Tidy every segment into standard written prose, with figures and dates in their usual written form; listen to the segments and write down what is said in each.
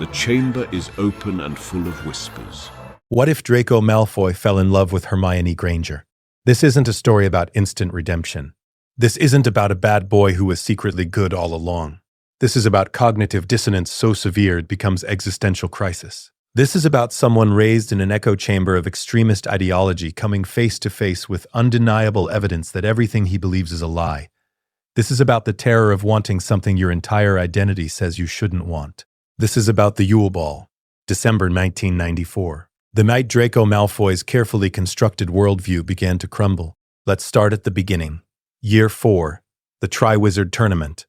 The chamber is open and full of whispers. What if Draco Malfoy fell in love with Hermione Granger? This isn't a story about instant redemption. This isn't about a bad boy who was secretly good all along. This is about cognitive dissonance so severe it becomes existential crisis. This is about someone raised in an echo chamber of extremist ideology coming face to face with undeniable evidence that everything he believes is a lie. This is about the terror of wanting something your entire identity says you shouldn't want. This is about the Yule Ball, December 1994. The night Draco Malfoy's carefully constructed worldview began to crumble. Let's start at the beginning. Year 4, the Triwizard Tournament.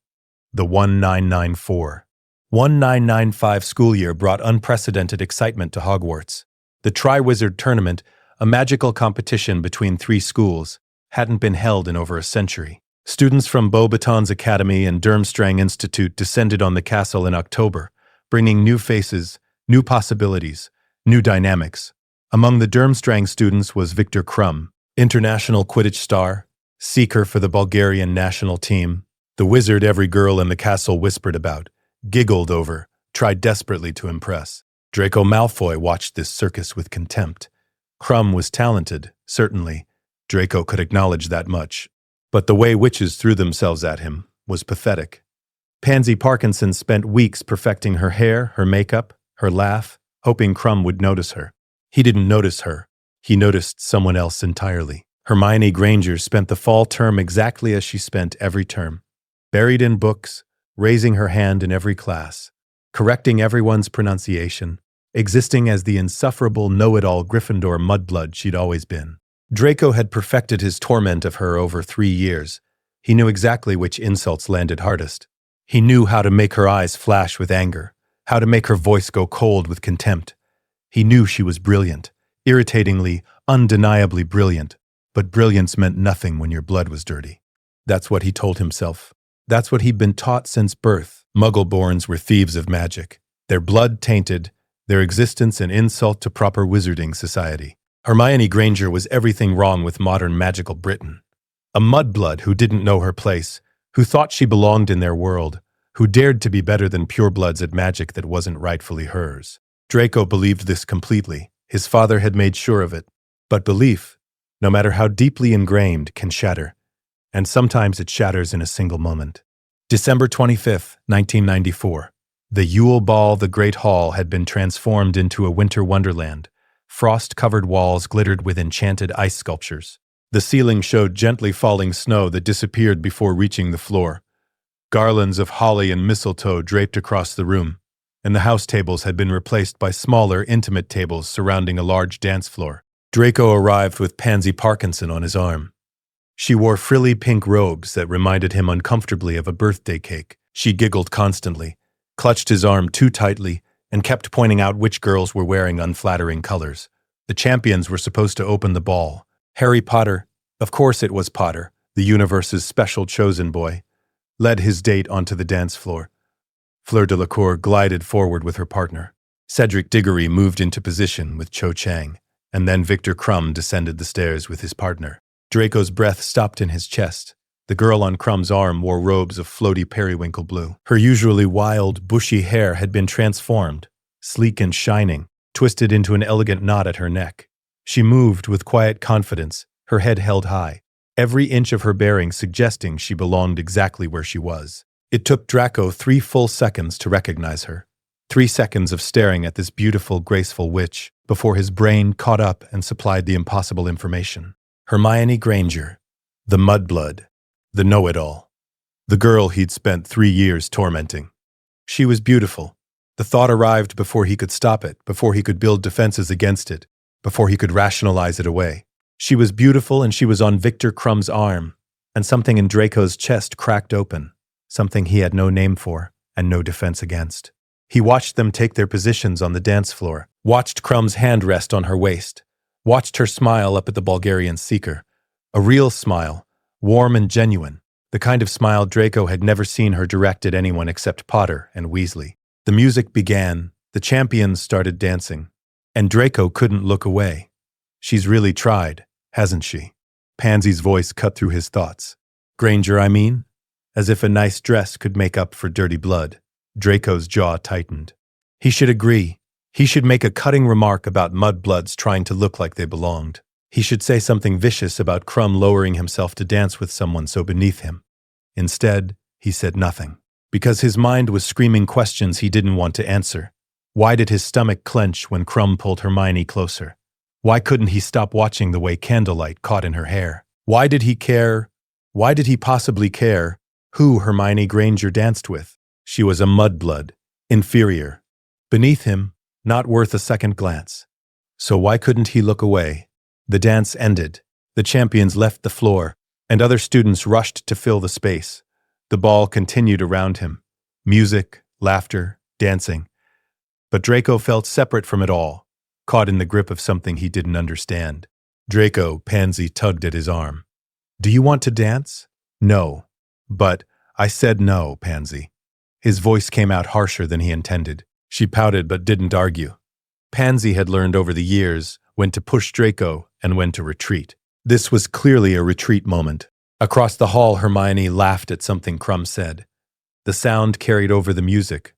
The 1994. 1995 school year brought unprecedented excitement to Hogwarts. The Triwizard Tournament, a magical competition between 3 schools, hadn't been held in over a century. Students from Beauxbatons Academy and Durmstrang Institute descended on the castle in October, bringing new faces, new possibilities, new dynamics. Among the Durmstrang students was Viktor Krum, international Quidditch star, seeker for the Bulgarian national team, the wizard every girl in the castle whispered about, giggled over, tried desperately to impress. Draco Malfoy watched this circus with contempt. Krum was talented, certainly. Draco could acknowledge that much. But the way witches threw themselves at him was pathetic. Pansy Parkinson spent weeks perfecting her hair, her makeup, her laugh, hoping Krum would notice her. He didn't notice her. He noticed someone else entirely. Hermione Granger spent the fall term exactly as she spent every term, buried in books, raising her hand in every class, correcting everyone's pronunciation, existing as the insufferable know-it-all Gryffindor mudblood she'd always been. Draco had perfected his torment of her over 3 years. He knew exactly which insults landed hardest. He knew how to make her eyes flash with anger, how to make her voice go cold with contempt. He knew she was brilliant, irritatingly, undeniably brilliant, but brilliance meant nothing when your blood was dirty. That's what he told himself. That's what he'd been taught since birth. Muggle-borns were thieves of magic, their blood tainted, their existence an insult to proper wizarding society. Hermione Granger was everything wrong with modern magical Britain. A mudblood who didn't know her place, who thought she belonged in their world, who dared to be better than purebloods at magic that wasn't rightfully hers. Draco believed this completely. His father had made sure of it. But belief, no matter how deeply ingrained, can shatter. And sometimes it shatters in a single moment. December 25th, 1994. The Yule Ball, the Great Hall, had been transformed into a winter wonderland. Frost-covered walls glittered with enchanted ice sculptures. The ceiling showed gently falling snow that disappeared before reaching the floor. Garlands of holly and mistletoe draped across the room, and the house tables had been replaced by smaller, intimate tables surrounding a large dance floor. Draco arrived with Pansy Parkinson on his arm. She wore frilly pink robes that reminded him uncomfortably of a birthday cake. She giggled constantly, clutched his arm too tightly, and kept pointing out which girls were wearing unflattering colors. The champions were supposed to open the ball. Harry Potter, of course it was Potter, the universe's special chosen boy, led his date onto the dance floor. Fleur Delacour glided forward with her partner. Cedric Diggory moved into position with Cho Chang, and then Viktor Krum descended the stairs with his partner. Draco's breath stopped in his chest. The girl on Krum's arm wore robes of floaty periwinkle blue. Her usually wild, bushy hair had been transformed, sleek and shining, twisted into an elegant knot at her neck. She moved with quiet confidence, her head held high, every inch of her bearing suggesting she belonged exactly where she was. It took Draco 3 full seconds to recognize her. 3 seconds of staring at this beautiful, graceful witch before his brain caught up and supplied the impossible information. Hermione Granger, the mudblood, the know-it-all, the girl he'd spent 3 years tormenting. She was beautiful. The thought arrived before he could stop it, before he could build defenses against it, before he could rationalize it away. She was beautiful and she was on Viktor Krum's arm, and something in Draco's chest cracked open, something he had no name for and no defense against. He watched them take their positions on the dance floor, watched Krum's hand rest on her waist, watched her smile up at the Bulgarian seeker. A real smile, warm and genuine, the kind of smile Draco had never seen her direct at anyone except Potter and Weasley. The music began, the champions started dancing, and Draco couldn't look away. She's really tried, hasn't she? Pansy's voice cut through his thoughts. Granger, I mean? As if a nice dress could make up for dirty blood. Draco's jaw tightened. He should agree. He should make a cutting remark about mudbloods trying to look like they belonged. He should say something vicious about Crumb lowering himself to dance with someone so beneath him. Instead, he said nothing, because his mind was screaming questions he didn't want to answer. Why did his stomach clench when Crumb pulled Hermione closer? Why couldn't he stop watching the way candlelight caught in her hair? Why did he care? Why did he possibly care who Hermione Granger danced with? She was a mudblood, inferior, beneath him, not worth a second glance. So why couldn't he look away? The dance ended. The champions left the floor, and other students rushed to fill the space. The ball continued around him. Music, laughter, dancing. But Draco felt separate from it all, caught in the grip of something he didn't understand. Draco, Pansy tugged at his arm. Do you want to dance? No. But I said no, Pansy. His voice came out harsher than he intended. She pouted but didn't argue. Pansy had learned over the years when to push Draco and when to retreat. This was clearly a retreat moment. Across the hall, Hermione laughed at something Crumb said. The sound carried over the music,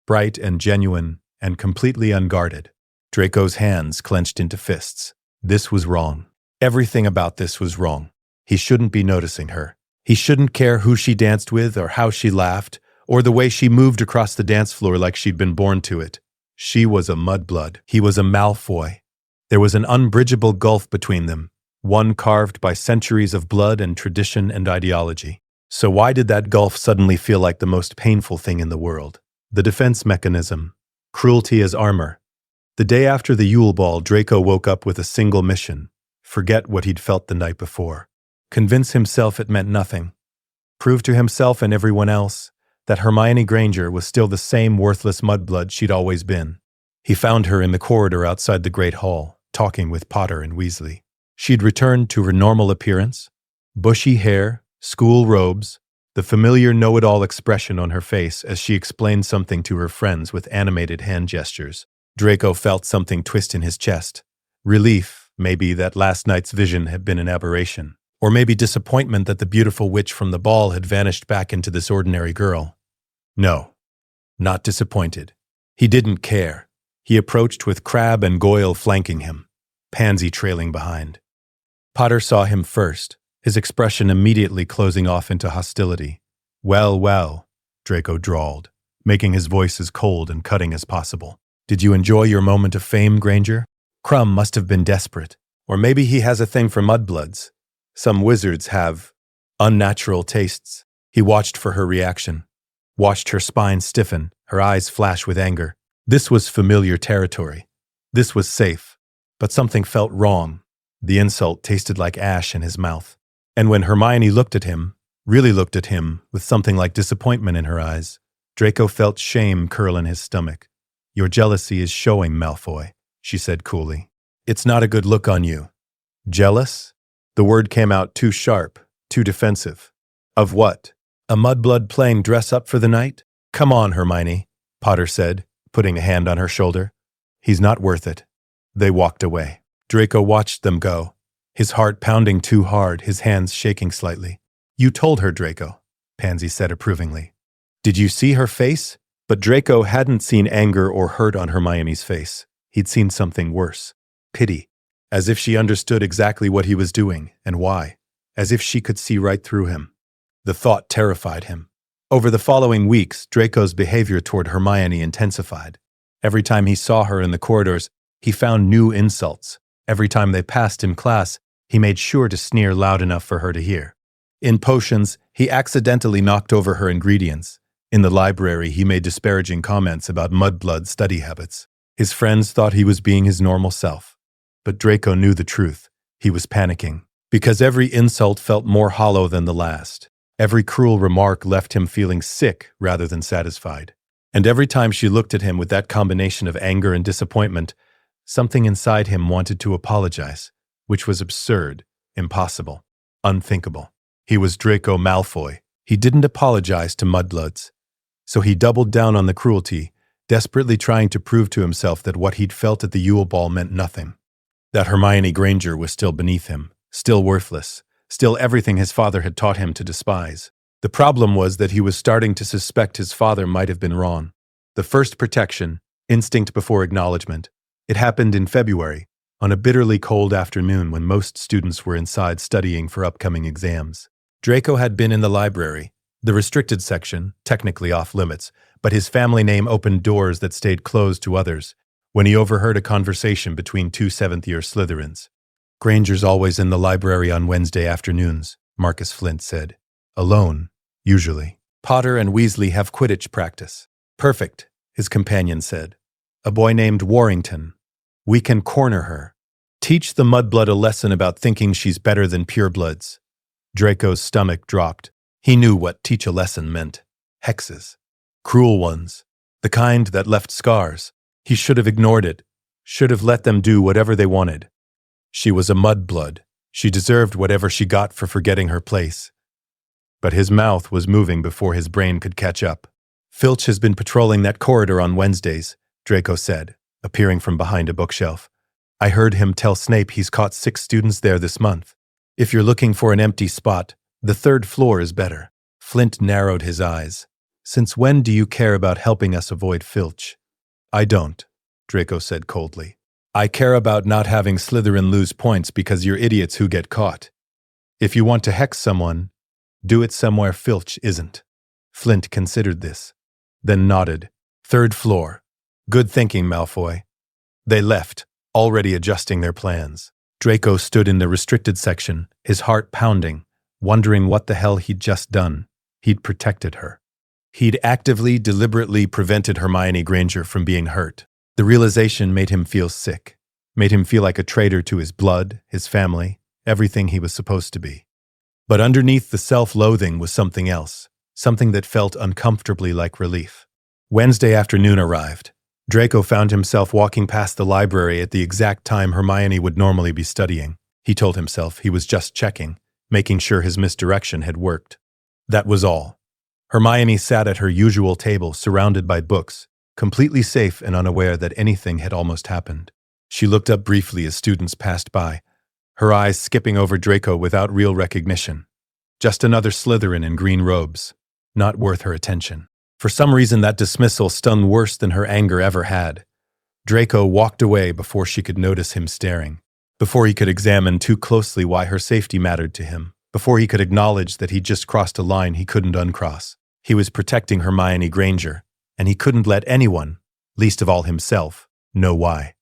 bright and genuine and completely unguarded. Draco's hands clenched into fists. This was wrong. Everything about this was wrong. He shouldn't be noticing her. He shouldn't care who she danced with or how she laughed, or the way she moved across the dance floor like she'd been born to it. She was a mudblood. He was a Malfoy. There was an unbridgeable gulf between them, one carved by centuries of blood and tradition and ideology. So why did that gulf suddenly feel like the most painful thing in the world? The defense mechanism. Cruelty as armor. The day after the Yule Ball, Draco woke up with a single mission. Forget what he'd felt the night before. Convince himself it meant nothing. Prove to himself and everyone else that Hermione Granger was still the same worthless mudblood she'd always been. He found her in the corridor outside the Great Hall, talking with Potter and Weasley. She'd returned to her normal appearance, bushy hair, school robes, the familiar know-it-all expression on her face as she explained something to her friends with animated hand gestures. Draco felt something twist in his chest. Relief, maybe, that last night's vision had been an aberration. Or maybe disappointment that the beautiful witch from the ball had vanished back into this ordinary girl. No, not disappointed. He didn't care. He approached with Crabbe and Goyle flanking him, Pansy trailing behind. Potter saw him first, his expression immediately closing off into hostility. Well, well, Draco drawled, making his voice as cold and cutting as possible. Did you enjoy your moment of fame, Granger? Crumb must have been desperate. Or maybe he has a thing for mudbloods. Some wizards have unnatural tastes. He watched for her reaction, watched her spine stiffen, her eyes flash with anger. This was familiar territory. This was safe. But something felt wrong. The insult tasted like ash in his mouth. And when Hermione looked at him, really looked at him, with something like disappointment in her eyes, Draco felt shame curl in his stomach. Your jealousy is showing, Malfoy, she said coolly. It's not a good look on you. Jealous? The word came out too sharp, too defensive. Of what? A mudblood playing dress-up for the night? Come on, Hermione, Potter said, putting a hand on her shoulder. He's not worth it. They walked away. Draco watched them go, his heart pounding too hard, his hands shaking slightly. You told her, Draco, Pansy said approvingly. Did you see her face? But Draco hadn't seen anger or hurt on Hermione's face. He'd seen something worse. Pity. As if she understood exactly what he was doing and why. As if she could see right through him. The thought terrified him. Over the following weeks, Draco's behavior toward Hermione intensified. Every time he saw her in the corridors, he found new insults. Every time they passed in class, he made sure to sneer loud enough for her to hear. In potions, he accidentally knocked over her ingredients. In the library, he made disparaging comments about mudblood study habits. His friends thought he was being his normal self. But Draco knew the truth. He was panicking. Because every insult felt more hollow than the last. Every cruel remark left him feeling sick rather than satisfied. And every time she looked at him with that combination of anger and disappointment, something inside him wanted to apologize, which was absurd, impossible, unthinkable. He was Draco Malfoy. He didn't apologize to mudbloods. So he doubled down on the cruelty, desperately trying to prove to himself that what he'd felt at the Yule Ball meant nothing. That Hermione Granger was still beneath him, still worthless, still everything his father had taught him to despise. The problem was that he was starting to suspect his father might have been wrong. The first protection, Instinct before acknowledgement. It happened in February, on a bitterly cold afternoon when most students were inside studying for upcoming exams. Draco had been in the library, the restricted section, technically off limits, but his family name opened doors that stayed closed to others, when he overheard a conversation between two seventh-year Slytherins. "Granger's always in the library on Wednesday afternoons," Marcus Flint said. "Alone, usually. Potter and Weasley have Quidditch practice." "Perfect," his companion said. "A boy named Warrington. We can corner her. Teach the mudblood a lesson about thinking she's better than purebloods." Draco's stomach dropped. He knew what teach a lesson meant. Hexes. Cruel ones. The kind that left scars. He should have ignored it. Should have let them do whatever they wanted. She was a mudblood. She deserved whatever she got for forgetting her place. But his mouth was moving before his brain could catch up. "Filch has been patrolling that corridor on Wednesdays," Draco said, appearing from behind a bookshelf. "I heard him tell Snape he's caught 6 students there this month. If you're looking for an empty spot, the 3rd floor is better." Flint narrowed his eyes. "Since when do you care about helping us avoid Filch?" "I don't," Draco said coldly. "I care about not having Slytherin lose points because you're idiots who get caught. If you want to hex someone, do it somewhere Filch isn't." Flint considered this, then nodded. "3rd floor. Good thinking, Malfoy." They left, already adjusting their plans. Draco stood in the restricted section, his heart pounding, wondering what the hell he'd just done. He'd protected her. He'd actively, deliberately prevented Hermione Granger from being hurt. The realization made him feel sick, made him feel like a traitor to his blood, his family, everything he was supposed to be. But underneath the self-loathing was something else, something that felt uncomfortably like relief. Wednesday afternoon arrived. Draco found himself walking past the library at the exact time Hermione would normally be studying. He told himself he was just checking, making sure his misdirection had worked. That was all. Hermione sat at her usual table, surrounded by books, completely safe and unaware that anything had almost happened. She looked up briefly as students passed by, her eyes skipping over Draco without real recognition. Just another Slytherin in green robes. Not worth her attention. For some reason, that dismissal stung worse than her anger ever had. Draco walked away before she could notice him staring, before he could examine too closely why her safety mattered to him, before he could acknowledge that he'd just crossed a line he couldn't uncross. He was protecting Hermione Granger, and he couldn't let anyone, least of all himself, know why.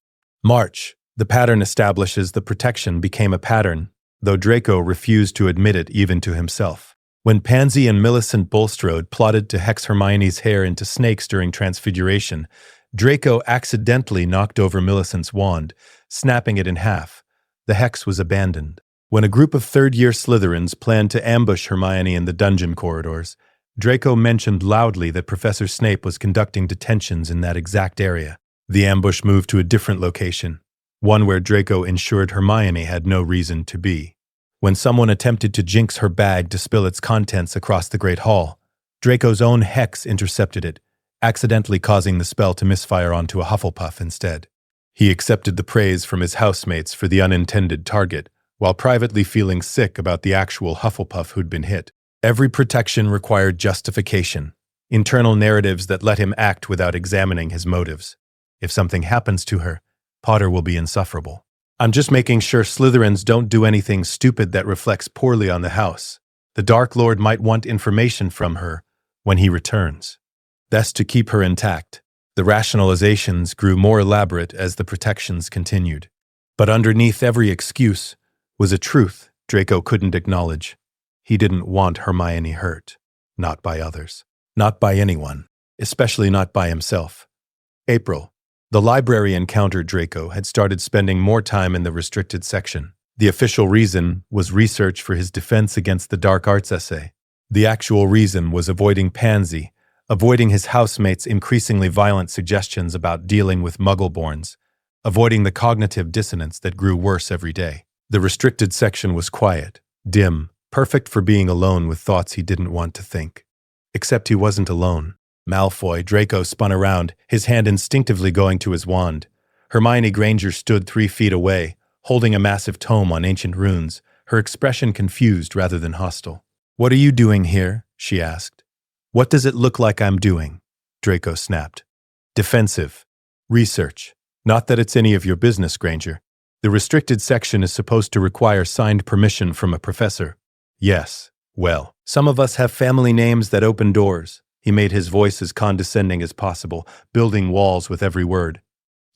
March. The pattern establishes the protection became a pattern, though Draco refused to admit it even to himself. When Pansy and Millicent Bulstrode plotted to hex Hermione's hair into snakes during Transfiguration, Draco accidentally knocked over Millicent's wand, snapping it in half. The hex was abandoned. When a group of third-year Slytherins planned to ambush Hermione in the dungeon corridors, Draco mentioned loudly that Professor Snape was conducting detentions in that exact area. The ambush moved to a different location, one where Draco ensured Hermione had no reason to be. When someone attempted to jinx her bag to spill its contents across the Great Hall, Draco's own hex intercepted it, accidentally causing the spell to misfire onto a Hufflepuff instead. He accepted the praise from his housemates for the unintended target, while privately feeling sick about the actual Hufflepuff who'd been hit. Every protection required justification, internal narratives that let him act without examining his motives. If something happens to her, Potter will be insufferable. "I'm just making sure Slytherins don't do anything stupid that reflects poorly on the house. The Dark Lord might want information from her when he returns. Best to keep her intact." The rationalizations grew more elaborate as the protections continued. But underneath every excuse was a truth Draco couldn't acknowledge. He didn't want Hermione hurt. Not by others. Not by anyone. Especially not by himself. April. The library encountered Draco had started spending more time in the restricted section. The official reason was research for his defense against the dark arts essay. The actual reason was avoiding Pansy, avoiding his housemates' increasingly violent suggestions about dealing with Muggle-borns, avoiding the cognitive dissonance that grew worse every day. The restricted section was quiet, dim, perfect for being alone with thoughts he didn't want to think. Except he wasn't alone. Malfoy. Draco spun around, his hand instinctively going to his wand. Hermione Granger stood 3 feet away, holding a massive tome on ancient runes, her expression confused rather than hostile. "What are you doing here?" she asked. "What does it look like I'm doing?" Draco snapped. "Defensive. Research. Not that it's any of your business, Granger. The restricted section is supposed to require signed permission from a professor. Yes, well, some of us have family names that open doors. He made his voice as condescending as possible, building walls with every word.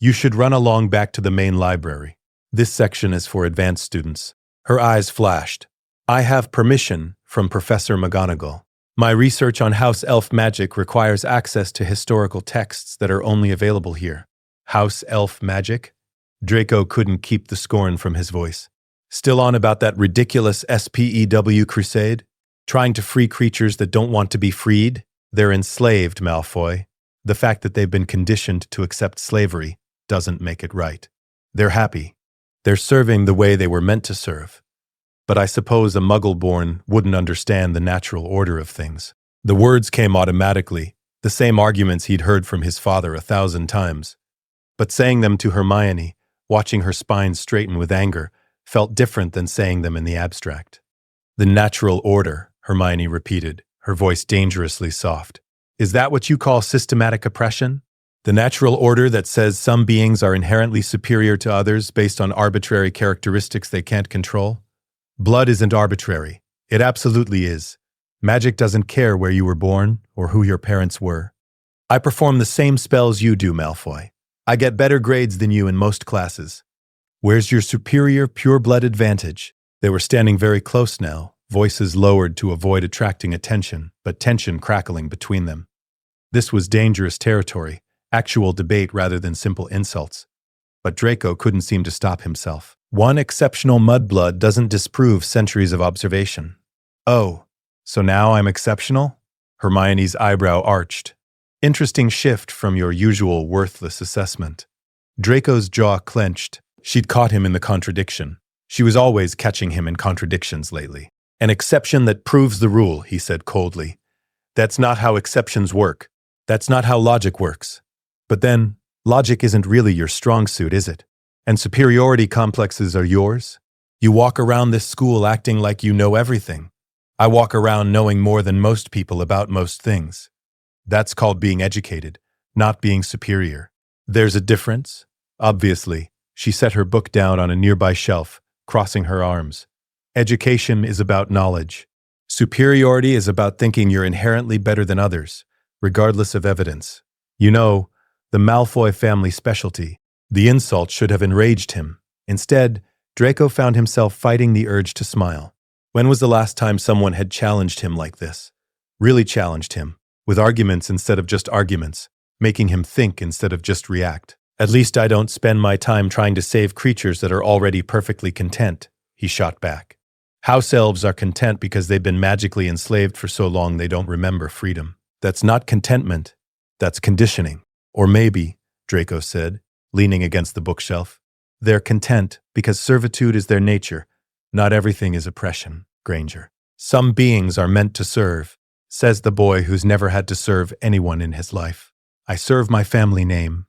You should run along back to the main library. This section is for advanced students. Her eyes flashed. I have permission from Professor McGonagall. My research on house elf magic requires access to historical texts that are only available here. House elf magic? Draco couldn't keep the scorn from his voice. Still on about that ridiculous SPEW crusade? Trying to free creatures that don't want to be freed? They're enslaved, Malfoy. The fact that they've been conditioned to accept slavery doesn't make it right. They're happy. They're serving the way they were meant to serve. But I suppose a Muggle-born wouldn't understand the natural order of things. The words came automatically, the same arguments he'd heard from his father 1,000 times. But saying them to Hermione, watching her spine straighten with anger, felt different than saying them in the abstract. The natural order, Hermione repeated, her voice dangerously soft. Is that what you call systematic oppression? The natural order that says some beings are inherently superior to others based on arbitrary characteristics they can't control? Blood isn't arbitrary. It absolutely is. Magic doesn't care where you were born or who your parents were. I perform the same spells you do, Malfoy. I get better grades than you in most classes. Where's your superior pure-blood advantage? They were standing very close now, voices lowered to avoid attracting attention, but tension crackling between them. This was dangerous territory, actual debate rather than simple insults. But Draco couldn't seem to stop himself. One exceptional mudblood doesn't disprove centuries of observation. Oh, so now I'm exceptional? Hermione's eyebrow arched. Interesting shift from your usual worthless assessment. Draco's jaw clenched. She'd caught him in the contradiction. She was always catching him in contradictions lately. An exception that proves the rule, he said coldly. That's not how exceptions work. That's not how logic works. But then, logic isn't really your strong suit, is it? And superiority complexes are yours? You walk around this school acting like you know everything. I walk around knowing more than most people about most things. That's called being educated, not being superior. There's a difference? Obviously. She set her book down on a nearby shelf, crossing her arms. Education is about knowledge. Superiority is about thinking you're inherently better than others, regardless of evidence. You know, the Malfoy family specialty. The insult should have enraged him. Instead, Draco found himself fighting the urge to smile. When was the last time someone had challenged him like this? Really challenged him, with arguments instead of just arguments, making him think instead of just react. At least I don't spend my time trying to save creatures that are already perfectly content, he shot back. House elves are content because they've been magically enslaved for so long they don't remember freedom. That's not contentment, that's conditioning. Or maybe, Draco said, leaning against the bookshelf, they're content because servitude is their nature. Not everything is oppression, Granger. Some beings are meant to serve, says the boy who's never had to serve anyone in his life. I serve my family name,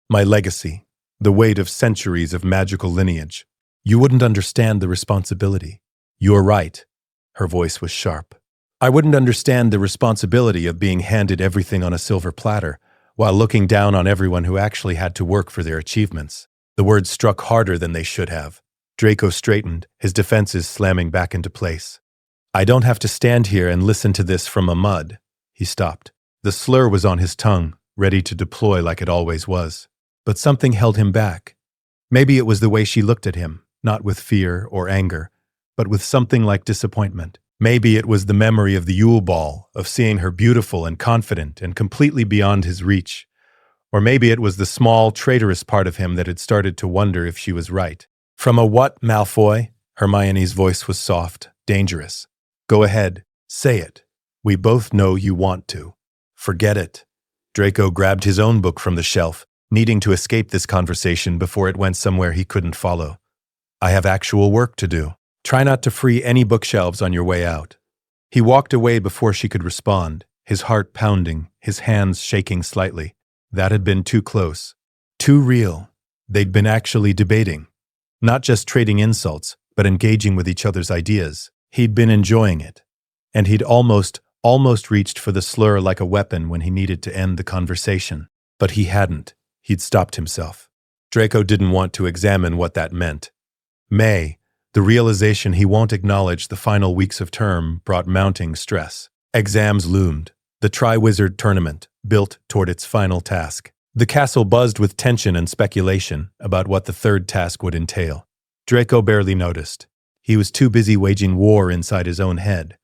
my legacy, the weight of centuries of magical lineage. You wouldn't understand the responsibility. You're right. Her voice was sharp. I wouldn't understand the responsibility of being handed everything on a silver platter, while looking down on everyone who actually had to work for their achievements. The words struck harder than they should have. Draco straightened, his defenses slamming back into place. I don't have to stand here and listen to this from a mud. He stopped. The slur was on his tongue, ready to deploy like it always was. But something held him back. Maybe it was the way she looked at him, not with fear or anger, but with something like disappointment. Maybe it was the memory of the Yule Ball, of seeing her beautiful and confident and completely beyond his reach. Or maybe it was the small, traitorous part of him that had started to wonder if she was right. From a what, Malfoy? Hermione's voice was soft, dangerous. Go ahead, say it. We both know you want to. Forget it. Draco grabbed his own book from the shelf, needing to escape this conversation before it went somewhere he couldn't follow. I have actual work to do. Try not to free any bookshelves on your way out. He walked away before she could respond, his heart pounding, his hands shaking slightly. That had been too close. Too real. They'd been actually debating. Not just trading insults, but engaging with each other's ideas. He'd been enjoying it. And he'd almost reached for the slur like a weapon when he needed to end the conversation. But he hadn't. He'd stopped himself. Draco didn't want to examine what that meant. May, the realization he won't acknowledge the final weeks of term, brought mounting stress. Exams loomed. The Triwizard Tournament built toward its final task. The castle buzzed with tension and speculation about what the third task would entail. Draco barely noticed. He was too busy waging war inside his own head.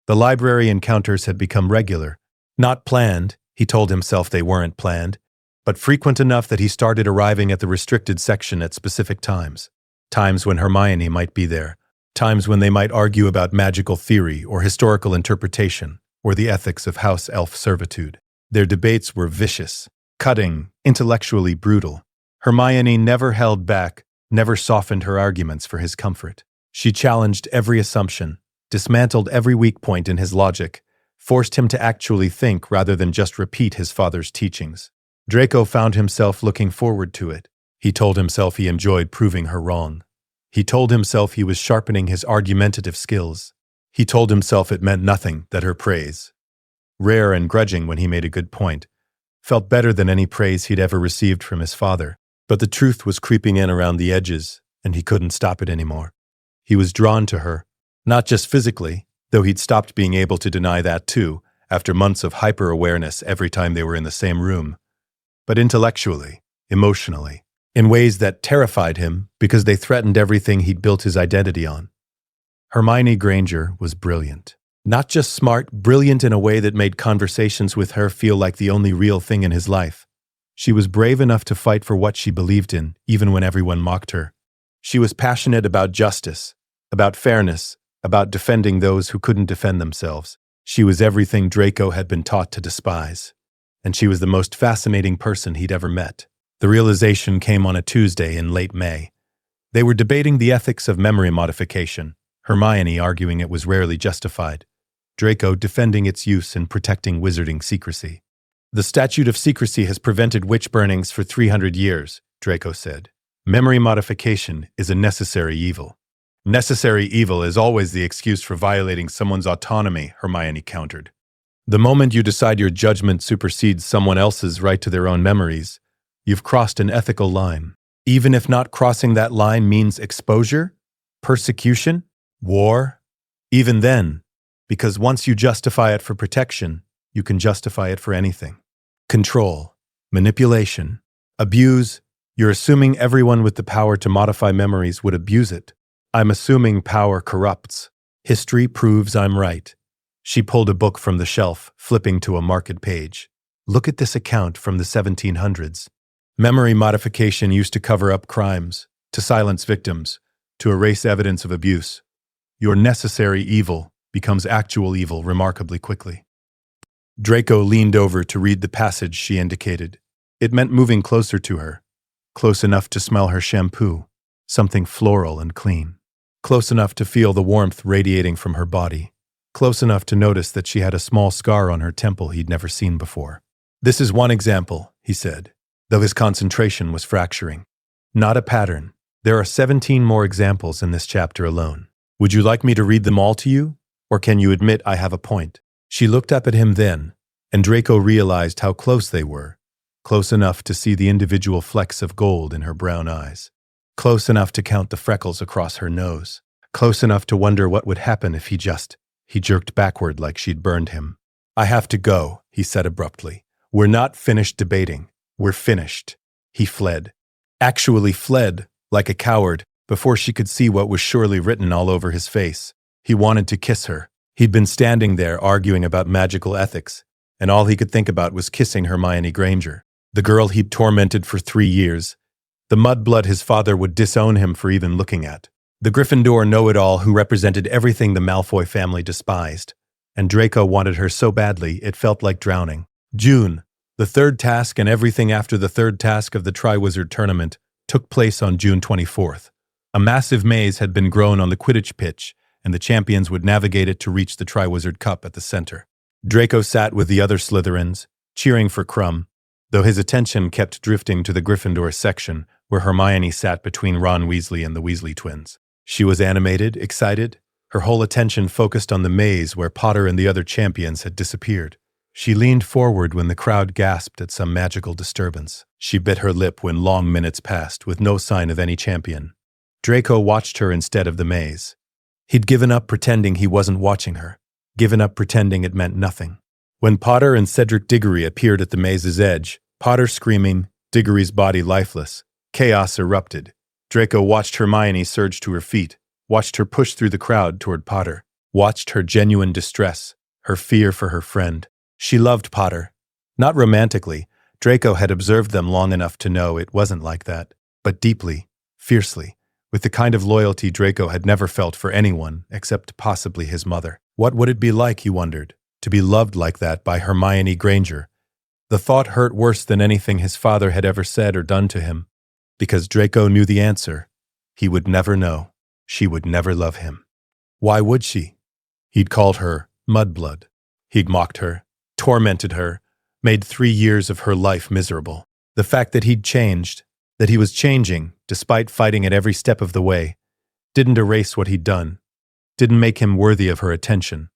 The library encounters had become regular. Not planned, he told himself they weren't planned, but frequent enough that he started arriving at the restricted section at specific times. Times when Hermione might be there. Times when they might argue about magical theory or historical interpretation or the ethics of house elf servitude. Their debates were vicious, cutting, intellectually brutal. Hermione never held back, never softened her arguments for his comfort. She challenged every assumption, dismantled every weak point in his logic, forced him to actually think rather than just repeat his father's teachings. Draco found himself looking forward to it. He told himself he enjoyed proving her wrong. He told himself he was sharpening his argumentative skills. He told himself it meant nothing that her praise, rare and grudging when he made a good point, felt better than any praise he'd ever received from his father. But the truth was creeping in around the edges, and he couldn't stop it anymore. He was drawn to her, not just physically, though he'd stopped being able to deny that too, after months of hyper-awareness every time they were in the same room, but intellectually, emotionally, in ways that terrified him because they threatened everything he'd built his identity on. Hermione Granger was brilliant. Not just smart, brilliant in a way that made conversations with her feel like the only real thing in his life. She was brave enough to fight for what she believed in, even when everyone mocked her. She was passionate about justice, about fairness, about defending those who couldn't defend themselves. She was everything Draco had been taught to despise. And she was the most fascinating person he'd ever met. The realization came on a Tuesday in late May. They were debating the ethics of memory modification, Hermione arguing it was rarely justified, Draco defending its use in protecting wizarding secrecy. "The statute of secrecy has prevented witch burnings for 300 years, Draco said. Memory modification is a necessary evil. Necessary evil is always the excuse for violating someone's autonomy, Hermione countered. The moment you decide your judgment supersedes someone else's right to their own memories, you've crossed an ethical line. Even if not crossing that line means exposure, persecution, war, even then, because once you justify it for protection, you can justify it for anything. Control, manipulation, abuse. You're assuming everyone with the power to modify memories would abuse it. I'm assuming power corrupts. History proves I'm right." She pulled a book from the shelf, flipping to a marked page. "Look at this account from the 1700s. Memory modification used to cover up crimes, to silence victims, to erase evidence of abuse. Your necessary evil becomes actual evil remarkably quickly." Draco leaned over to read the passage she indicated. It meant moving closer to her, close enough to smell her shampoo, something floral and clean, close enough to feel the warmth radiating from her body, close enough to notice that she had a small scar on her temple he'd never seen before. "This is one example," he said, though his concentration was fracturing. "Not a pattern. There are 17 more examples in this chapter alone. Would you like me to read them all to you? Or can you admit I have a point?" She looked up at him then, and Draco realized how close they were, close enough to see the individual flecks of gold in her brown eyes, close enough to count the freckles across her nose, close enough to wonder what would happen if he jerked backward like she'd burned him. "I have to go," he said abruptly. "We're not finished debating. We're finished." He fled. Actually fled, like a coward, before she could see what was surely written all over his face. He wanted to kiss her. He'd been standing there arguing about magical ethics, and all he could think about was kissing Hermione Granger, the girl he'd tormented for 3 years, the mudblood his father would disown him for even looking at, the Gryffindor know-it-all who represented everything the Malfoy family despised, and Draco wanted her so badly it felt like drowning. June, the third task and everything after the third task of the Triwizard Tournament, took place on June 24th. A massive maze had been grown on the Quidditch pitch, and the champions would navigate it to reach the Triwizard Cup at the center. Draco sat with the other Slytherins, cheering for Crumb, though his attention kept drifting to the Gryffindor section, where Hermione sat between Ron Weasley and the Weasley twins. She was animated, excited, her whole attention focused on the maze where Potter and the other champions had disappeared. She leaned forward when the crowd gasped at some magical disturbance. She bit her lip when long minutes passed with no sign of any champion. Draco watched her instead of the maze. He'd given up pretending he wasn't watching her, given up pretending it meant nothing. When Potter and Cedric Diggory appeared at the maze's edge, Potter screaming, Diggory's body lifeless, chaos erupted. Draco watched Hermione surge to her feet, watched her push through the crowd toward Potter, watched her genuine distress, her fear for her friend. She loved Potter. Not romantically, Draco had observed them long enough to know it wasn't like that, but deeply, fiercely, with the kind of loyalty Draco had never felt for anyone except possibly his mother. What would it be like, he wondered, to be loved like that by Hermione Granger? The thought hurt worse than anything his father had ever said or done to him, because Draco knew the answer. He would never know. She would never love him. Why would she? He'd called her mudblood. He'd mocked her, tormented her, made 3 years of her life miserable. The fact that he'd changed, that he was changing, despite fighting at every step of the way, didn't erase what he'd done, didn't make him worthy of her attention,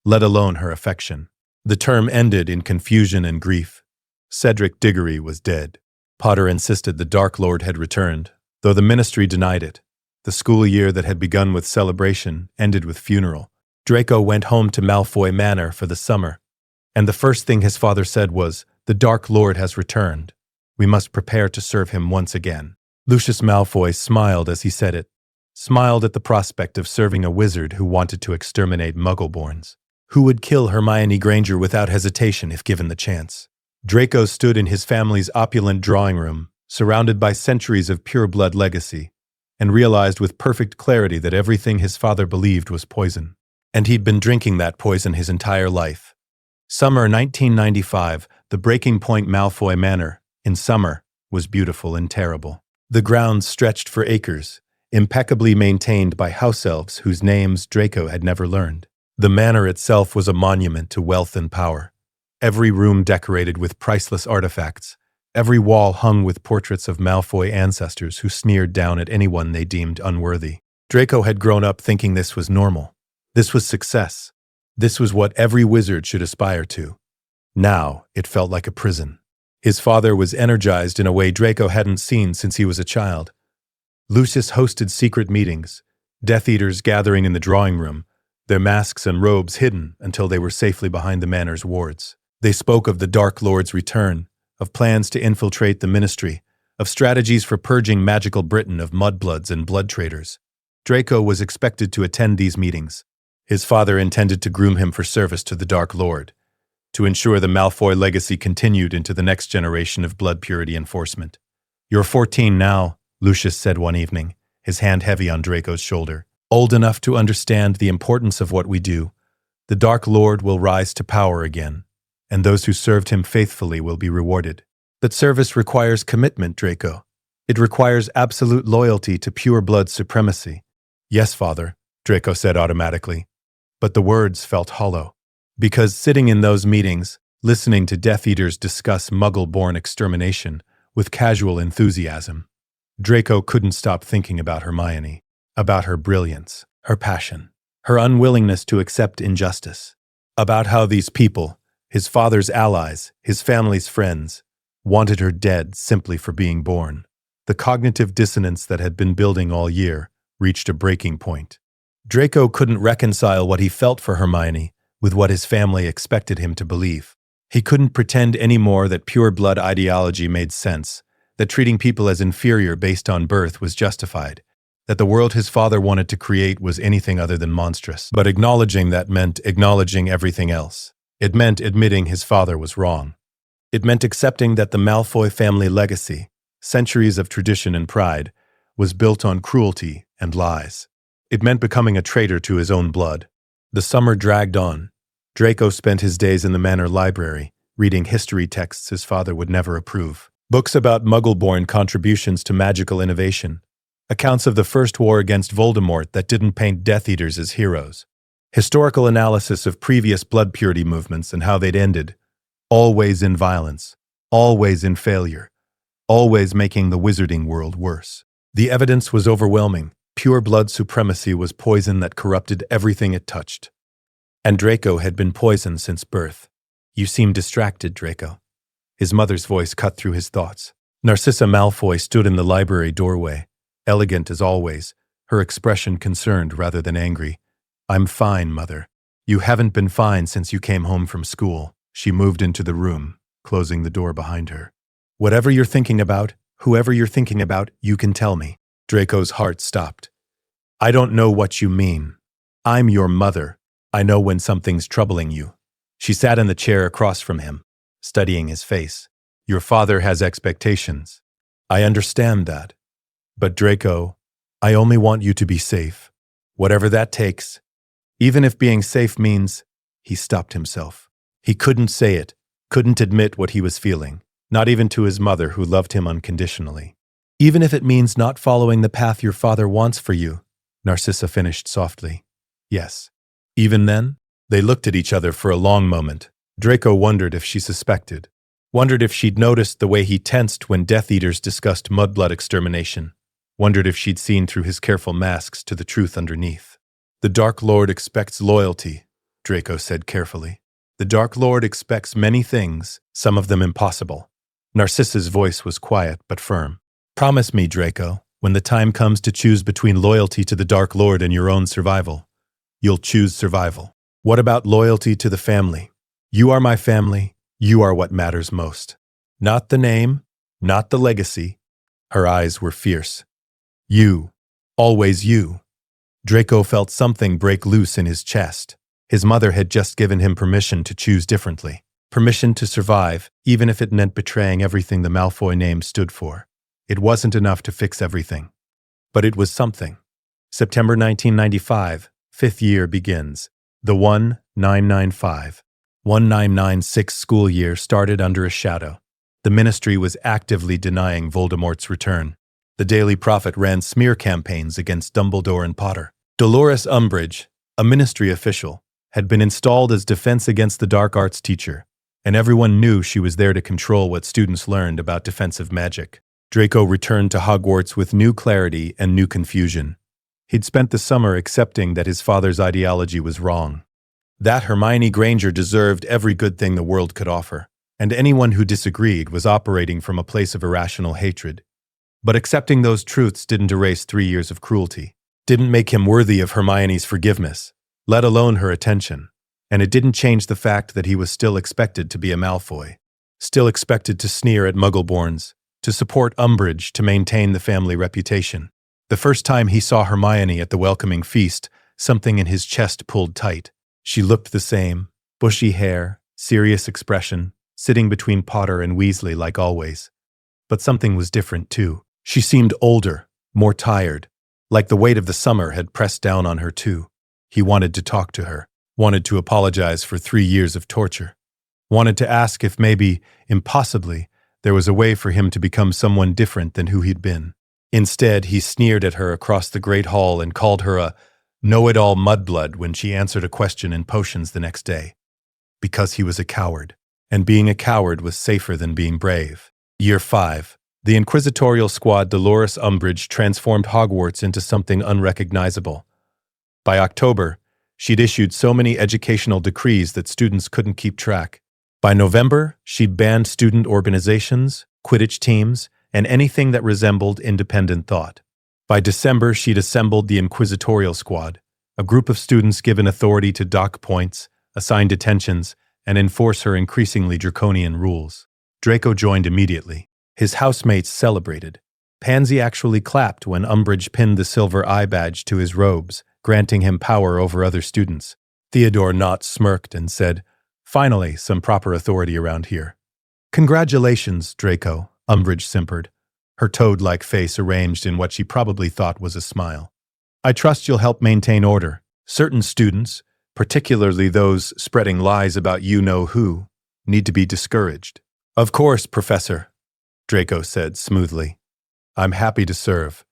let alone her affection. The term ended in confusion and grief. Cedric Diggory was dead. Potter insisted the Dark Lord had returned, though the ministry denied it. The school year that had begun with celebration ended with funeral. Draco went home to Malfoy Manor for the summer, and the first thing his father said was, "The Dark Lord has returned. We must prepare to serve him once again." Lucius Malfoy smiled as he said it, smiled at the prospect of serving a wizard who wanted to exterminate Muggle-borns, who would kill Hermione Granger without hesitation if given the chance. Draco stood in his family's opulent drawing room, surrounded by centuries of pure-blood legacy, and realized with perfect clarity that everything his father believed was poison. And he'd been drinking that poison his entire life. Summer 1995, the breaking point Malfoy Manor, in summer, was beautiful and terrible. The grounds stretched for acres, impeccably maintained by house elves whose names Draco had never learned. The manor itself was a monument to wealth and power. Every room decorated with priceless artifacts, every wall hung with portraits of Malfoy ancestors who sneered down at anyone they deemed unworthy. Draco had grown up thinking this was normal. This was success. This was what every wizard should aspire to. Now, it felt like a prison. His father was energized in a way Draco hadn't seen since he was a child. Lucius hosted secret meetings, Death Eaters gathering in the drawing room, their masks and robes hidden until they were safely behind the manor's wards. They spoke of the Dark Lord's return, of plans to infiltrate the ministry, of strategies for purging magical Britain of mudbloods and blood traitors. Draco was expected to attend these meetings. His father intended to groom him for service to the Dark Lord, to ensure the Malfoy legacy continued into the next generation of blood purity enforcement. "You're 14 now," Lucius said one evening, his hand heavy on Draco's shoulder. "Old enough to understand the importance of what we do. The Dark Lord will rise to power again, and those who served him faithfully will be rewarded. But service requires commitment, Draco. It requires absolute loyalty to pure blood supremacy." "Yes, father," Draco said automatically. But the words felt hollow. Because sitting in those meetings, listening to Death Eaters discuss Muggle-born extermination with casual enthusiasm, Draco couldn't stop thinking about Hermione, about her brilliance, her passion, her unwillingness to accept injustice, about how these people, his father's allies, his family's friends, wanted her dead simply for being born. The cognitive dissonance that had been building all year reached a breaking point. Draco couldn't reconcile what he felt for Hermione with what his family expected him to believe. He couldn't pretend anymore that pure blood ideology made sense, that treating people as inferior based on birth was justified, that the world his father wanted to create was anything other than monstrous. But acknowledging that meant acknowledging everything else. It meant admitting his father was wrong. It meant accepting that the Malfoy family legacy, centuries of tradition and pride, was built on cruelty and lies. It meant becoming a traitor to his own blood. The summer dragged on. Draco spent his days in the manor library, reading history texts his father would never approve. Books about Muggle-born contributions to magical innovation. Accounts of the First War against Voldemort that didn't paint Death Eaters as heroes. Historical analysis of previous blood purity movements and how they'd ended. Always in violence. Always in failure. Always making the wizarding world worse. The evidence was overwhelming. Pure blood supremacy was poison that corrupted everything it touched. And Draco had been poisoned since birth. You seem distracted, Draco. His mother's voice cut through his thoughts. Narcissa Malfoy stood in the library doorway, elegant as always, her expression concerned rather than angry. I'm fine, Mother. You haven't been fine since you came home from school. She moved into the room, closing the door behind her. Whatever you're thinking about, whoever you're thinking about, you can tell me. Draco's heart stopped. I don't know what you mean. I'm your mother. I know when something's troubling you. She sat in the chair across from him, studying his face. Your father has expectations. I understand that. But Draco, I only want you to be safe. Whatever that takes. Even if being safe means... He stopped himself. He couldn't say it, couldn't admit what he was feeling, not even to his mother who loved him unconditionally. Even if it means not following the path your father wants for you, Narcissa finished softly. Yes. Even then? They looked at each other for a long moment. Draco wondered if she suspected. Wondered if she'd noticed the way he tensed when Death Eaters discussed mudblood extermination. Wondered if she'd seen through his careful masks to the truth underneath. The Dark Lord expects loyalty, Draco said carefully. The Dark Lord expects many things, some of them impossible. Narcissa's voice was quiet but firm. Promise me, Draco, when the time comes to choose between loyalty to the Dark Lord and your own survival, you'll choose survival. What about loyalty to the family? You are my family. You are what matters most. Not the name, not the legacy. Her eyes were fierce. You. Always you. Draco felt something break loose in his chest. His mother had just given him permission to choose differently. Permission to survive, even if it meant betraying everything the Malfoy name stood for. It wasn't enough to fix everything. But it was something. September 1995, 5th year begins. The 1995 school year started under a shadow. The Ministry was actively denying Voldemort's return. The Daily Prophet ran smear campaigns against Dumbledore and Potter. Dolores Umbridge, a Ministry official, had been installed as defense against the dark arts teacher, and everyone knew she was there to control what students learned about defensive magic. Draco returned to Hogwarts with new clarity and new confusion. He'd spent the summer accepting that his father's ideology was wrong. That Hermione Granger deserved every good thing the world could offer, and anyone who disagreed was operating from a place of irrational hatred. But accepting those truths didn't erase 3 years of cruelty, didn't make him worthy of Hermione's forgiveness, let alone her attention, and it didn't change the fact that he was still expected to be a Malfoy, still expected to sneer at Muggle-borns, to support Umbridge to maintain the family reputation. The first time he saw Hermione at the welcoming feast, something in his chest pulled tight. She looked the same, bushy hair, serious expression, sitting between Potter and Weasley like always. But something was different too. She seemed older, more tired, like the weight of the summer had pressed down on her too. He wanted to talk to her, wanted to apologize for 3 years of torture, wanted to ask if maybe, impossibly, there was a way for him to become someone different than who he'd been. Instead, he sneered at her across the Great Hall and called her a know-it-all mudblood when she answered a question in potions the next day. Because he was a coward, and being a coward was safer than being brave. Year 5. The inquisitorial squad Dolores Umbridge transformed Hogwarts into something unrecognizable. By October, she'd issued so many educational decrees that students couldn't keep track. By November, she'd banned student organizations, Quidditch teams, and anything that resembled independent thought. By December, she'd assembled the inquisitorial squad, a group of students given authority to dock points, assign detentions, and enforce her increasingly draconian rules. Draco joined immediately. His housemates celebrated. Pansy actually clapped when Umbridge pinned the silver eye badge to his robes, granting him power over other students. Theodore Knott smirked and said, "Finally, some proper authority around here." "Congratulations, Draco," Umbridge simpered, her toad-like face arranged in what she probably thought was a smile. "I trust you'll help maintain order. Certain students, particularly those spreading lies about you-know-who, need to be discouraged." "Of course, Professor," Draco said smoothly. "I'm happy to serve."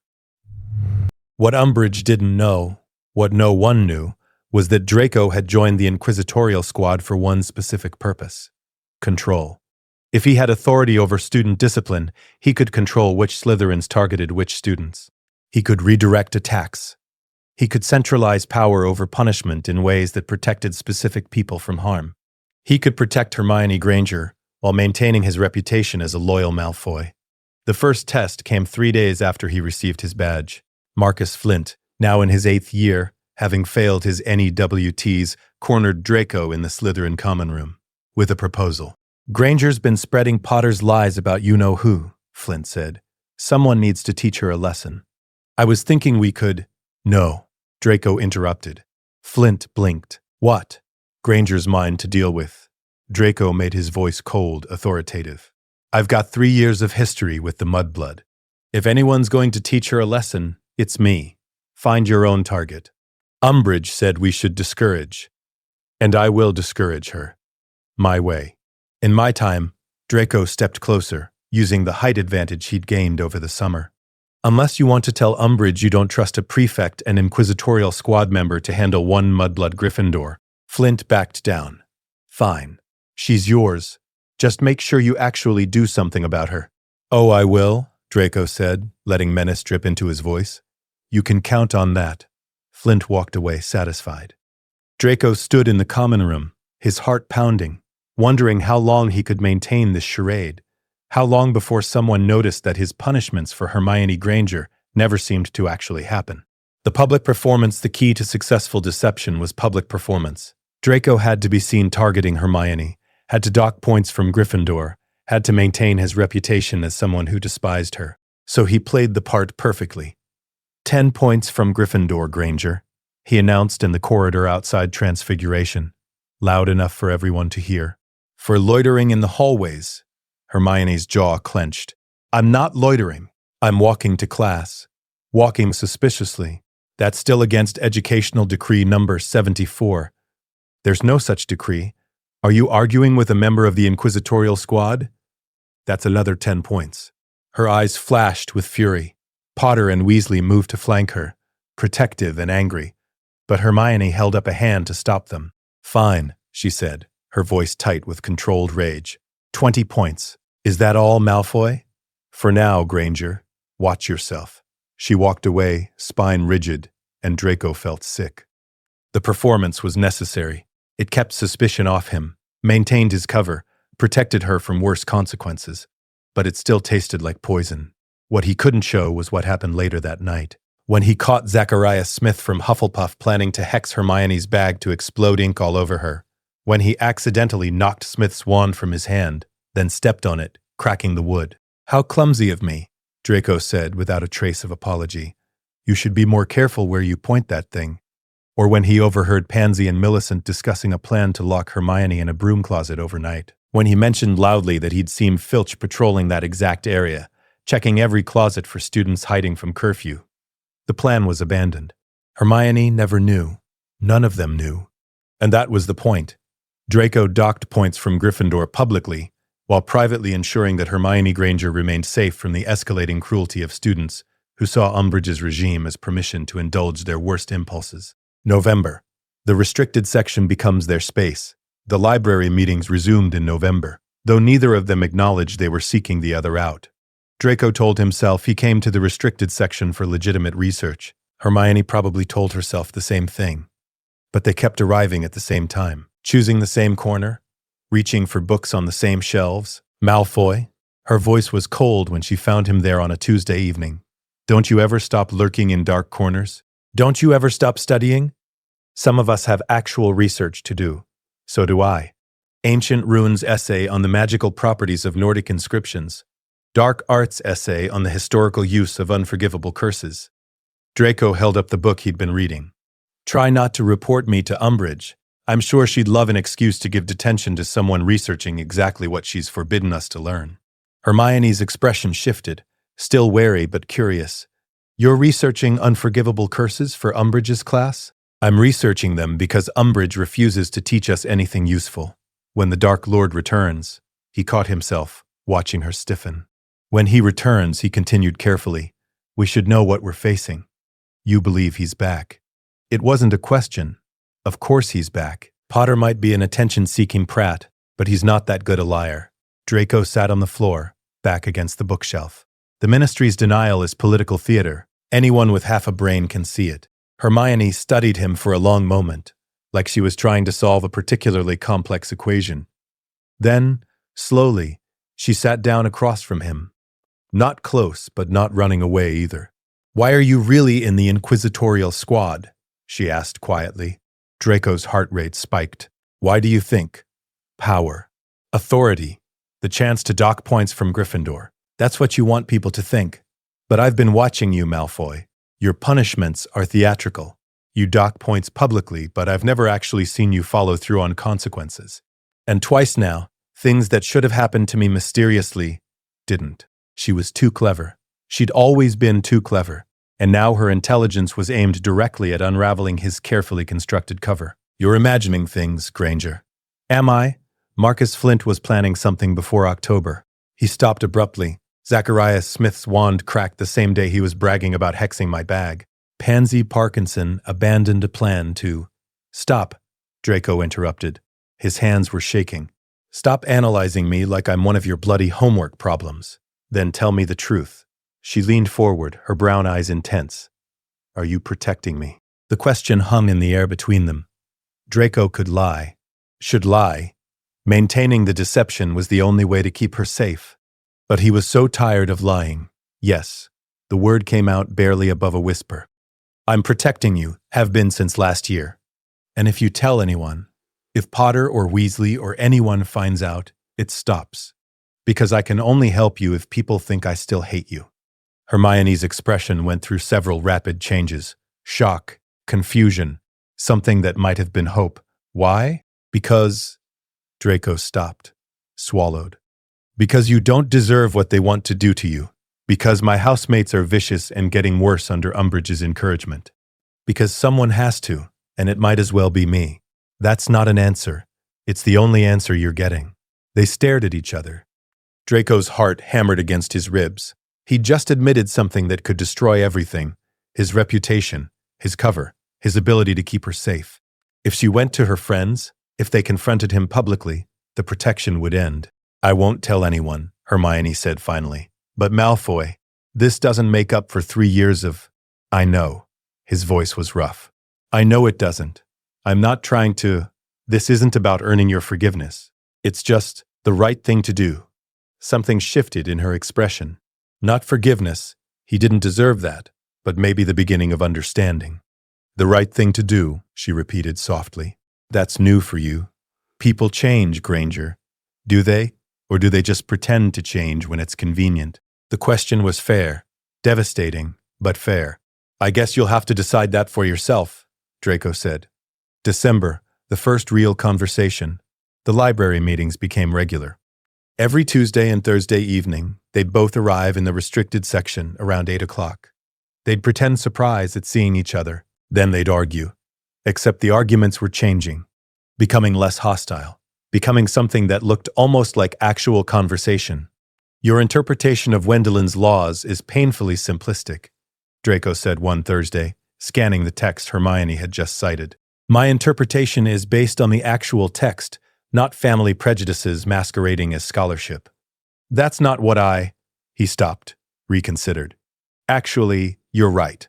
What Umbridge didn't know, what no one knew, was that Draco had joined the inquisitorial squad for one specific purpose: control. If he had authority over student discipline, he could control which Slytherins targeted which students. He could redirect attacks. He could centralize power over punishment in ways that protected specific people from harm. He could protect Hermione Granger while maintaining his reputation as a loyal Malfoy. The first test came 3 days after he received his badge. Marcus Flint, now in his 8th year, having failed his NEWTs, cornered Draco in the Slytherin common room with a proposal. "Granger's been spreading Potter's lies about you-know-who," Flint said. "Someone needs to teach her a lesson." "I was thinking we could—" "No," Draco interrupted. Flint blinked. "What?" Granger's mind to deal with. Draco made his voice cold, authoritative. "I've got 3 years of history with the Mudblood. If anyone's going to teach her a lesson, it's me. Find your own target." Umbridge said we should discourage. "And I will discourage her. My way." In my time, Draco stepped closer, using the height advantage he'd gained over the summer. "Unless you want to tell Umbridge you don't trust a prefect and inquisitorial squad member to handle one Mudblood Gryffindor." Flint backed down. "Fine. She's yours. Just make sure you actually do something about her." "Oh, I will," Draco said, letting menace drip into his voice. "You can count on that." Flint walked away, satisfied. Draco stood in the common room, his heart pounding, wondering how long he could maintain this charade, how long before someone noticed that his punishments for Hermione Granger never seemed to actually happen. The public performance, the key to successful deception, was public performance. Draco had to be seen targeting Hermione, had to dock points from Gryffindor, had to maintain his reputation as someone who despised her. So he played the part perfectly. 10 points from Gryffindor, Granger, he announced in the corridor outside Transfiguration, loud enough for everyone to hear. "For loitering in the hallways." Hermione's jaw clenched. "I'm not loitering. I'm walking to class. Walking suspiciously. That's still against Educational Decree number 74. There's no such decree. Are you arguing with a member of the Inquisitorial Squad? That's another 10 points. Her eyes flashed with fury. Potter and Weasley moved to flank her, protective and angry, but Hermione held up a hand to stop them. "Fine," she said, her voice tight with controlled rage. 20 points. "Is that all, Malfoy?" "For now, Granger. Watch yourself." She walked away, spine rigid, and Draco felt sick. The performance was necessary. It kept suspicion off him, maintained his cover, protected her from worse consequences. But it still tasted like poison. What he couldn't show was what happened later that night, when he caught Zacharias Smith from Hufflepuff planning to hex Hermione's bag to explode ink all over her, when he accidentally knocked Smith's wand from his hand, then stepped on it, cracking the wood. "How clumsy of me," Draco said without a trace of apology. "You should be more careful where you point that thing." Or when he overheard Pansy and Millicent discussing a plan to lock Hermione in a broom closet overnight. When he mentioned loudly that he'd seen Filch patrolling that exact area, checking every closet for students hiding from curfew. The plan was abandoned. Hermione never knew. None of them knew. And that was the point. Draco docked points from Gryffindor publicly, while privately ensuring that Hermione Granger remained safe from the escalating cruelty of students who saw Umbridge's regime as permission to indulge their worst impulses. November. The restricted section becomes their space. The library meetings resumed in November, though neither of them acknowledged they were seeking the other out. Draco told himself he came to the restricted section for legitimate research. Hermione probably told herself the same thing. But they kept arriving at the same time, choosing the same corner, reaching for books on the same shelves. "Malfoy?" Her voice was cold when she found him there on a Tuesday evening. "Don't you ever stop lurking in dark corners? Don't you ever stop studying? Some of us have actual research to do. So do I. Ancient Runes essay on the magical properties of Nordic inscriptions. Dark Arts essay on the historical use of unforgivable curses." Draco held up the book he'd been reading. "Try not to report me to Umbridge. I'm sure she'd love an excuse to give detention to someone researching exactly what she's forbidden us to learn." Hermione's expression shifted, still wary but curious. "You're researching unforgivable curses for Umbridge's class?" "I'm researching them because Umbridge refuses to teach us anything useful. When the Dark Lord returns," he caught himself, watching her stiffen. "When he returns," he continued carefully, "we should know what we're facing. You believe he's back." It wasn't a question. Of course he's back. Potter might be an attention-seeking prat, but he's not that good a liar. Draco sat on the floor, back against the bookshelf. The Ministry's denial is political theater. Anyone with half a brain can see it. Hermione studied him for a long moment, like she was trying to solve a particularly complex equation. Then, slowly, she sat down across from him. Not close, but not running away either. "Why are you really in the inquisitorial squad?" she asked quietly. Draco's heart rate spiked. "Why do you think?" "Power. Authority. The chance to dock points from Gryffindor. That's what you want people to think. But I've been watching you, Malfoy. Your punishments are theatrical. You dock points publicly, but I've never actually seen you follow through on consequences. And twice now, things that should have happened to me mysteriously didn't." She was too clever. She'd always been too clever, and now her intelligence was aimed directly at unraveling his carefully constructed cover. "You're imagining things, Granger." "Am I?" Marcus Flint was planning something before October. He stopped abruptly. Zacharias Smith's wand cracked the same day he was bragging about hexing my bag. Pansy Parkinson abandoned a plan to— "Stop," Draco interrupted. His hands were shaking. "Stop analyzing me like I'm one of your bloody homework problems. Then tell me the truth." She leaned forward, her brown eyes intense. "Are you protecting me?" The question hung in the air between them. Draco could lie. Should lie. Maintaining the deception was the only way to keep her safe. But he was so tired of lying. "Yes." The word came out barely above a whisper. "I'm protecting you, have been since last year. And if you tell anyone, if Potter or Weasley or anyone finds out, it stops. Because I can only help you if people think I still hate you." Hermione's expression went through several rapid changes. Shock, confusion, something that might have been hope. "Why?" "Because—" Draco stopped, swallowed. "Because you don't deserve what they want to do to you. Because my housemates are vicious and getting worse under Umbridge's encouragement. Because someone has to, and it might as well be me." "That's not an answer. It's the only answer you're getting." They stared at each other. Draco's heart hammered against his ribs. He'd just admitted something that could destroy everything: his reputation, his cover, his ability to keep her safe. If she went to her friends, if they confronted him publicly, the protection would end. "I won't tell anyone," Hermione said finally. "But Malfoy, this doesn't make up for 3 years of—" "I know." His voice was rough. "I know it doesn't. I'm not trying to— This isn't about earning your forgiveness. It's just the right thing to do." Something shifted in her expression. Not forgiveness. He didn't deserve that, but maybe the beginning of understanding. "The right thing to do," she repeated softly. "That's new for you. People change, Granger. Do they? Or do they just pretend to change when it's convenient?" The question was fair. Devastating, but fair. "I guess you'll have to decide that for yourself," Draco said. December, the first real conversation. The library meetings became regular. Every Tuesday and Thursday evening, they'd both arrive in the restricted section around 8 o'clock. They'd pretend surprise at seeing each other. Then they'd argue. Except the arguments were changing, becoming less hostile, becoming something that looked almost like actual conversation. "Your interpretation of Wendelin's laws is painfully simplistic," Draco said one Thursday, scanning the text Hermione had just cited. "My interpretation is based on the actual text, not family prejudices masquerading as scholarship." "That's not what I—" He stopped, reconsidered. "Actually, you're right.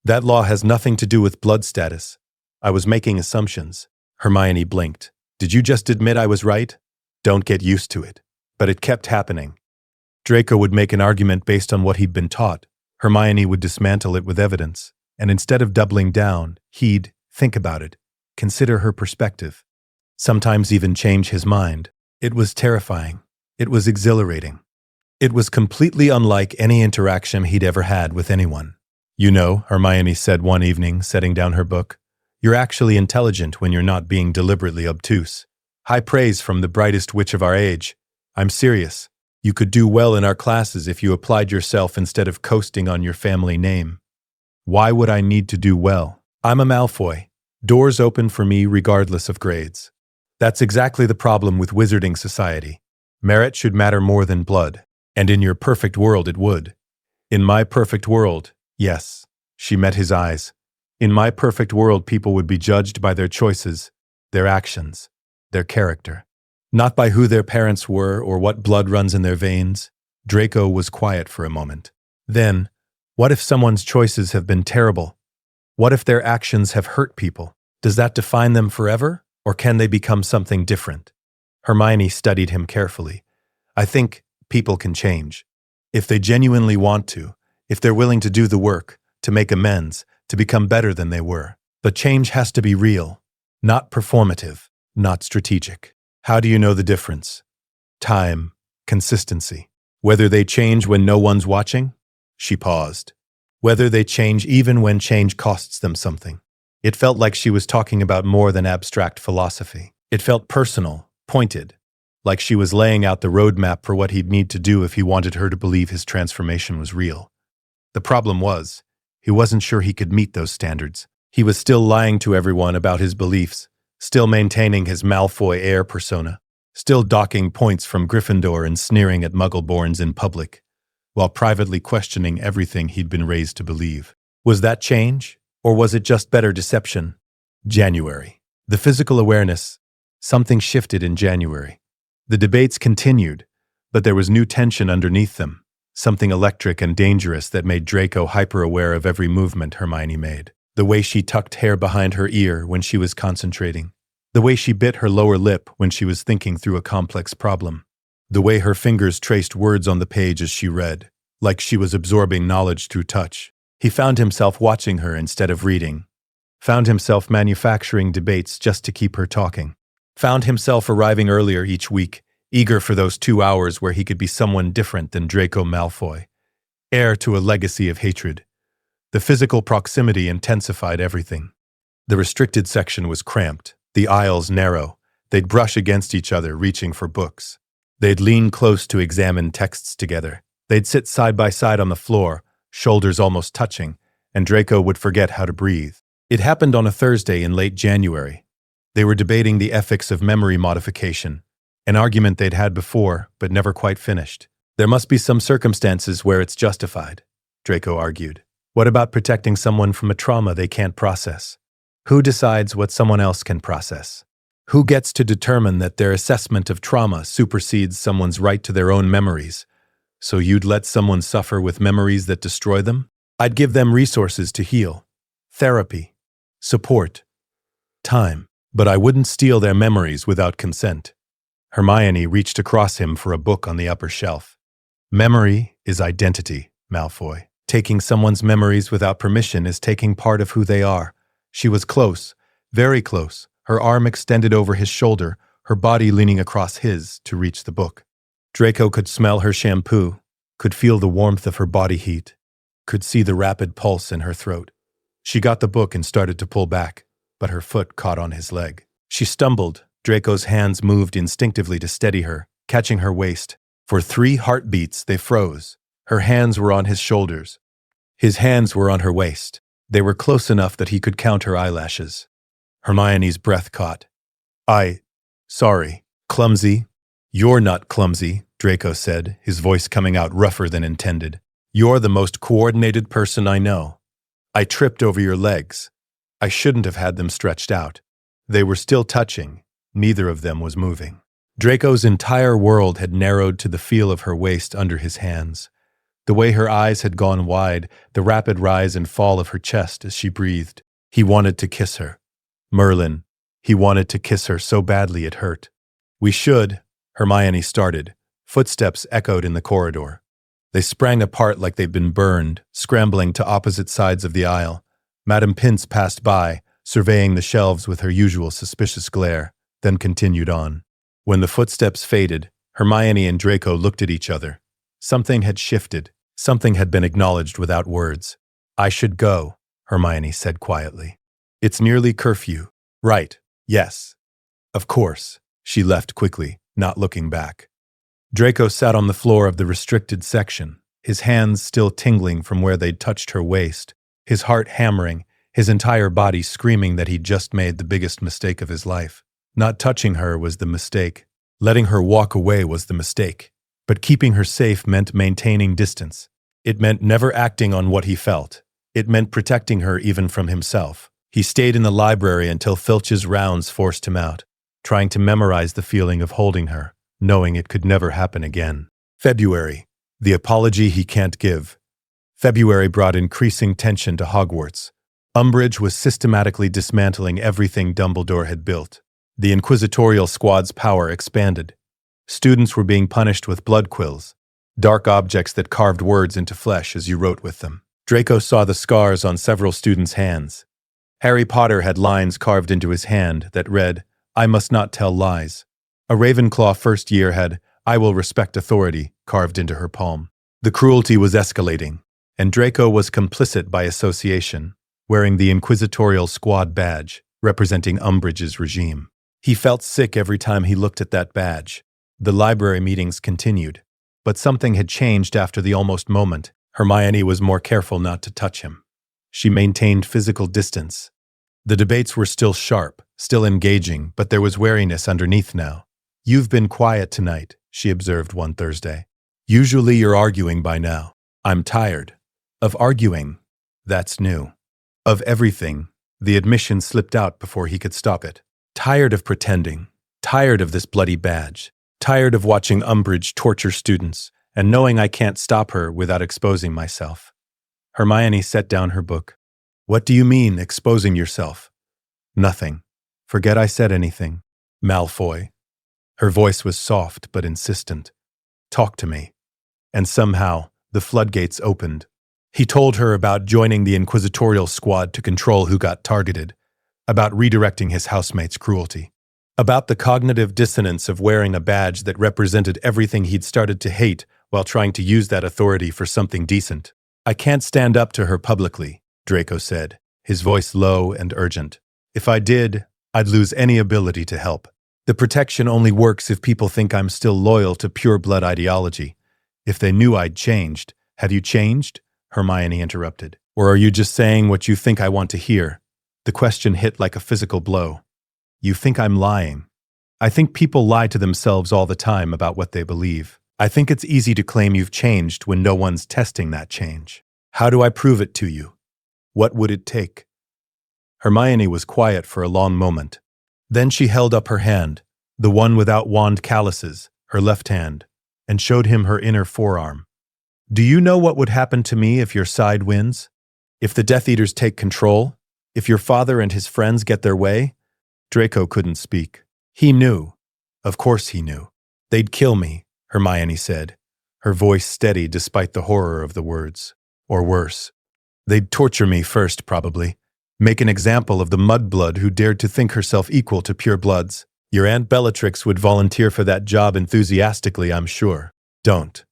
That law has nothing to do with blood status. I was making assumptions." Hermione blinked. "Did you just admit I was right?" "Don't get used to it." But it kept happening. Draco would make an argument based on what he'd been taught. Hermione would dismantle it with evidence. And instead of doubling down, he'd think about it, consider her perspective. Sometimes even change his mind. It was terrifying. It was exhilarating. It was completely unlike any interaction he'd ever had with anyone. "You know," Hermione said one evening, setting down her book, "you're actually intelligent when you're not being deliberately obtuse. High praise from the brightest witch of our age. I'm serious. You could do well in our classes if you applied yourself instead of coasting on your family name." "Why would I need to do well? I'm a Malfoy. Doors open for me regardless of grades." That's exactly the problem with wizarding society. Merit should matter more than blood. And in your perfect world it would. In my perfect world, yes. She met his eyes. In my perfect world, people would be judged by their choices, their actions, their character. Not by who their parents were or what blood runs in their veins. Draco was quiet for a moment. Then, what if someone's choices have been terrible? What if their actions have hurt people? Does that define them forever, or can they become something different? Hermione studied him carefully. I think people can change. If they genuinely want to, if they're willing to do the work, to make amends, to become better than they were. But change has to be real, not performative, not strategic. How do you know the difference? Time, consistency. Whether they change when no one's watching? She paused. Whether they change even when change costs them something. It felt like she was talking about more than abstract philosophy. It felt personal, pointed, like she was laying out the roadmap for what he'd need to do if he wanted her to believe his transformation was real. The problem was, he wasn't sure he could meet those standards. He was still lying to everyone about his beliefs, still maintaining his Malfoy heir persona, still docking points from Gryffindor and sneering at Muggle-borns in public, while privately questioning everything he'd been raised to believe. Was that change, or was it just better deception? January. The physical awareness. Something shifted in January. The debates continued, but there was new tension underneath them, something electric and dangerous that made Draco hyper-aware of every movement Hermione made. The way she tucked hair behind her ear when she was concentrating. The way she bit her lower lip when she was thinking through a complex problem. The way her fingers traced words on the page as she read, like she was absorbing knowledge through touch. He found himself watching her instead of reading. Found himself manufacturing debates just to keep her talking. Found himself arriving earlier each week, eager for those 2 hours where he could be someone different than Draco Malfoy, heir to a legacy of hatred. The physical proximity intensified everything. The restricted section was cramped, the aisles narrow. They'd brush against each other, reaching for books. They'd lean close to examine texts together. They'd sit side by side on the floor, shoulders almost touching, and Draco would forget how to breathe. It happened on a Thursday in late January. They were debating the ethics of memory modification, an argument they'd had before, but never quite finished. There must be some circumstances where it's justified, Draco argued. What about protecting someone from a trauma they can't process? Who decides what someone else can process? Who gets to determine that their assessment of trauma supersedes someone's right to their own memories? So you'd let someone suffer with memories that destroy them? I'd give them resources to heal, therapy, support, time, but I wouldn't steal their memories without consent. Hermione reached across him for a book on the upper shelf. Memory is identity, Malfoy. Taking someone's memories without permission is taking part of who they are. She was close, very close, her arm extended over his shoulder, her body leaning across his to reach the book. Draco could smell her shampoo, could feel the warmth of her body heat, could see the rapid pulse in her throat. She got the book and started to pull back, but her foot caught on his leg. She stumbled. Draco's hands moved instinctively to steady her, catching her waist. For 3 heartbeats, they froze. Her hands were on his shoulders. His hands were on her waist. They were close enough that he could count her eyelashes. Hermione's breath caught. Sorry. Clumsy. You're not clumsy, Draco said, his voice coming out rougher than intended. You're the most coordinated person I know. I tripped over your legs. I shouldn't have had them stretched out. They were still touching. Neither of them was moving. Draco's entire world had narrowed to the feel of her waist under his hands. The way her eyes had gone wide, the rapid rise and fall of her chest as she breathed. He wanted to kiss her. Merlin. He wanted to kiss her so badly it hurt. We should, Hermione started. Footsteps echoed in the corridor. They sprang apart like they'd been burned, scrambling to opposite sides of the aisle. Madame Pince passed by, surveying the shelves with her usual suspicious glare, then continued on. When the footsteps faded, Hermione and Draco looked at each other. Something had shifted. Something had been acknowledged without words. I should go, Hermione said quietly. It's nearly curfew. Right, yes. Of course. She left quickly, not looking back. Draco sat on the floor of the restricted section, his hands still tingling from where they'd touched her waist, his heart hammering, his entire body screaming that he'd just made the biggest mistake of his life. Not touching her was the mistake. Letting her walk away was the mistake. But keeping her safe meant maintaining distance. It meant never acting on what he felt. It meant protecting her even from himself. He stayed in the library until Filch's rounds forced him out, trying to memorize the feeling of holding her, knowing it could never happen again. February. The apology he can't give. February brought increasing tension to Hogwarts. Umbridge was systematically dismantling everything Dumbledore had built. The Inquisitorial Squad's power expanded. Students were being punished with blood quills, dark objects that carved words into flesh as you wrote with them. Draco saw the scars on several students' hands. Harry Potter had lines carved into his hand that read, "I must not tell lies." A Ravenclaw first year had, "I will respect authority," carved into her palm. The cruelty was escalating, and Draco was complicit by association, wearing the Inquisitorial Squad badge, representing Umbridge's regime. He felt sick every time he looked at that badge. The library meetings continued, but something had changed after the almost moment. Hermione was more careful not to touch him. She maintained physical distance. The debates were still sharp, still engaging, but there was wariness underneath now. "You've been quiet tonight," she observed one Thursday. "Usually you're arguing by now." "I'm tired." "Of arguing?" "That's new." "Of everything." The admission slipped out before he could stop it. "Tired of pretending. Tired of this bloody badge. Tired of watching Umbridge torture students, and knowing I can't stop her without exposing myself." Hermione set down her book. "What do you mean, exposing yourself?" "Nothing. Forget I said anything. Malfoy." Her voice was soft but insistent. "Talk to me." And somehow, the floodgates opened. He told her about joining the Inquisitorial Squad to control who got targeted, about redirecting his housemates' cruelty, about the cognitive dissonance of wearing a badge that represented everything he'd started to hate while trying to use that authority for something decent. "I can't stand up to her publicly," Draco said, his voice low and urgent. "If I did, I'd lose any ability to help. The protection only works if people think I'm still loyal to pure-blood ideology. If they knew I'd changed." "Have you changed?" Hermione interrupted. "Or are you just saying what you think I want to hear?" The question hit like a physical blow. "You think I'm lying." "I think people lie to themselves all the time about what they believe. I think it's easy to claim you've changed when no one's testing that change. How do I prove it to you? What would it take?" Hermione was quiet for a long moment. Then she held up her hand, the one without wand calluses, her left hand, and showed him her inner forearm. "Do you know what would happen to me if your side wins? If the Death Eaters take control? If your father and his friends get their way?" Draco couldn't speak. He knew. Of course he knew. "They'd kill me," Hermione said, her voice steady despite the horror of the words. "Or worse. They'd torture me first, probably. Make an example of the mudblood who dared to think herself equal to purebloods. Your Aunt Bellatrix would volunteer for that job enthusiastically, I'm sure." "Don't."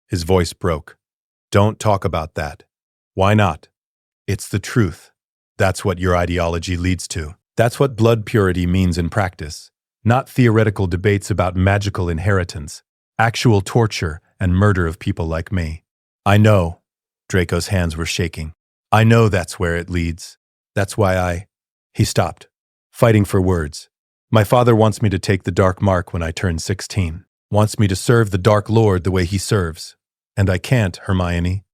His voice broke. "Don't talk about that." "Why not?" "It's the truth. That's what your ideology leads to. That's what blood purity means in practice. Not theoretical debates about magical inheritance. Actual torture and murder of people like me." "I know." Draco's hands were shaking. "I know that's where it leads. That's why He stopped, fighting for words. "My father wants me to take the Dark Mark when I turn 16. Wants me to serve the Dark Lord the way he serves. And I can't, Hermione.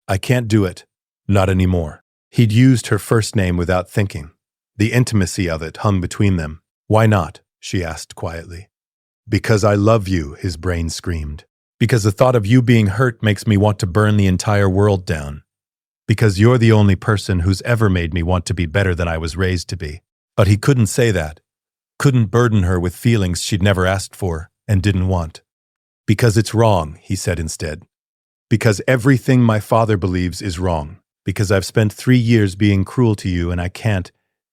I can't do it. Not anymore." He'd used her first name without thinking. The intimacy of it hung between them. "Why not?" she asked quietly. "Because I love you," his brain screamed. "Because the thought of you being hurt makes me want to burn the entire world down. Because you're the only person who's ever made me want to be better than I was raised to be." But he couldn't say that. Couldn't burden her with feelings she'd never asked for and didn't want. "Because it's wrong," he said instead. "Because everything my father believes is wrong. Because I've spent 3 years being cruel to you and I can't,"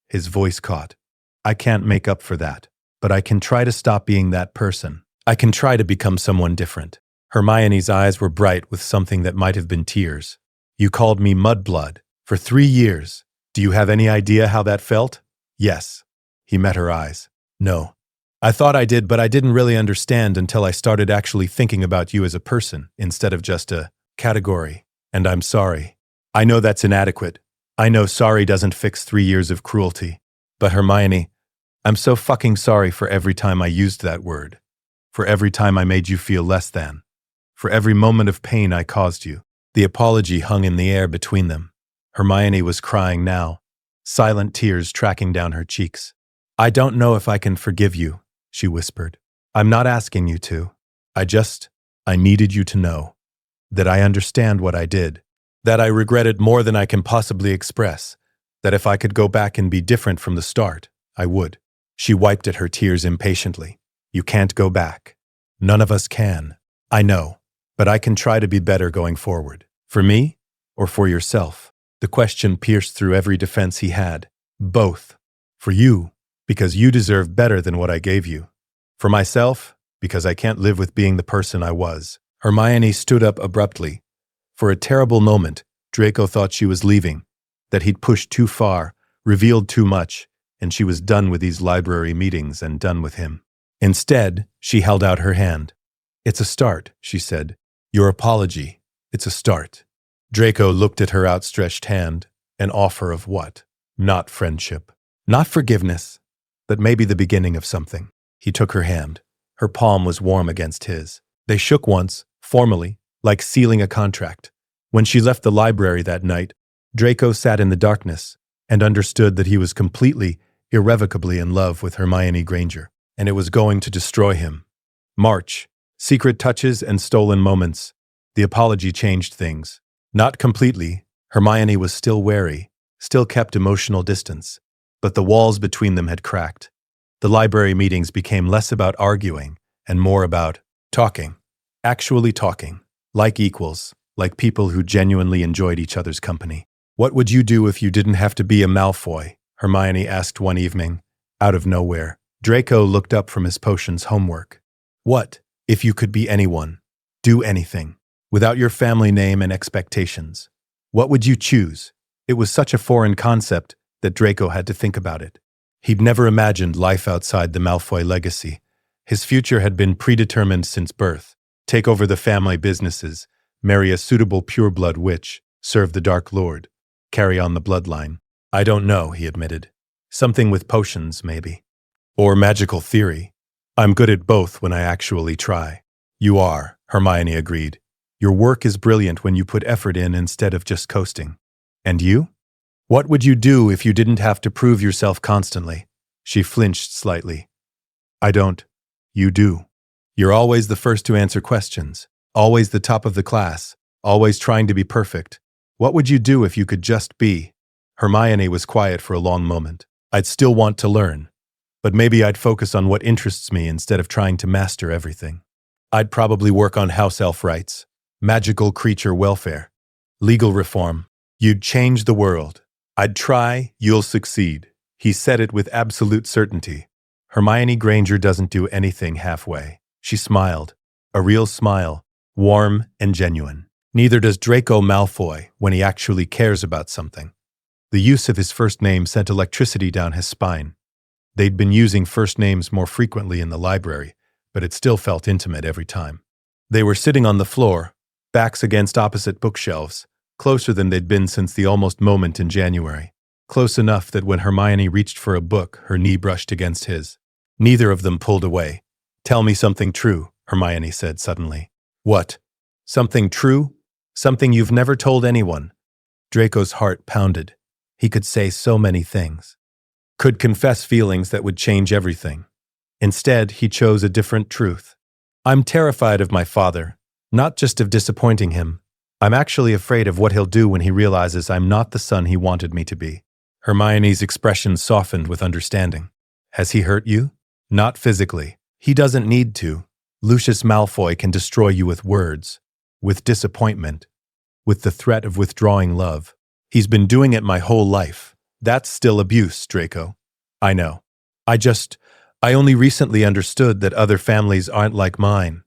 his voice caught. "I can't make up for that. But I can try to stop being that person. I can try to become someone different." Hermione's eyes were bright with something that might have been tears. "You called me mudblood. For 3 years. Do you have any idea how that felt?" "Yes." He met her eyes. "No. I thought I did, but I didn't really understand until I started actually thinking about you as a person instead of just a category. And I'm sorry. I know that's inadequate. I know sorry doesn't fix 3 years of cruelty. But Hermione, I'm so fucking sorry for every time I used that word. For every time I made you feel less than. For every moment of pain I caused you." The apology hung in the air between them. Hermione was crying now, silent tears tracking down her cheeks. "I don't know if I can forgive you," she whispered. "I'm not asking you to. I needed you to know that I understand what I did, that I regret it more than I can possibly express, That if I could go back and be different from the start, I would. She wiped at her tears impatiently. You can't go back. None of us can. I know. But I can try to be better going forward. For me, or for yourself? The question pierced through every defense he had. Both. For you, because you deserve better than what I gave you. For myself, because I can't live with being the person I was. Hermione stood up abruptly. For a terrible moment, Draco thought she was leaving, that he'd pushed too far, revealed too much, and she was done with these library meetings and done with him. Instead, she held out her hand. It's a start, she said. Your apology. It's a start. Draco looked at her outstretched hand. An offer of what? Not friendship. Not forgiveness. But maybe the beginning of something. He took her hand. Her palm was warm against his. They shook once, formally, like sealing a contract. When she left the library that night, Draco sat in the darkness and understood that he was completely, irrevocably in love with Hermione Granger, and it was going to destroy him. March. Secret touches and stolen moments. The apology changed things. Not completely. Hermione was still wary, still kept emotional distance, but the walls between them had cracked. The library meetings became less about arguing and more about talking. Actually talking. Like equals, like people who genuinely enjoyed each other's company. What would you do if you didn't have to be a Malfoy? Hermione asked one evening, out of nowhere. Draco looked up from his potions homework. What, if you could be anyone? Do anything. Without your family name and expectations. What would you choose? It was such a foreign concept that Draco had to think about it. He'd never imagined life outside the Malfoy legacy. His future had been predetermined since birth. Take over the family businesses, marry a suitable pureblood witch, serve the Dark Lord, carry on the bloodline. I don't know, he admitted. Something with potions, maybe. Or magical theory. I'm good at both when I actually try. You are, Hermione agreed. Your work is brilliant when you put effort in instead of just coasting. And you? What would you do if you didn't have to prove yourself constantly? She flinched slightly. I don't. You do. You're always the first to answer questions, always the top of the class, always trying to be perfect. What would you do if you could just be? Hermione was quiet for a long moment. I'd still want to learn, but maybe I'd focus on what interests me instead of trying to master everything. I'd probably work on house elf rights, magical creature welfare, legal reform. You'd change the world. I'd try, you'll succeed. He said it with absolute certainty. Hermione Granger doesn't do anything halfway. She smiled, a real smile, warm and genuine. Neither does Draco Malfoy when he actually cares about something. The use of his first name sent electricity down his spine. They'd been using first names more frequently in the library, but it still felt intimate every time. They were sitting on the floor, backs against opposite bookshelves, closer than they'd been since the almost moment in January. Close enough that when Hermione reached for a book, her knee brushed against his. Neither of them pulled away. Tell me something true, Hermione said suddenly. What? Something true? Something you've never told anyone? Draco's heart pounded. He could say so many things. Could confess feelings that would change everything. Instead, he chose a different truth. I'm terrified of my father, not just of disappointing him. I'm actually afraid of what he'll do when he realizes I'm not the son he wanted me to be. Hermione's expression softened with understanding. Has he hurt you? Not physically. He doesn't need to. Lucius Malfoy can destroy you with words, with disappointment, with the threat of withdrawing love. He's been doing it my whole life. That's still abuse, Draco. I know. I only recently understood that other families aren't like mine.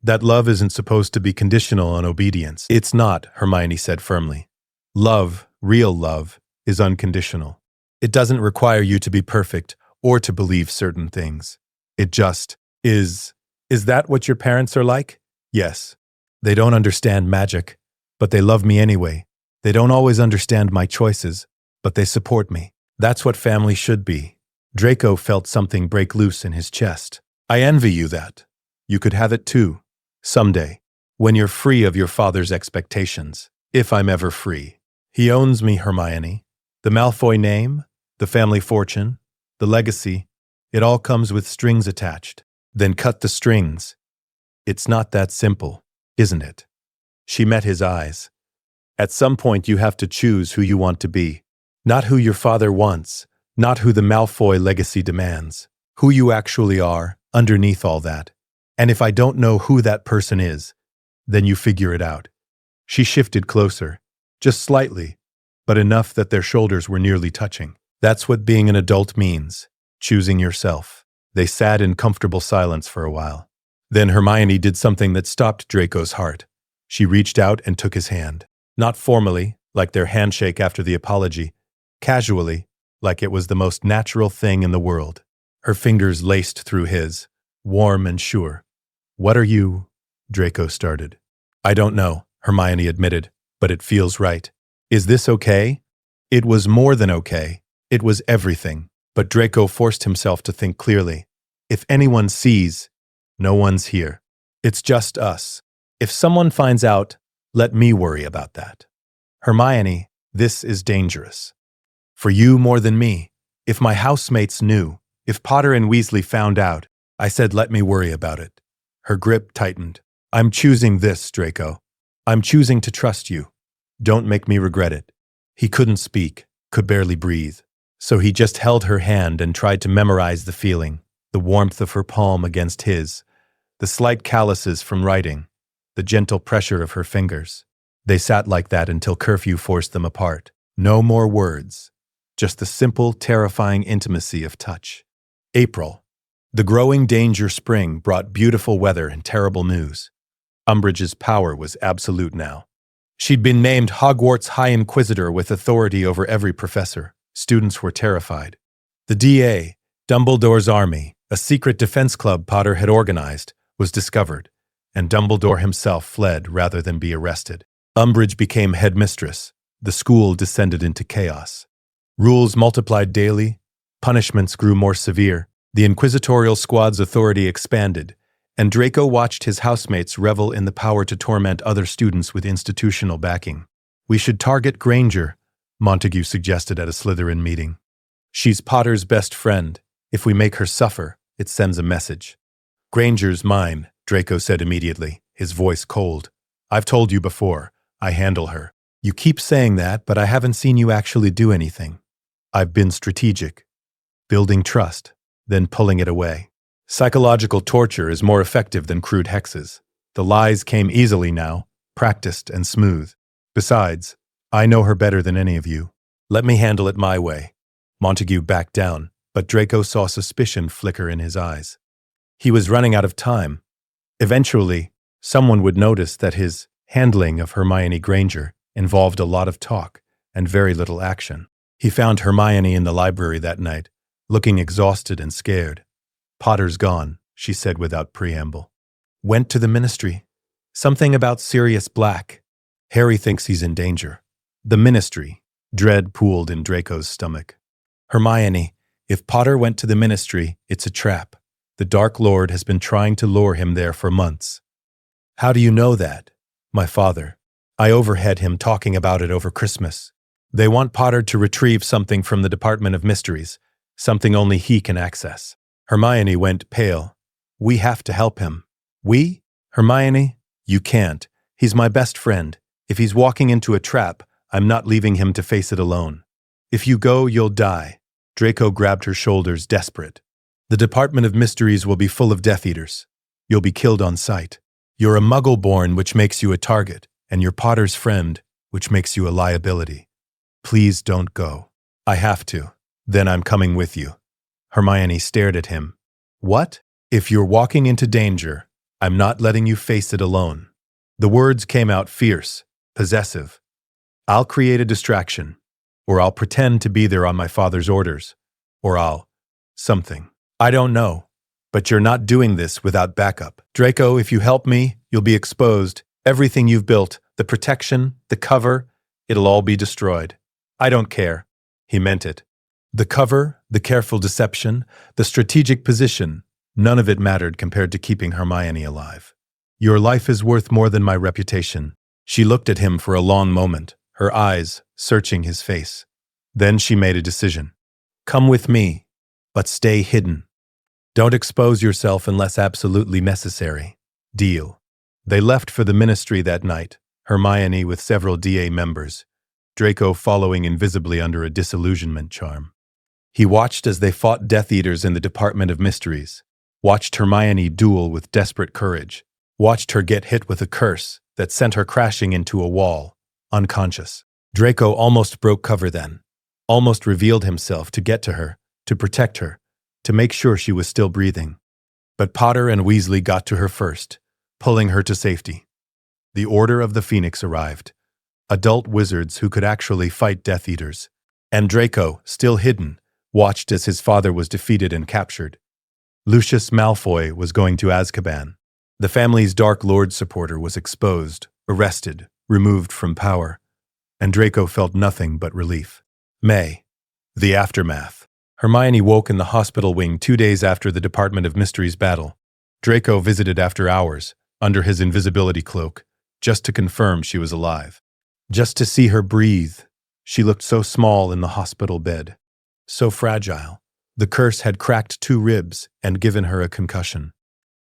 That love isn't supposed to be conditional on obedience. It's not, Hermione said firmly. Love, real love, is unconditional. It doesn't require you to be perfect or to believe certain things. It just is. Is that what your parents are like? Yes. They don't understand magic, but they love me anyway. They don't always understand my choices, but they support me. That's what family should be. Draco felt something break loose in his chest. I envy you that. You could have it too. Someday, when you're free of your father's expectations, if I'm ever free. He owns me, Hermione. The Malfoy name, the family fortune, the legacy, it all comes with strings attached. Then cut the strings. It's not that simple, isn't it? She met his eyes. At some point you have to choose who you want to be. Not who your father wants, not who the Malfoy legacy demands. Who you actually are, underneath all that. And if I don't know who that person is, then you figure it out. She shifted closer, just slightly, but enough that their shoulders were nearly touching. That's what being an adult means, choosing yourself. They sat in comfortable silence for a while. Then Hermione did something that stopped Draco's heart. She reached out and took his hand. Not formally, like their handshake after the apology, casually, like it was the most natural thing in the world. Her fingers laced through his, warm and sure. "What are you?" Draco started. "I don't know," Hermione admitted, "but it feels right." "Is this okay?" It was more than okay. It was everything. But Draco forced himself to think clearly. If anyone sees, no one's here. It's just us. If someone finds out, let me worry about that. Hermione, this is dangerous. For you more than me. If my housemates knew, if Potter and Weasley found out, I said let me worry about it. Her grip tightened. I'm choosing this, Draco. I'm choosing to trust you. Don't make me regret it. He couldn't speak, could barely breathe. So he just held her hand and tried to memorize the feeling, the warmth of her palm against his, the slight calluses from writing, the gentle pressure of her fingers. They sat like that until curfew forced them apart. No more words, just the simple, terrifying intimacy of touch. April. The growing danger spring brought beautiful weather and terrible news. Umbridge's power was absolute now. She'd been named Hogwarts High Inquisitor with authority over every professor. Students were terrified. The DA, Dumbledore's army, a secret defense club Potter had organized, was discovered, and Dumbledore himself fled rather than be arrested. Umbridge became headmistress. The school descended into chaos. Rules multiplied daily, punishments grew more severe, the inquisitorial squad's authority expanded, and Draco watched his housemates revel in the power to torment other students with institutional backing. We should target Granger, Montague suggested at a Slytherin meeting. She's Potter's best friend. If we make her suffer, it sends a message. Granger's mine, Draco said immediately, his voice cold. I've told you before, I handle her. You keep saying that, but I haven't seen you actually do anything. I've been strategic, building trust, then pulling it away. Psychological torture is more effective than crude hexes. The lies came easily now, practiced and smooth. Besides, I know her better than any of you. Let me handle it my way. Montague backed down, but Draco saw suspicion flicker in his eyes. He was running out of time. Eventually, someone would notice that his handling of Hermione Granger involved a lot of talk and very little action. He found Hermione in the library that night, looking exhausted and scared. Potter's gone, she said without preamble. Went to the ministry. Something about Sirius Black. Harry thinks he's in danger. The ministry. Dread pooled in Draco's stomach. Hermione, if Potter went to the ministry, it's a trap. The Dark Lord has been trying to lure him there for months. How do you know that? My father. I overheard him talking about it over Christmas. They want Potter to retrieve something from the Department of Mysteries, something only he can access. Hermione went pale. We have to help him. We? Hermione, you can't. He's my best friend. If he's walking into a trap, I'm not leaving him to face it alone. If you go, you'll die. Draco grabbed her shoulders, desperate. The Department of Mysteries will be full of Death Eaters. You'll be killed on sight. You're a Muggle-born, which makes you a target, and you're Potter's friend, which makes you a liability. Please don't go. I have to. Then I'm coming with you. Hermione stared at him. What? If you're walking into danger, I'm not letting you face it alone. The words came out fierce, possessive. I'll create a distraction, or I'll pretend to be there on my father's orders, or I'll... something. I don't know, but you're not doing this without backup. Draco, if you help me, you'll be exposed. Everything you've built, the protection, the cover, it'll all be destroyed. I don't care. He meant it. The cover, the careful deception, the strategic position, none of it mattered compared to keeping Hermione alive. Your life is worth more than my reputation. She looked at him for a long moment, her eyes searching his face. Then she made a decision. Come with me, but stay hidden. Don't expose yourself unless absolutely necessary. Deal. They left for the ministry that night, Hermione with several DA members. Draco following invisibly under a disillusionment charm. He watched as they fought Death Eaters in the Department of Mysteries, watched Hermione duel with desperate courage, watched her get hit with a curse that sent her crashing into a wall, unconscious. Draco almost broke cover then, almost revealed himself to get to her, to protect her, to make sure she was still breathing. But Potter and Weasley got to her first, pulling her to safety. The Order of the Phoenix arrived, adult wizards who could actually fight Death Eaters, and Draco, still hidden, watched as his father was defeated and captured. Lucius Malfoy was going to Azkaban. The family's Dark Lord supporter was exposed, arrested, removed from power, and Draco felt nothing but relief. May. The aftermath. Hermione woke in the hospital wing 2 days after the Department of Mysteries battle. Draco visited after hours, under his invisibility cloak, just to confirm she was alive. Just to see her breathe. She looked so small in the hospital bed. So fragile. The curse had cracked 2 ribs and given her a concussion.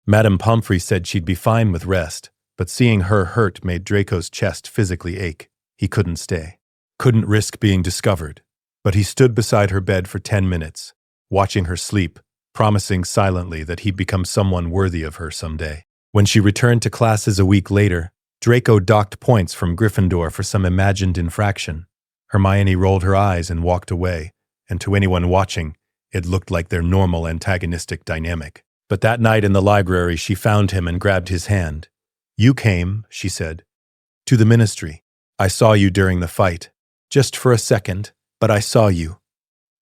Madame Pomfrey said she'd be fine with rest, but seeing her hurt made Draco's chest physically ache. He couldn't stay. Couldn't risk being discovered. But he stood beside her bed for 10 minutes, watching her sleep, promising silently that he'd become someone worthy of her someday. When she returned to classes a week later, Draco docked points from Gryffindor for some imagined infraction. Hermione rolled her eyes and walked away, and to anyone watching, it looked like their normal antagonistic dynamic. But that night in the library, she found him and grabbed his hand. "You came," she said, "to the ministry. I saw you during the fight. Just for a second, but I saw you.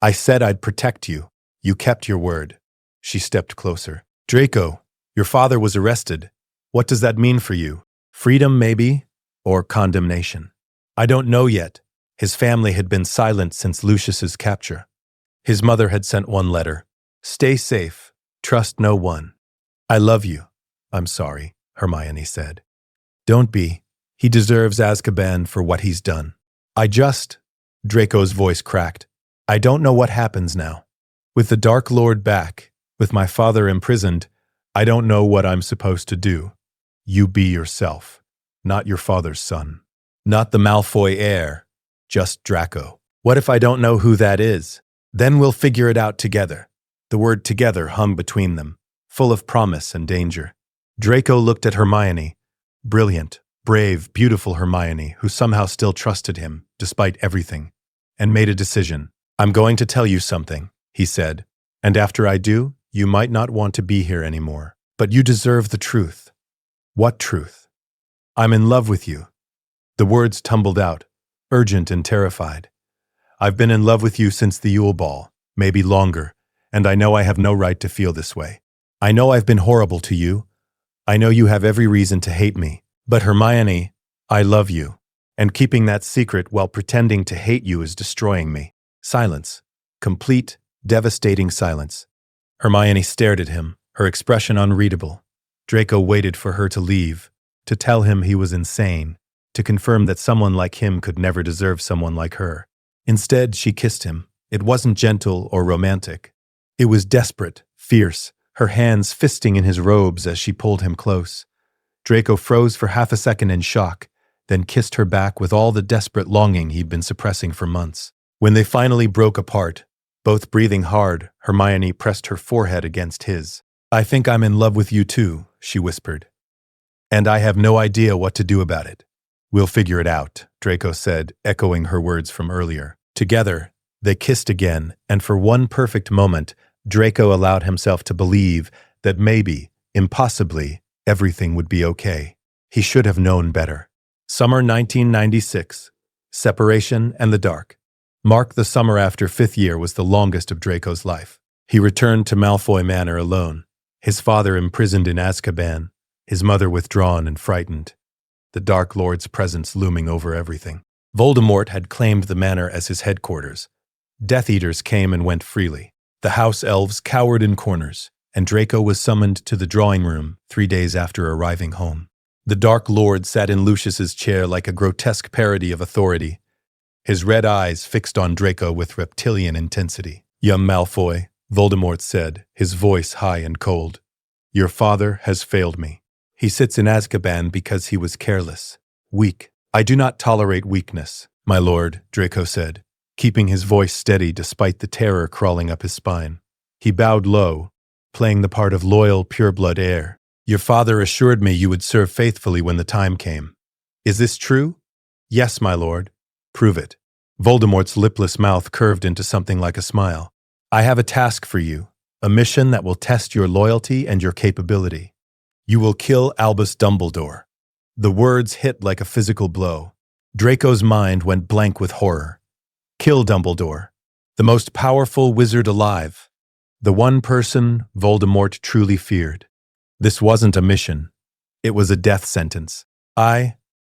I said I'd protect you. You kept your word." She stepped closer. "Draco, your father was arrested. What does that mean for you? Freedom, maybe? Or condemnation? I don't know yet." His family had been silent since Lucius's capture. His mother had sent one letter. "Stay safe. Trust no one. I love you." "I'm sorry," Hermione said. "Don't be. He deserves Azkaban for what he's done." Draco's voice cracked. "I don't know what happens now. With the Dark Lord back, with my father imprisoned, I don't know what I'm supposed to do. You be yourself, not your father's son. Not the Malfoy heir, just Draco. What if I don't know who that is? Then we'll figure it out together." The word together hung between them, full of promise and danger. Draco looked at Hermione, brilliant, brave, beautiful Hermione, who somehow still trusted him, despite everything, and made a decision. "I'm going to tell you something," he said, "and after I do, you might not want to be here anymore. But you deserve the truth." "What truth?" "I'm in love with you." The words tumbled out, urgent and terrified. "I've been in love with you since the Yule Ball, maybe longer, and I know I have no right to feel this way. I know I've been horrible to you. I know you have every reason to hate me. But Hermione, I love you, and keeping that secret while pretending to hate you is destroying me." Silence. Complete, devastating silence. Hermione stared at him, her expression unreadable. Draco waited for her to leave, to tell him he was insane, to confirm that someone like him could never deserve someone like her. Instead, she kissed him. It wasn't gentle or romantic. It was desperate, fierce, her hands fisting in his robes as she pulled him close. Draco froze for half a second in shock, then kissed her back with all the desperate longing he'd been suppressing for months. When they finally broke apart, both breathing hard, Hermione pressed her forehead against his. "I think I'm in love with you too," she whispered. "And I have no idea what to do about it." "We'll figure it out," Draco said, echoing her words from earlier. Together, they kissed again, and for one perfect moment, Draco allowed himself to believe that maybe, impossibly, everything would be okay. He should have known better. Summer 1996. Separation and the dark. Mark, the summer after 5th year, was the longest of Draco's life. He returned to Malfoy Manor alone, his father imprisoned in Azkaban, his mother withdrawn and frightened, the Dark Lord's presence looming over everything. Voldemort had claimed the manor as his headquarters. Death Eaters came and went freely. The house elves cowered in corners, and Draco was summoned to the drawing room 3 days after arriving home. The Dark Lord sat in Lucius's chair like a grotesque parody of authority, his red eyes fixed on Draco with reptilian intensity. "Young Malfoy," Voldemort said, his voice high and cold, "your father has failed me. He sits in Azkaban because he was careless, weak. I do not tolerate weakness. My lord, Draco said, keeping his voice steady despite the terror crawling up his spine. He bowed low, playing the part of loyal, pureblood heir. Your father assured me you would serve faithfully when the time came. Is this true? Yes, my lord. Prove it. Voldemort's lipless mouth curved into something like a smile. I have a task for you, a mission that will test your loyalty and your capability. You will kill Albus Dumbledore. The words hit like a physical blow. Draco's mind went blank with horror. Kill Dumbledore, the most powerful wizard alive. The one person Voldemort truly feared. This wasn't a mission. It was a death sentence.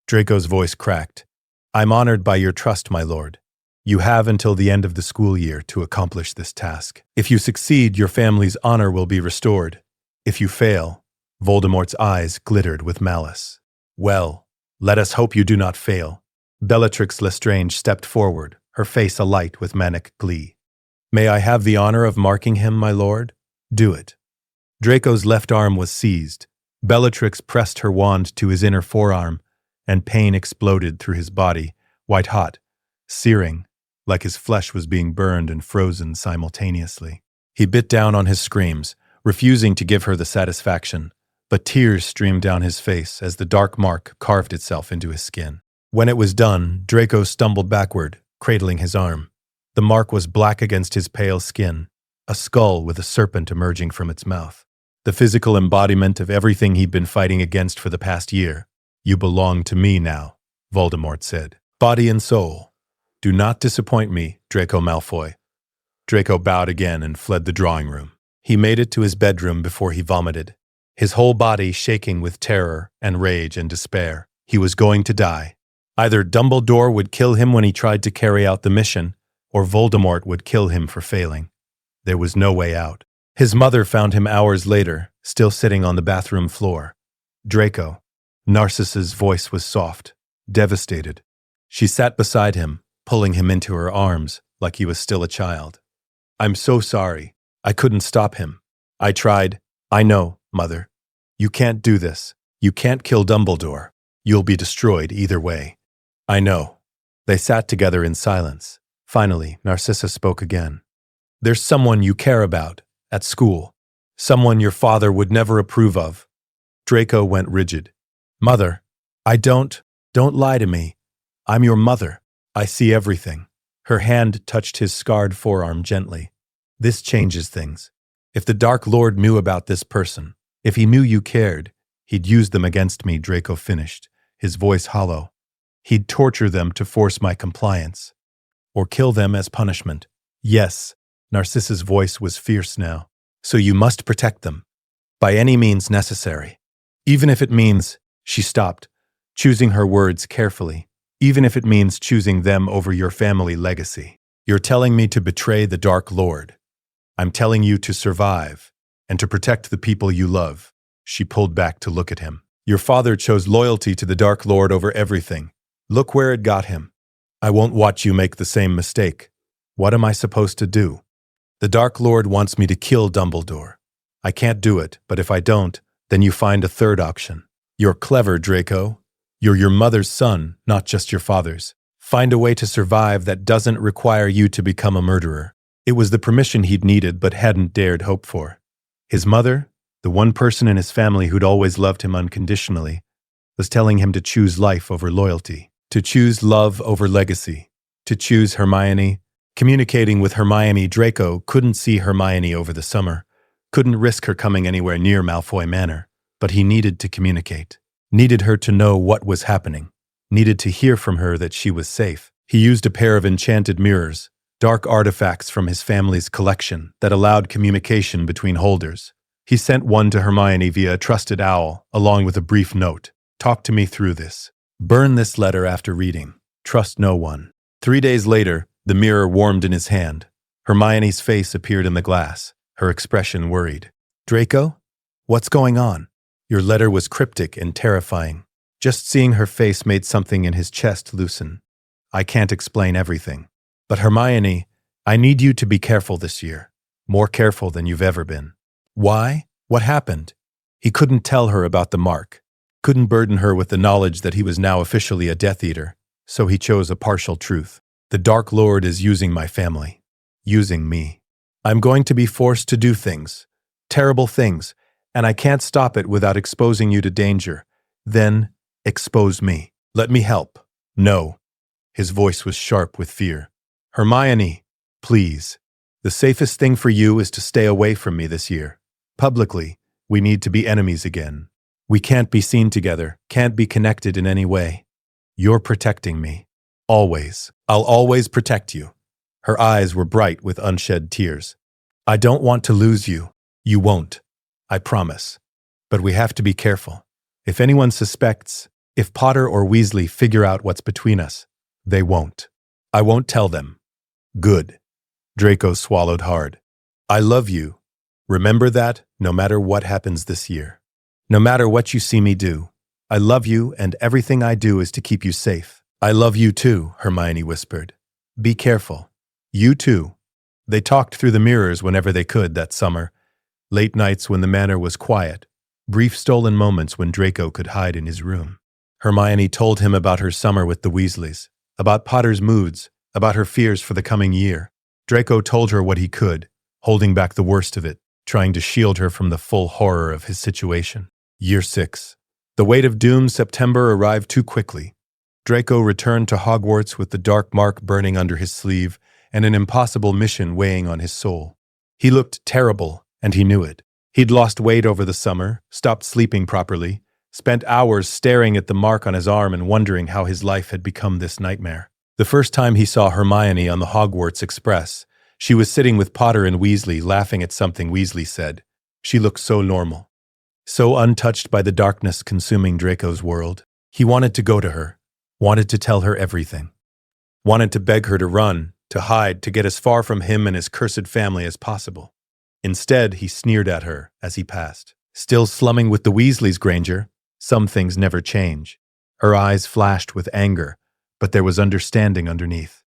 Draco's voice cracked. I'm honored by your trust, my lord. You have until the end of the school year to accomplish this task. If you succeed, your family's honor will be restored. If you fail, Voldemort's eyes glittered with malice. Well, let us hope you do not fail. Bellatrix Lestrange stepped forward, her face alight with manic glee. May I have the honor of marking him, my lord? Do it. Draco's left arm was seized. Bellatrix pressed her wand to his inner forearm, and pain exploded through his body, white-hot, searing, like his flesh was being burned and frozen simultaneously. He bit down on his screams, refusing to give her the satisfaction, but tears streamed down his face as the dark mark carved itself into his skin. When it was done, Draco stumbled backward, cradling his arm. The mark was black against his pale skin, a skull with a serpent emerging from its mouth. The physical embodiment of everything he'd been fighting against for the past year. You belong to me now, Voldemort said. Body and soul. Do not disappoint me, Draco Malfoy. Draco bowed again and fled the drawing room. He made it to his bedroom before he vomited, his whole body shaking with terror and rage and despair. He was going to die. Either Dumbledore would kill him when he tried to carry out the mission, or Voldemort would kill him for failing. There was no way out. His mother found him hours later, still sitting on the bathroom floor. Draco. Narcissa's voice was soft, devastated. She sat beside him, pulling him into her arms like he was still a child. I'm so sorry. I couldn't stop him. I tried. I know, Mother. You can't do this. You can't kill Dumbledore. You'll be destroyed either way. I know. They sat together in silence. Finally, Narcissa spoke again. There's someone you care about, at school. Someone your father would never approve of. Draco went rigid. Mother, don't lie to me. I'm your mother. I see everything. Her hand touched his scarred forearm gently. This changes things. If the Dark Lord knew about this person, if he knew you cared, he'd use them against me, Draco finished, his voice hollow. He'd torture them to force my compliance. Or kill them as punishment. Yes, Narcissa's voice was fierce now. So you must protect them. By any means necessary. Even if it means, she stopped, choosing her words carefully, even if it means choosing them over your family legacy. You're telling me to betray the Dark Lord. I'm telling you to survive, and to protect the people you love. She pulled back to look at him. Your father chose loyalty to the Dark Lord over everything. Look where it got him. I won't watch you make the same mistake. What am I supposed to do? The Dark Lord wants me to kill Dumbledore. I can't do it, but if I don't, then you find a third option. You're clever, Draco. You're your mother's son, not just your father's. Find a way to survive that doesn't require you to become a murderer. It was the permission he'd needed but hadn't dared hope for. His mother, the one person in his family who'd always loved him unconditionally, was telling him to choose life over loyalty, to choose love over legacy, to choose Hermione. Communicating with Hermione, Draco couldn't see Hermione over the summer, couldn't risk her coming anywhere near Malfoy Manor, but he needed to communicate, needed her to know what was happening, needed to hear from her that she was safe. He used a pair of enchanted mirrors, dark artifacts from his family's collection that allowed communication between holders. He sent one to Hermione via a trusted owl, along with a brief note. Talk to me through this. Burn this letter after reading. Trust no one. 3 days later, the mirror warmed in his hand. Hermione's face appeared in the glass, her expression worried. Draco? What's going on? Your letter was cryptic and terrifying. Just seeing her face made something in his chest loosen. I can't explain everything. But Hermione, I need you to be careful this year. More careful than you've ever been. Why? What happened? He couldn't tell her about the mark. Couldn't burden her with the knowledge that he was now officially a Death Eater. so he chose a partial truth. The Dark Lord is using my family. Using me. I'm going to be forced to do things. Terrible things. And I can't stop it without exposing you to danger. Then, expose me. Let me help. No. His voice was sharp with fear. Hermione, please. The safest thing for you is to stay away from me this year. Publicly, we need to be enemies again. We can't be seen together, can't be connected in any way. You're protecting me. Always. I'll always protect you. Her eyes were bright with unshed tears. I don't want to lose you. You won't. I promise. But we have to be careful. If anyone suspects, if Potter or Weasley figure out what's between us, they won't. I won't tell them. Good. Draco swallowed hard. I love you. Remember that, no matter what happens this year. No matter what you see me do. I love you, and everything I do is to keep you safe. I love you too, Hermione whispered. Be careful. You too. They talked through the mirrors whenever they could that summer. Late nights when the manor was quiet. Brief stolen moments when Draco could hide in his room. Hermione told him about her summer with the Weasleys, about Potter's moods, about her fears for the coming year. Draco told her what he could, holding back the worst of it, trying to shield her from the full horror of his situation. Year 6. The weight of doom September arrived too quickly. Draco returned to Hogwarts with the dark mark burning under his sleeve and an impossible mission weighing on his soul. He looked terrible, and he knew it. He'd lost weight over the summer, stopped sleeping properly, spent hours staring at the mark on his arm and wondering how his life had become this nightmare. The first time he saw Hermione on the Hogwarts Express, she was sitting with Potter and Weasley laughing at something Weasley said. She looked so normal, so untouched by the darkness consuming Draco's world. He wanted to go to her, wanted to tell her everything, wanted to beg her to run, to hide, to get as far from him and his cursed family as possible. Instead, he sneered at her as he passed. Still slumming with the Weasleys, Granger. Some things never change. Her eyes flashed with anger, but there was understanding underneath.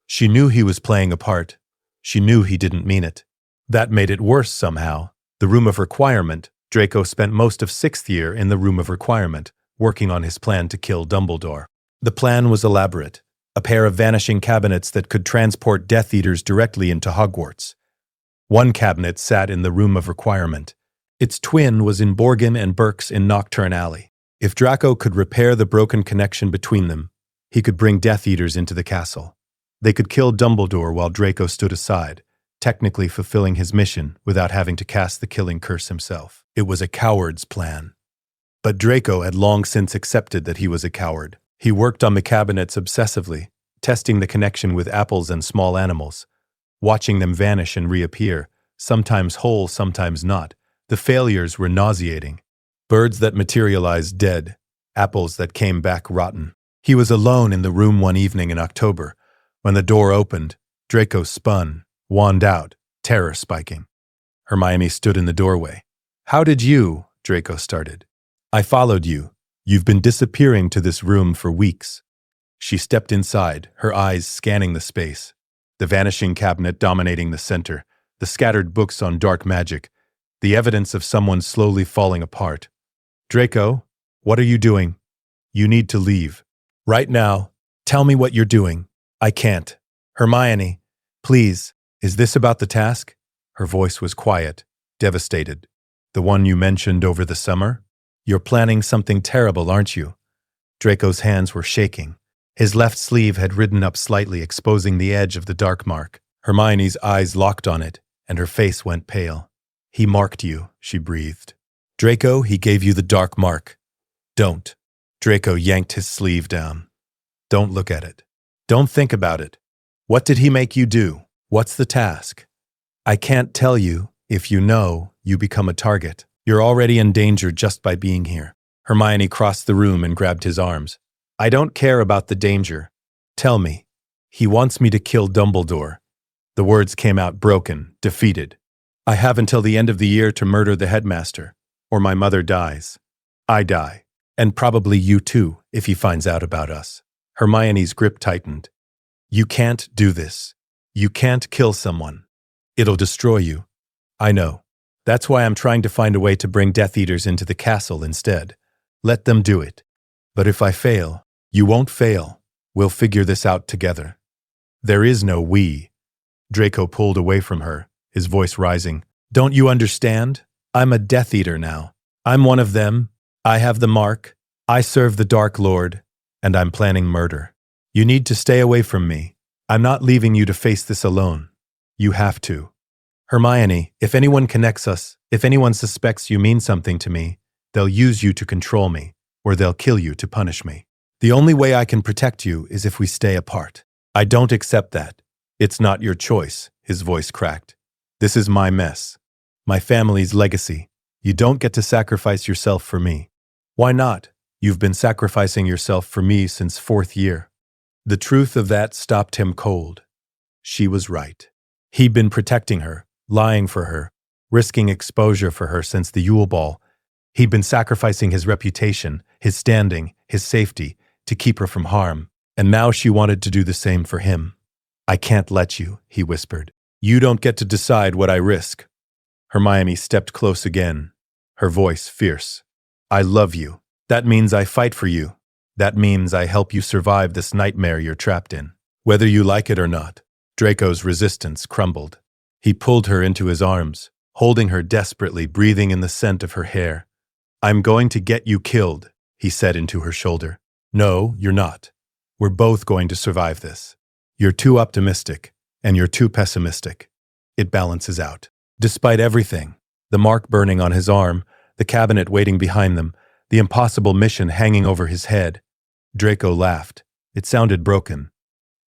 She knew he was playing a part. She knew he didn't mean it. That made it worse somehow. The Room of Requirement. Draco spent most of 6th year in the Room of Requirement, working on his plan to kill Dumbledore. The plan was elaborate. A pair of vanishing cabinets that could transport Death Eaters directly into Hogwarts. One cabinet sat in the Room of Requirement. Its twin was in Borgin and Burke's in Knockturn Alley. If Draco could repair the broken connection between them, he could bring Death Eaters into the castle. They could kill Dumbledore while Draco stood aside, technically fulfilling his mission without having to cast the killing curse himself. It was a coward's plan. But Draco had long since accepted that he was a coward. He worked on the cabinets obsessively, testing the connection with apples and small animals, watching them vanish and reappear, sometimes whole, sometimes not. The failures were nauseating. Birds that materialized dead, apples that came back rotten. He was alone in the room one evening in October. When the door opened, Draco spun, wand out, terror spiking. Hermione stood in the doorway. How did you? Draco started. I followed you. You've been disappearing to this room for weeks. She stepped inside, her eyes scanning the space. The vanishing cabinet dominating the center, the scattered books on dark magic, the evidence of someone slowly falling apart. Draco, what are you doing? You need to leave. Right now. Tell me what you're doing. I can't. Hermione, please, is this about the task? Her voice was quiet, devastated. The one you mentioned over the summer? You're planning something terrible, aren't you? Draco's hands were shaking. His left sleeve had ridden up slightly, exposing the edge of the dark mark. Hermione's eyes locked on it, and her face went pale. He marked you, she breathed. Draco, he gave you the dark mark. Don't. Draco yanked his sleeve down. Don't look at it. Don't think about it. What did he make you do? What's the task? I can't tell you. If you know, you become a target. You're already in danger just by being here. Hermione crossed the room and grabbed his arms. I don't care about the danger. Tell me. He wants me to kill Dumbledore. The words came out broken, defeated. I have until the end of the year to murder the headmaster, or my mother dies. I die. And probably you too, if he finds out about us. Hermione's grip tightened. You can't do this. You can't kill someone. It'll destroy you. I know. That's why I'm trying to find a way to bring Death Eaters into the castle instead. Let them do it. But if I fail, you won't fail. We'll figure this out together. There is no we. Draco pulled away from her, his voice rising. Don't you understand? I'm a Death Eater now. I'm one of them. I have the mark. I serve the Dark Lord, and I'm planning murder. You need to stay away from me. I'm not leaving you to face this alone. You have to. Hermione, if anyone connects us, if anyone suspects you mean something to me, they'll use you to control me, or they'll kill you to punish me. The only way I can protect you is if we stay apart. I don't accept that. It's not your choice, his voice cracked. This is my mess. My family's legacy. You don't get to sacrifice yourself for me. Why not? You've been sacrificing yourself for me since 4th year. The truth of that stopped him cold. She was right. He'd been protecting her, lying for her, risking exposure for her since the Yule Ball. He'd been sacrificing his reputation, his standing, his safety, to keep her from harm, and now she wanted to do the same for him. I can't let you, he whispered. You don't get to decide what I risk. Hermione stepped close again, her voice fierce. I love you. That means I fight for you. That means I help you survive this nightmare you're trapped in. Whether you like it or not. Draco's resistance crumbled. He pulled her into his arms, holding her desperately, breathing in the scent of her hair. I'm going to get you killed, he said into her shoulder. No, you're not. We're both going to survive this. You're too optimistic, and you're too pessimistic. It balances out. Despite everything, the mark burning on his arm, the cabinet waiting behind them, the impossible mission hanging over his head, Draco laughed. It sounded broken,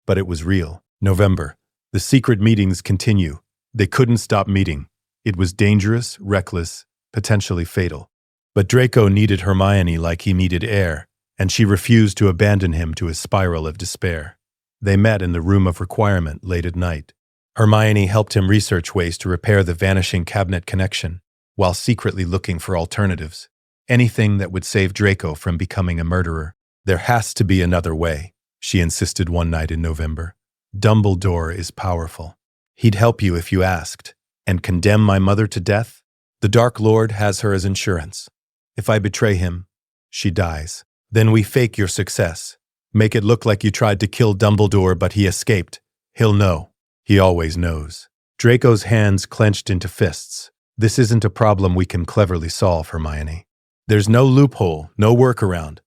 but it was real. November. The secret meetings continue. They couldn't stop meeting. It was dangerous, reckless, potentially fatal. But Draco needed Hermione like he needed air, and she refused to abandon him to his spiral of despair. They met in the room of requirement late at night. Hermione helped him research ways to repair the vanishing cabinet connection, while secretly looking for alternatives. Anything that would save Draco from becoming a murderer. There has to be another way, she insisted one night in November. Dumbledore is powerful. He'd help you if you asked. And condemn my mother to death? The Dark Lord has her as insurance. If I betray him, she dies. Then we fake your success. Make it look like you tried to kill Dumbledore but he escaped. He'll know. He always knows. Draco's hands clenched into fists. This isn't a problem we can cleverly solve, Hermione. There's no loophole, no workaround.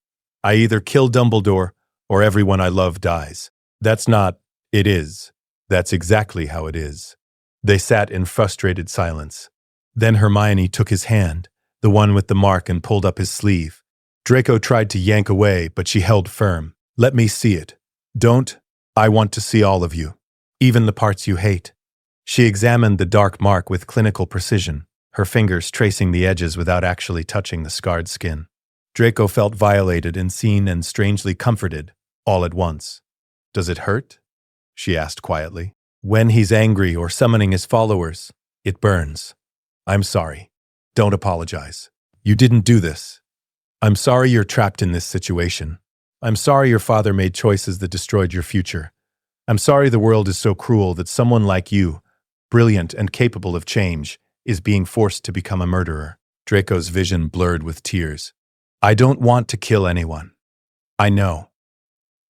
I either kill Dumbledore or everyone I love dies. That's not, it is. That's exactly how it is. They sat in frustrated silence. Then Hermione took his hand, the one with the mark, and pulled up his sleeve. Draco tried to yank away, but she held firm. Let me see it. Don't. I want to see all of you. Even the parts you hate. She examined the dark mark with clinical precision, her fingers tracing the edges without actually touching the scarred skin. Draco felt violated and seen and strangely comforted, all at once. Does it hurt? She asked quietly. When he's angry or summoning his followers, it burns. I'm sorry. Don't apologize. You didn't do this. I'm sorry you're trapped in this situation. I'm sorry your father made choices that destroyed your future. I'm sorry the world is so cruel that someone like you, brilliant and capable of change, is being forced to become a murderer. Draco's vision blurred with tears. I don't want to kill anyone. I know.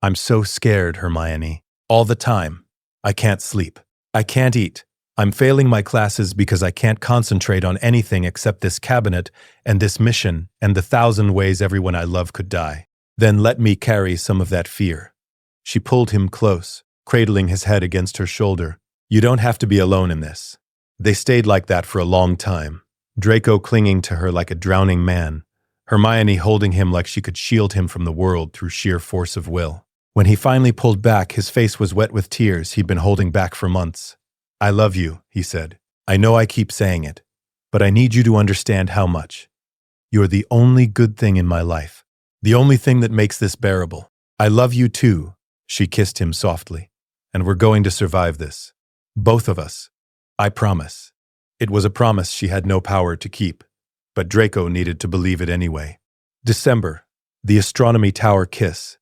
I'm so scared, Hermione. All the time. I can't sleep. I can't eat. I'm failing my classes because I can't concentrate on anything except this cabinet and this mission and the 1,000 ways everyone I love could die. Then let me carry some of that fear. She pulled him close, cradling his head against her shoulder. You don't have to be alone in this. They stayed like that for a long time. Draco clinging to her like a drowning man, Hermione holding him like she could shield him from the world through sheer force of will. When he finally pulled back, his face was wet with tears he'd been holding back for months. I love you, he said. I know I keep saying it, but I need you to understand how much. You're the only good thing in my life. The only thing that makes this bearable. I love you too, she kissed him softly. And we're going to survive this. Both of us. I promise. It was a promise she had no power to keep, but Draco needed to believe it anyway. December. The astronomy tower kiss.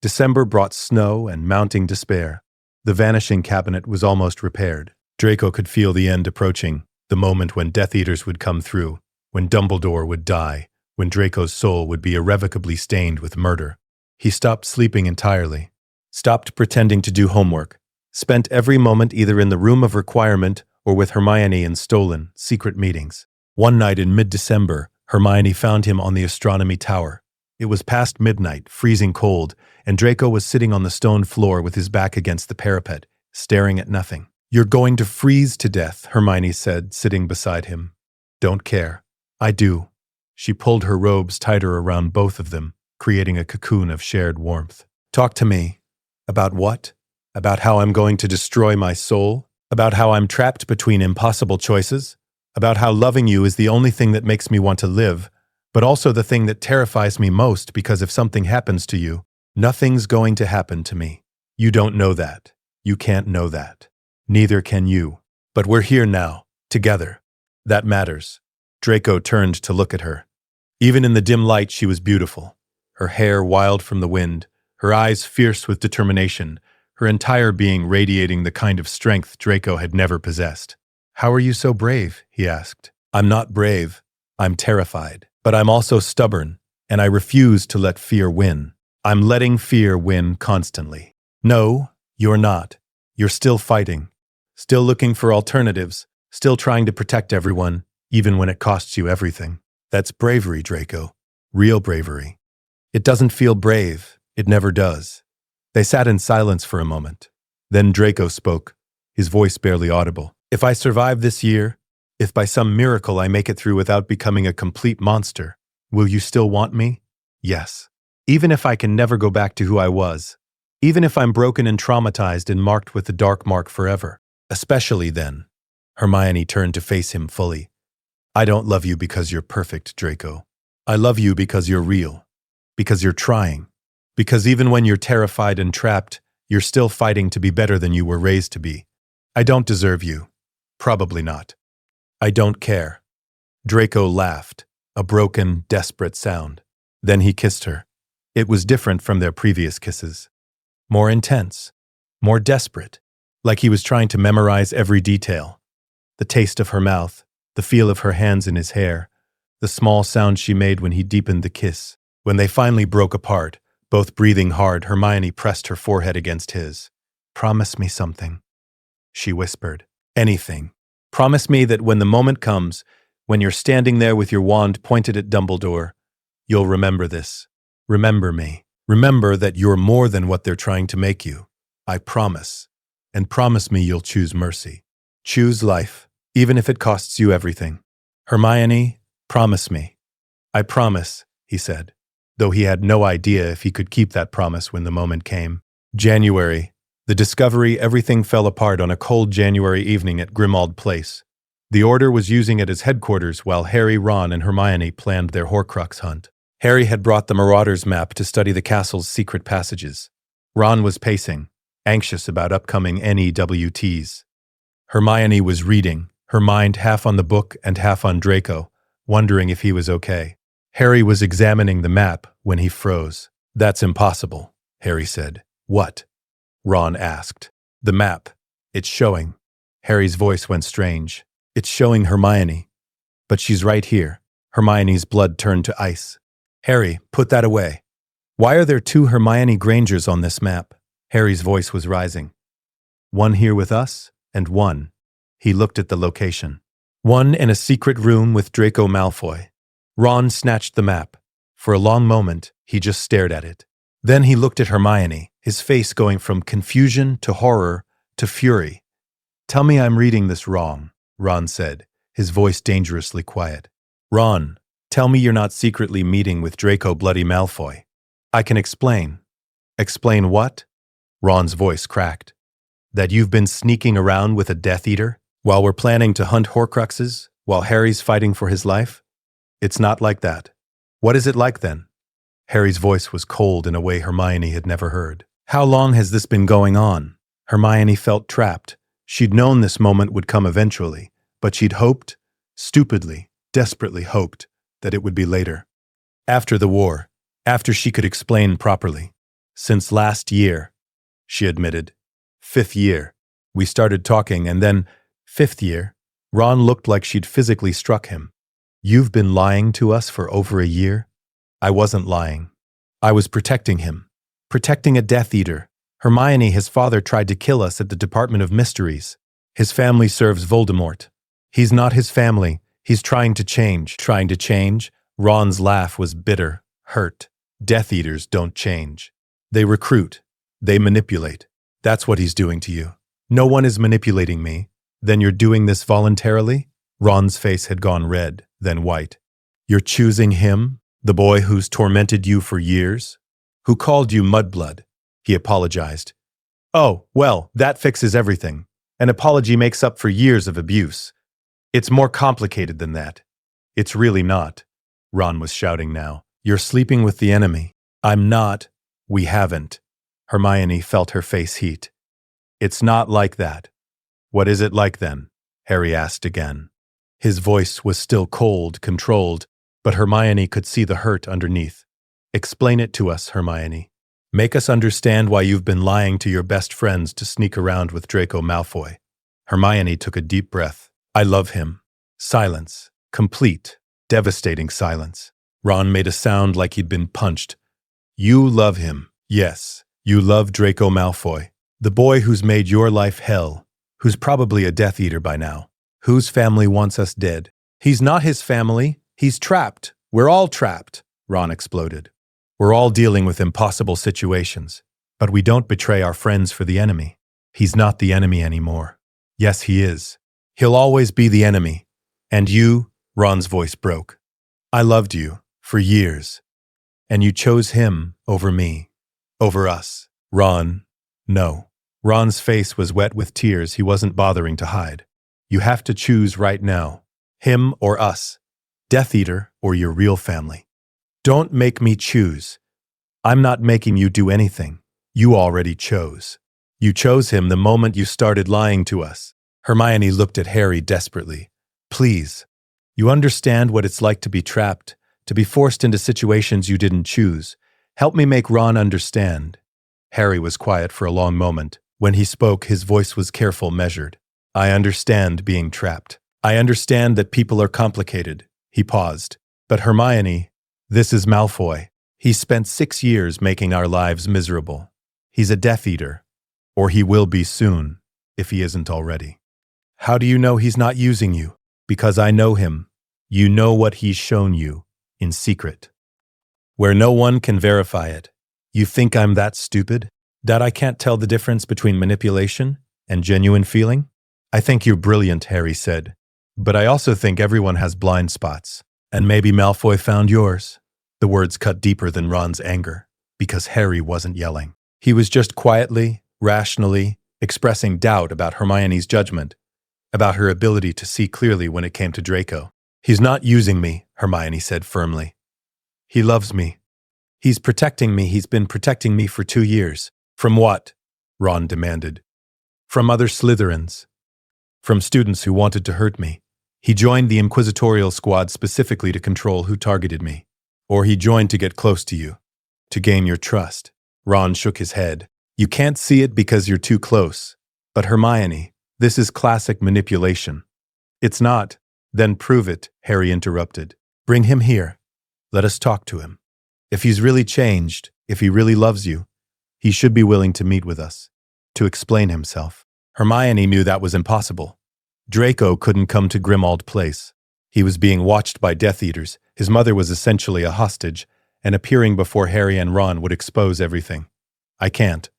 December brought snow and mounting despair. The vanishing cabinet was almost repaired. Draco could feel the end approaching, the moment when Death Eaters would come through, when Dumbledore would die, when Draco's soul would be irrevocably stained with murder. He stopped sleeping entirely. stopped pretending to do homework, spent every moment either in the room of requirement or with Hermione in stolen, secret meetings. One night in mid-December, Hermione found him on the astronomy tower. It was past midnight, freezing cold, and Draco was sitting on the stone floor with his back against the parapet, staring at nothing. "You're going to freeze to death," Hermione said, sitting beside him. "Don't care. I do." She pulled her robes tighter around both of them, creating a cocoon of shared warmth. "Talk to me. About what? About how I'm going to destroy my soul? About how I'm trapped between impossible choices? About how loving you is the only thing that makes me want to live, but also the thing that terrifies me most because if something happens to you, nothing's going to happen to me. You don't know that. You can't know that. Neither can you. But we're here now, together. That matters." Draco turned to look at her. Even in the dim light, she was beautiful. Her hair wild from the wind, her eyes fierce with determination, her entire being radiating the kind of strength Draco had never possessed. "How are you so brave?" he asked. "I'm not brave. I'm terrified. But I'm also stubborn, and I refuse to let fear win. I'm letting fear win constantly." "No, you're not. You're still fighting. Still looking for alternatives. Still trying to protect everyone, even when it costs you everything. That's bravery, Draco. Real bravery." "It doesn't feel brave. It never does." They sat in silence for a moment. Then Draco spoke, his voice barely audible. "If I survive this year, if by some miracle I make it through without becoming a complete monster, will you still want me? Yes. Even if I can never go back to who I was. Even if I'm broken and traumatized and marked with the dark mark forever. Especially then." Hermione turned to face him fully. "I don't love you because you're perfect, Draco. I love you because you're real. Because you're trying. Because even when you're terrified and trapped, you're still fighting to be better than you were raised to be. I don't deserve you. Probably not. I don't care." Draco laughed, a broken, desperate sound. Then he kissed her. It was different from their previous kisses. More intense. More desperate. Like he was trying to memorize every detail. The taste of her mouth, the feel of her hands in his hair, the small sound she made when he deepened the kiss. When they finally broke apart, both breathing hard, Hermione pressed her forehead against his. "Promise me something," she whispered. "Anything. Promise me that when the moment comes, when you're standing there with your wand pointed at Dumbledore, you'll remember this. Remember me. Remember that you're more than what they're trying to make you. I promise. And promise me you'll choose mercy. Choose life, even if it costs you everything. Hermione, promise me." "I promise," he said, though he had no idea if he could keep that promise when the moment came. January. The discovery everything fell apart on a cold January evening at Grimmauld Place. The Order was using it as headquarters while Harry, Ron, and Hermione planned their Horcrux hunt. Harry had brought the Marauder's map to study the castle's secret passages. Ron was pacing, anxious about upcoming NEWTs. Hermione was reading, her mind half on the book and half on Draco, wondering if he was okay. Harry was examining the map when he froze. "That's impossible," Harry said. "What?" Ron asked. "The map. It's showing." Harry's voice went strange. "It's showing Hermione. But she's right here." Hermione's blood turned to ice. "Harry, put that away. Why are there two Hermione Grangers on this map?" Harry's voice was rising. "One here with us, and one." He looked at the location. "One in a secret room with Draco Malfoy." Ron snatched the map. For a long moment, he just stared at it. Then he looked at Hermione, his face going from confusion to horror to fury. "Tell me I'm reading this wrong," Ron said, his voice dangerously quiet. "Ron, tell me you're not secretly meeting with Draco Bloody Malfoy. I can explain." "Explain what?" Ron's voice cracked. "That you've been sneaking around with a Death Eater while we're planning to hunt Horcruxes, while Harry's fighting for his life? It's not like that." "What is it like then?" Harry's voice was cold in a way Hermione had never heard. "How long has this been going on?" Hermione felt trapped. She'd known this moment would come eventually, but she'd hoped, stupidly, desperately hoped, that it would be later. After the war, after she could explain properly. "Since last year," she admitted. "5th year. We started talking and then, 5th year." Ron looked like she'd physically struck him. "You've been lying to us for over a year?" "I wasn't lying. I was protecting him. Protecting a Death Eater." Hermione, his father tried to kill us at the Department of Mysteries. His family serves Voldemort. He's not his family. He's trying to change. Trying to change? Ron's laugh was bitter, hurt. Death Eaters don't change. They recruit. They manipulate. That's what he's doing to you. No one is manipulating me. Then you're doing this voluntarily? Ron's face had gone red, then white. You're choosing him? The boy who's tormented you for years? Who called you mudblood? He apologized. Oh, well, that fixes everything. An apology makes up for years of abuse. It's more complicated than that. It's really not. Ron was shouting now. You're sleeping with the enemy. I'm not. We haven't. Hermione felt her face heat. It's not like that. What is it like then? Harry asked again. His voice was still cold, controlled, but Hermione could see the hurt underneath. Explain it to us, Hermione. Make us understand why you've been lying to your best friends to sneak around with Draco Malfoy. Hermione took a deep breath. I love him. Silence. Complete, devastating silence. Ron made a sound like he'd been punched. You love him. Yes, you love Draco Malfoy. The boy who's made your life hell, who's probably a Death Eater by now, whose family wants us dead. He's not his family. He's trapped. We're all trapped, Ron exploded. We're all dealing with impossible situations, but we don't betray our friends for the enemy. He's not the enemy anymore. Yes, he is. He'll always be the enemy. And you, Ron's voice broke. I loved you for years, and you chose him over me, over us. Ron, no. Ron's face was wet with tears he wasn't bothering to hide. You have to choose right now, him or us, Death Eater or your real family. Don't make me choose. I'm not making you do anything. You already chose. You chose him the moment you started lying to us. Hermione looked at Harry desperately. Please. You understand what it's like to be trapped, to be forced into situations you didn't choose. Help me make Ron understand. Harry was quiet for a long moment. When he spoke, his voice was careful, measured. I understand being trapped. I understand that people are complicated. He paused. But Hermione, this is Malfoy. He spent 6 years making our lives miserable. He's a Death Eater. Or he will be soon, if he isn't already. How do you know he's not using you? Because I know him. You know what he's shown you, in secret. Where no one can verify it. You think I'm that stupid? That I can't tell the difference between manipulation and genuine feeling? I think you're brilliant, Harry said. But I also think everyone has blind spots. And maybe Malfoy found yours. The words cut deeper than Ron's anger, because Harry wasn't yelling. He was just quietly, rationally, expressing doubt about Hermione's judgment, about her ability to see clearly when it came to Draco. He's not using me, Hermione said firmly. He loves me. He's protecting me. He's been protecting me for 2 years. From what? Ron demanded. From other Slytherins. From students who wanted to hurt me. He joined the Inquisitorial Squad specifically to control who targeted me. Or he joined to get close to you. To gain your trust. Ron shook his head. You can't see it because you're too close. But Hermione, this is classic manipulation. It's not. Then prove it, Harry interrupted. Bring him here. Let us talk to him. If he's really changed, if he really loves you, he should be willing to meet with us, to explain himself. Hermione knew that was impossible. Draco couldn't come to Grimmauld Place. He was being watched by Death Eaters. His mother was essentially a hostage, and appearing before Harry and Ron would expose everything. I can't,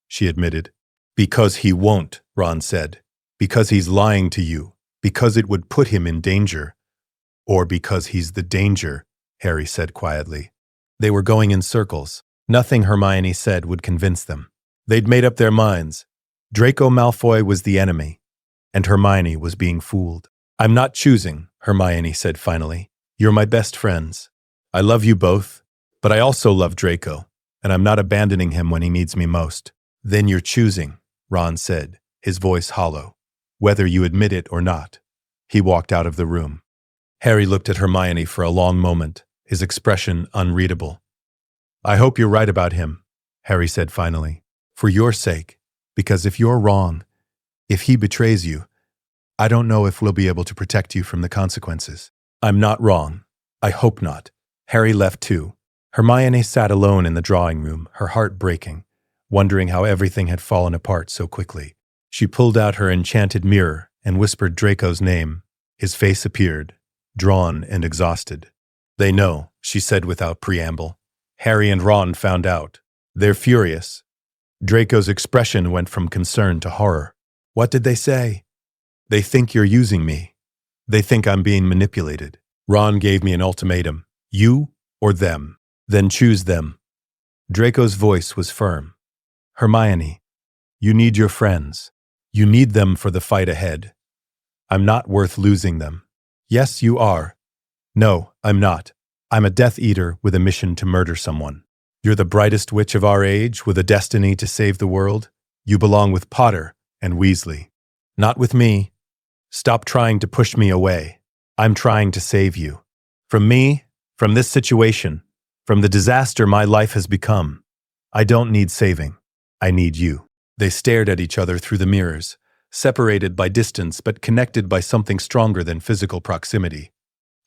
she admitted. Because he won't, Ron said. Because he's lying to you. Because it would put him in danger. Or because he's the danger, Harry said quietly. They were going in circles. Nothing Hermione said would convince them. They'd made up their minds. Draco Malfoy was the enemy, and Hermione was being fooled. I'm not choosing, Hermione said finally. You're my best friends. I love you both, but I also love Draco, and I'm not abandoning him when he needs me most. Then you're choosing, Ron said, his voice hollow. Whether you admit it or not. He walked out of the room. Harry looked at Hermione for a long moment, his expression unreadable. I hope you're right about him, Harry said finally. For your sake, because if you're wrong, if he betrays you, I don't know if we'll be able to protect you from the consequences. I'm not wrong. I hope not. Harry left too. Hermione sat alone in the drawing room, her heart breaking. wondering how everything had fallen apart so quickly. She pulled out her enchanted mirror and whispered Draco's name. His face appeared, drawn and exhausted. "They know," she said without preamble. "Harry and Ron found out. They're furious." Draco's expression went from concern to horror. "What did they say?" "They think you're using me. They think I'm being manipulated. Ron gave me an ultimatum. You or them. Then choose them." Draco's voice was firm. "Hermione, you need your friends. You need them for the fight ahead. I'm not worth losing them." "Yes, you are." "No, I'm not. I'm a Death Eater with a mission to murder someone." "You're the brightest witch of our age with a destiny to save the world. You belong with Potter and Weasley. Not with me. Stop trying to push me away. I'm trying to save you. From me, from this situation, from the disaster my life has become. I don't need saving. I need you." They stared at each other through the mirrors, separated by distance but connected by something stronger than physical proximity.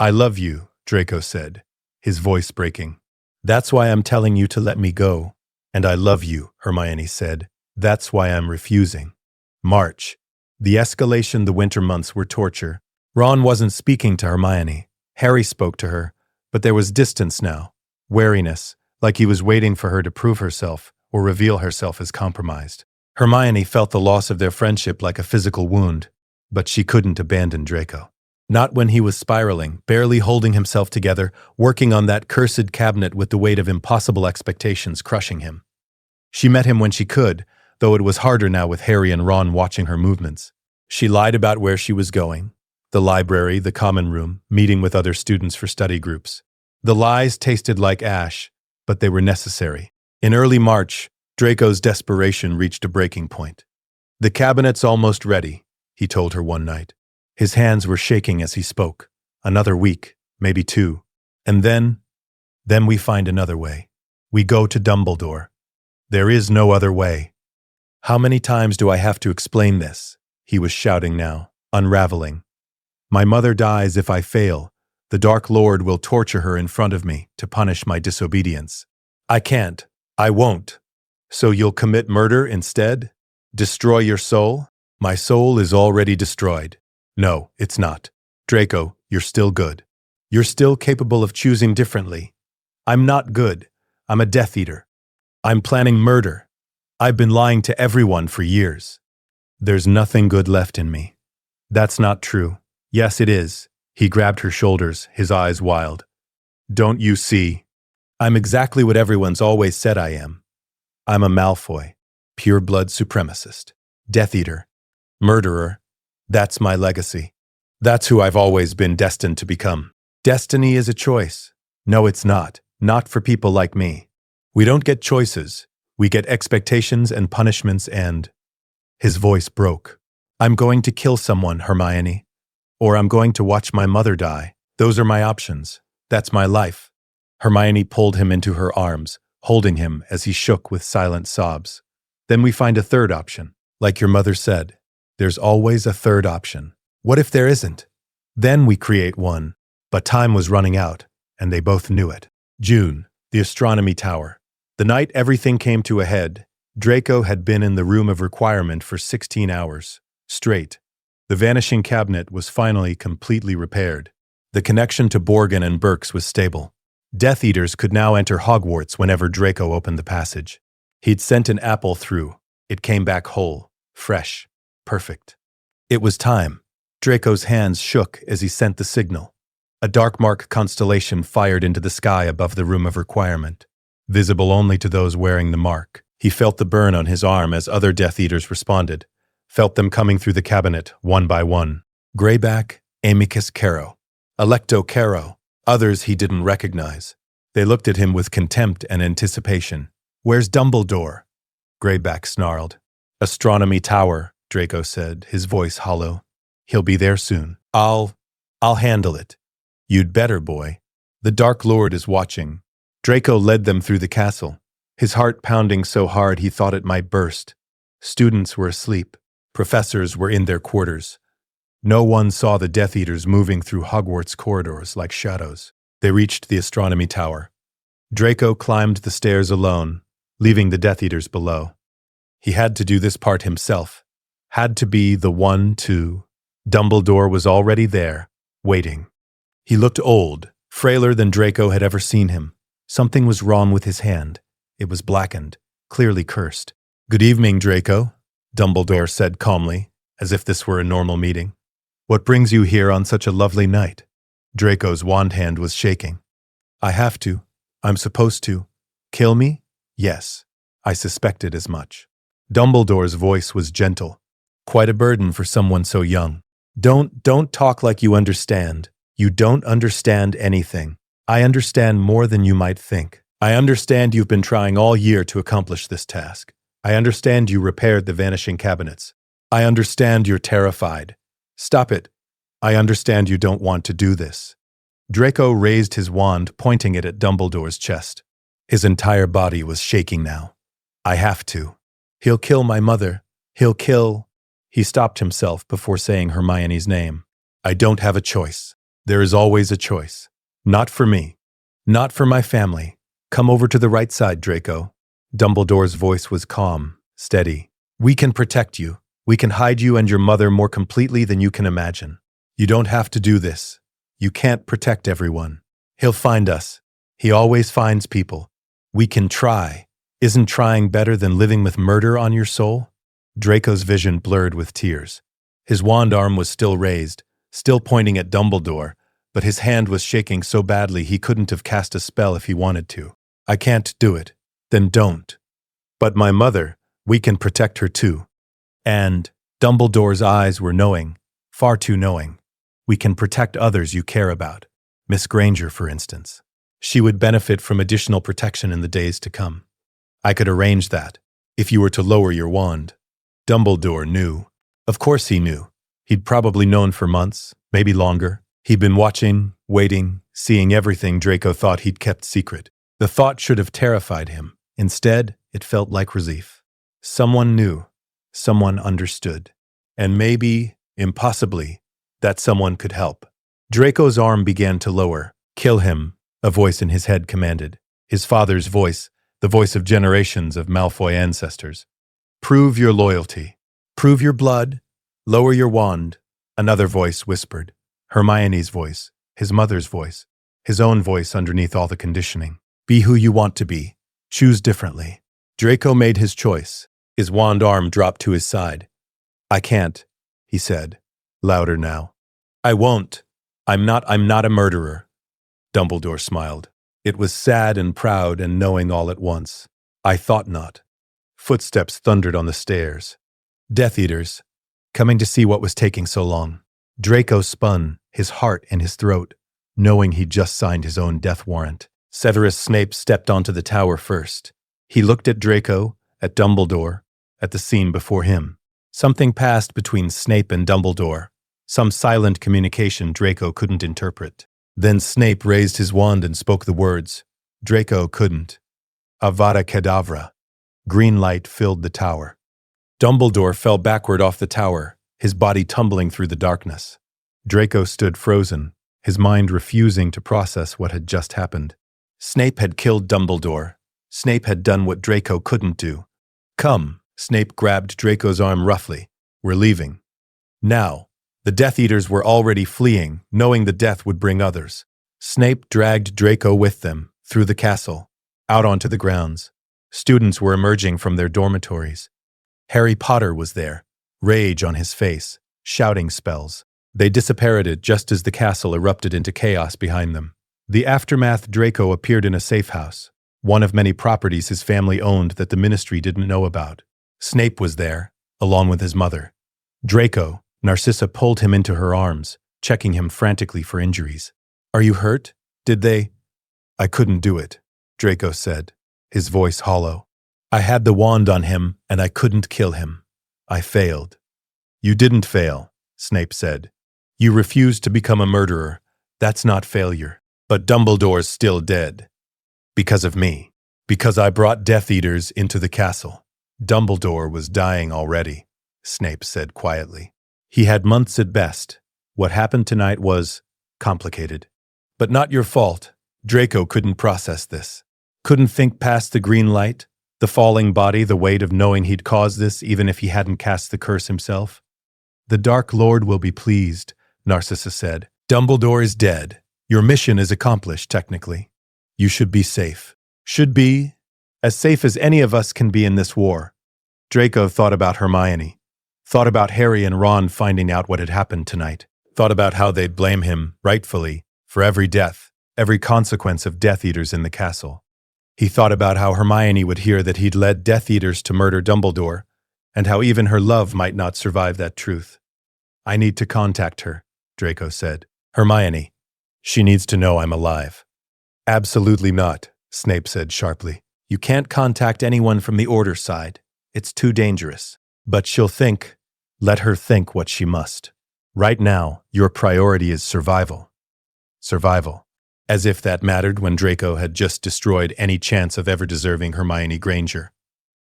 "I love you," Draco said, his voice breaking. "That's why I'm telling you to let me go." "And I love you," Hermione said. "That's why I'm refusing." March. The escalation the winter months were torture. Ron wasn't speaking to Hermione. Harry spoke to her, but there was distance now, wariness, like he was waiting for her to prove herself or reveal herself as compromised. Hermione felt the loss of their friendship like a physical wound, but she couldn't abandon Draco. Not when he was spiraling, barely holding himself together, working on that cursed cabinet with the weight of impossible expectations crushing him. She met him when she could, though it was harder now with Harry and Ron watching her movements. She lied about where she was going. The library, the common room, meeting with other students for study groups. The lies tasted like ash, but they were necessary. In early March, Draco's desperation reached a breaking point. "The cabinet's almost ready," he told her one night. His hands were shaking as he spoke. "Another week, maybe 2. And then we find another way. We go to Dumbledore. There is no other way." "How many times do I have to explain this?" He was shouting now, unraveling. "My mother dies if I fail. The Dark Lord will torture her in front of me to punish my disobedience. I can't. I won't. So you'll commit murder instead? Destroy your soul? My soul is already destroyed." "No, it's not. Draco, you're still good. You're still capable of choosing differently." "I'm not good. I'm a Death Eater. I'm planning murder. I've been lying to everyone for years. There's nothing good left in me." "That's not true." "Yes, it is." He grabbed her shoulders, his eyes wild. "Don't you see? I'm exactly what everyone's always said I am. I'm a Malfoy, pure-blood supremacist, Death Eater, murderer. That's my legacy. That's who I've always been destined to become. Destiny is a choice. No, it's not. Not for people like me. We don't get choices. We get expectations and punishments and..." His voice broke. "I'm going to kill someone, Hermione. Or I'm going to watch my mother die. Those are my options. That's my life." Hermione pulled him into her arms, holding him as he shook with silent sobs. "Then we find a third option. Like your mother said, there's always a third option. What if there isn't? Then we create one." But time was running out, and they both knew it. June, the astronomy tower. The night everything came to a head, Draco had been in the room of requirement for 16 hours, straight. The vanishing cabinet was finally completely repaired. The connection to Borgin and Burke's was stable. Death Eaters could now enter Hogwarts whenever Draco opened the passage. He'd sent an apple through. It came back whole, fresh, perfect. It was time. Draco's hands shook as he sent the signal. A dark mark constellation fired into the sky above the room of requirement, visible only to those wearing the mark. He felt the burn on his arm as other Death Eaters responded, felt them coming through the cabinet, one by one. Greyback, Amicus Caro, Electo Caro, others he didn't recognize. They looked at him with contempt and anticipation. "Where's Dumbledore?" Greyback snarled. "Astronomy Tower," Draco said, his voice hollow. "He'll be there soon. I'll handle it." "You'd better, boy. The Dark Lord is watching." Draco led them through the castle, his heart pounding so hard he thought it might burst. Students were asleep. Professors were in their quarters. No one saw the Death Eaters moving through Hogwarts corridors like shadows. They reached the astronomy tower. Draco climbed the stairs alone, leaving the Death Eaters below. He had to do this part himself. Had to be the one to. Dumbledore was already there, waiting. He looked old, frailer than Draco had ever seen him. Something was wrong with his hand. It was blackened, clearly cursed. "Good evening, Draco," Dumbledore said calmly, as if this were a normal meeting. "What brings you here on such a lovely night?" Draco's wand hand was shaking. "I have to. I'm supposed to. Kill me? Yes. I suspected as much." Dumbledore's voice was gentle. Quite a burden for someone so young. Don't talk like you understand. You don't understand anything. I understand more than you might think. I understand you've been trying all year to accomplish this task. I understand you repaired the vanishing cabinets. I understand you're terrified. Stop it. I understand you don't want to do this. Draco raised his wand, pointing it at Dumbledore's chest. His entire body was shaking now. "I have to. He'll kill my mother. He'll kill—" He stopped himself before saying Hermione's name. "I don't have a choice. There is always a choice. Not for me. Not for my family. Come over to the right side, Draco." Dumbledore's voice was calm, steady. "We can protect you. We can hide you and your mother more completely than you can imagine. You don't have to do this. You can't protect everyone. He'll find us. He always finds people. We can try. Isn't trying better than living with murder on your soul?" Draco's vision blurred with tears. His wand arm was still raised, still pointing at Dumbledore, but his hand was shaking so badly he couldn't have cast a spell if he wanted to. "I can't do it." "Then don't." "But my mother, we can protect her too." And Dumbledore's eyes were knowing, far too knowing. "We can protect others you care about. Miss Granger, for instance. She would benefit from additional protection in the days to come. I could arrange that, if you were to lower your wand." Dumbledore knew. Of course he knew. He'd probably known for months, maybe longer. He'd been watching, waiting, seeing everything Draco thought he'd kept secret. The thought should have terrified him. Instead, it felt like relief. Someone knew. Someone understood. And maybe, impossibly, that someone could help. Draco's arm began to lower. "Kill him," a voice in his head commanded. His father's voice, the voice of generations of Malfoy ancestors. "Prove your loyalty. Prove your blood. Lower your wand," another voice whispered. Hermione's voice, his mother's voice, his own voice underneath all the conditioning. "Be who you want to be. Choose differently." Draco made his choice. His wand arm dropped to his side. "I can't," he said, louder now. "I won't. I'm not a murderer." Dumbledore smiled. It was sad and proud and knowing all at once. "I thought not." Footsteps thundered on the stairs. Death Eaters, coming to see what was taking so long. Draco spun, his heart in his throat, knowing he'd just signed his own death warrant. Severus Snape stepped onto the tower first. He looked at Draco, at Dumbledore, at the scene before him. Something passed between Snape and Dumbledore, some silent communication Draco couldn't interpret. Then Snape raised his wand and spoke the words. Draco couldn't. Avada Kedavra. Green light filled the tower. Dumbledore fell backward off the tower, his body tumbling through the darkness. Draco stood frozen, his mind refusing to process what had just happened. Snape had killed Dumbledore. Snape had done what Draco couldn't do. "Come," Snape grabbed Draco's arm roughly. "We're leaving." Now, the Death Eaters were already fleeing, knowing the death would bring others. Snape dragged Draco with them, through the castle, out onto the grounds. Students were emerging from their dormitories. Harry Potter was there, rage on his face, shouting spells. They dissipated just as the castle erupted into chaos behind them. The aftermath. Draco appeared in a safe house, one of many properties his family owned that the Ministry didn't know about. Snape was there, along with his mother. Draco, Narcissa pulled him into her arms, checking him frantically for injuries. "Are you hurt? Did they—" "I couldn't do it," Draco said, his voice hollow. "I had the wand on him, and I couldn't kill him. I failed." "You didn't fail," Snape said. "You refused to become a murderer. That's not failure. But Dumbledore's still dead. Because of me. Because I brought Death Eaters into the castle." "Dumbledore was dying already," Snape said quietly. "He had months at best. What happened tonight was complicated. But not your fault." Draco couldn't process this. Couldn't think past the green light, The falling body, the weight of knowing he'd caused this even if he hadn't cast the curse himself. "The Dark Lord will be pleased," Narcissa said. "Dumbledore is dead. Your mission is accomplished, technically. You should be safe. Should be as safe as any of us can be in this war." Draco thought about Hermione. Thought about Harry and Ron finding out what had happened tonight. Thought about how they'd blame him, rightfully, for every death, every consequence of Death Eaters in the castle. He thought about how Hermione would hear that he'd led Death Eaters to murder Dumbledore, and how even her love might not survive that truth. "I need to contact her," Draco said. "Hermione, she needs to know I'm alive." "Absolutely not," Snape said sharply. "You can't contact anyone from the Order side. It's too dangerous. But she'll think. Let her think what she must. Right now, your priority is survival." Survival. As if that mattered when Draco had just destroyed any chance of ever deserving Hermione Granger.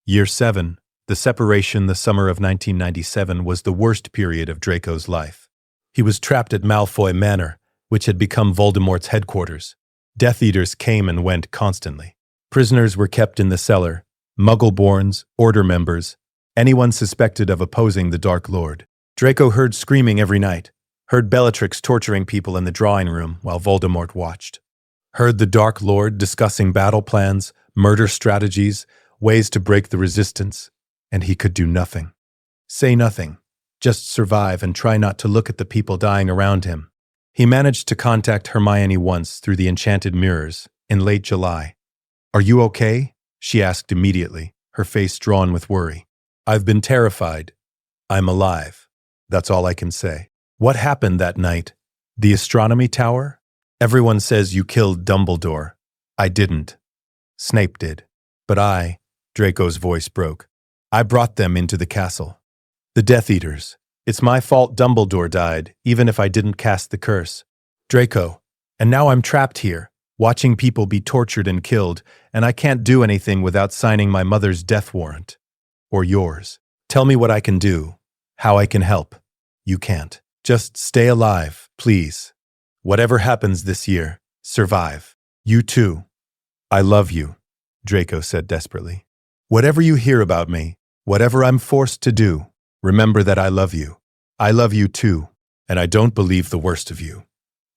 Year 7, the separation the summer of 1997 was the worst period of Draco's life. He was trapped at Malfoy Manor, which had become Voldemort's headquarters. Death Eaters came and went constantly. Prisoners were kept in the cellar, Muggle-borns, Order members, anyone suspected of opposing the Dark Lord. Draco heard screaming every night, heard Bellatrix torturing people in the drawing room while Voldemort watched. Heard the Dark Lord discussing battle plans, murder strategies, ways to break the resistance, and he could do nothing. Say nothing. Just survive and try not to look at the people dying around him. He managed to contact Hermione once through the enchanted mirrors in late July. "Are you okay?" she asked immediately, her face drawn with worry. "I've been terrified. I'm alive. That's all I can say." "What happened that night? The astronomy tower? Everyone says you killed Dumbledore. I didn't. Snape did. But Draco's voice broke. "I brought them into the castle. The Death Eaters. It's my fault Dumbledore died, even if I didn't cast the curse. Draco. And now I'm trapped here, watching people be tortured and killed, and I can't do anything without signing my mother's death warrant. Or yours. Tell me what I can do, how I can help." "You can't. Just stay alive, please. Whatever happens this year, survive. You too." "I love you," Draco said desperately. "Whatever you hear about me, whatever I'm forced to do, remember that I love you. I love you too, and I don't believe the worst of you.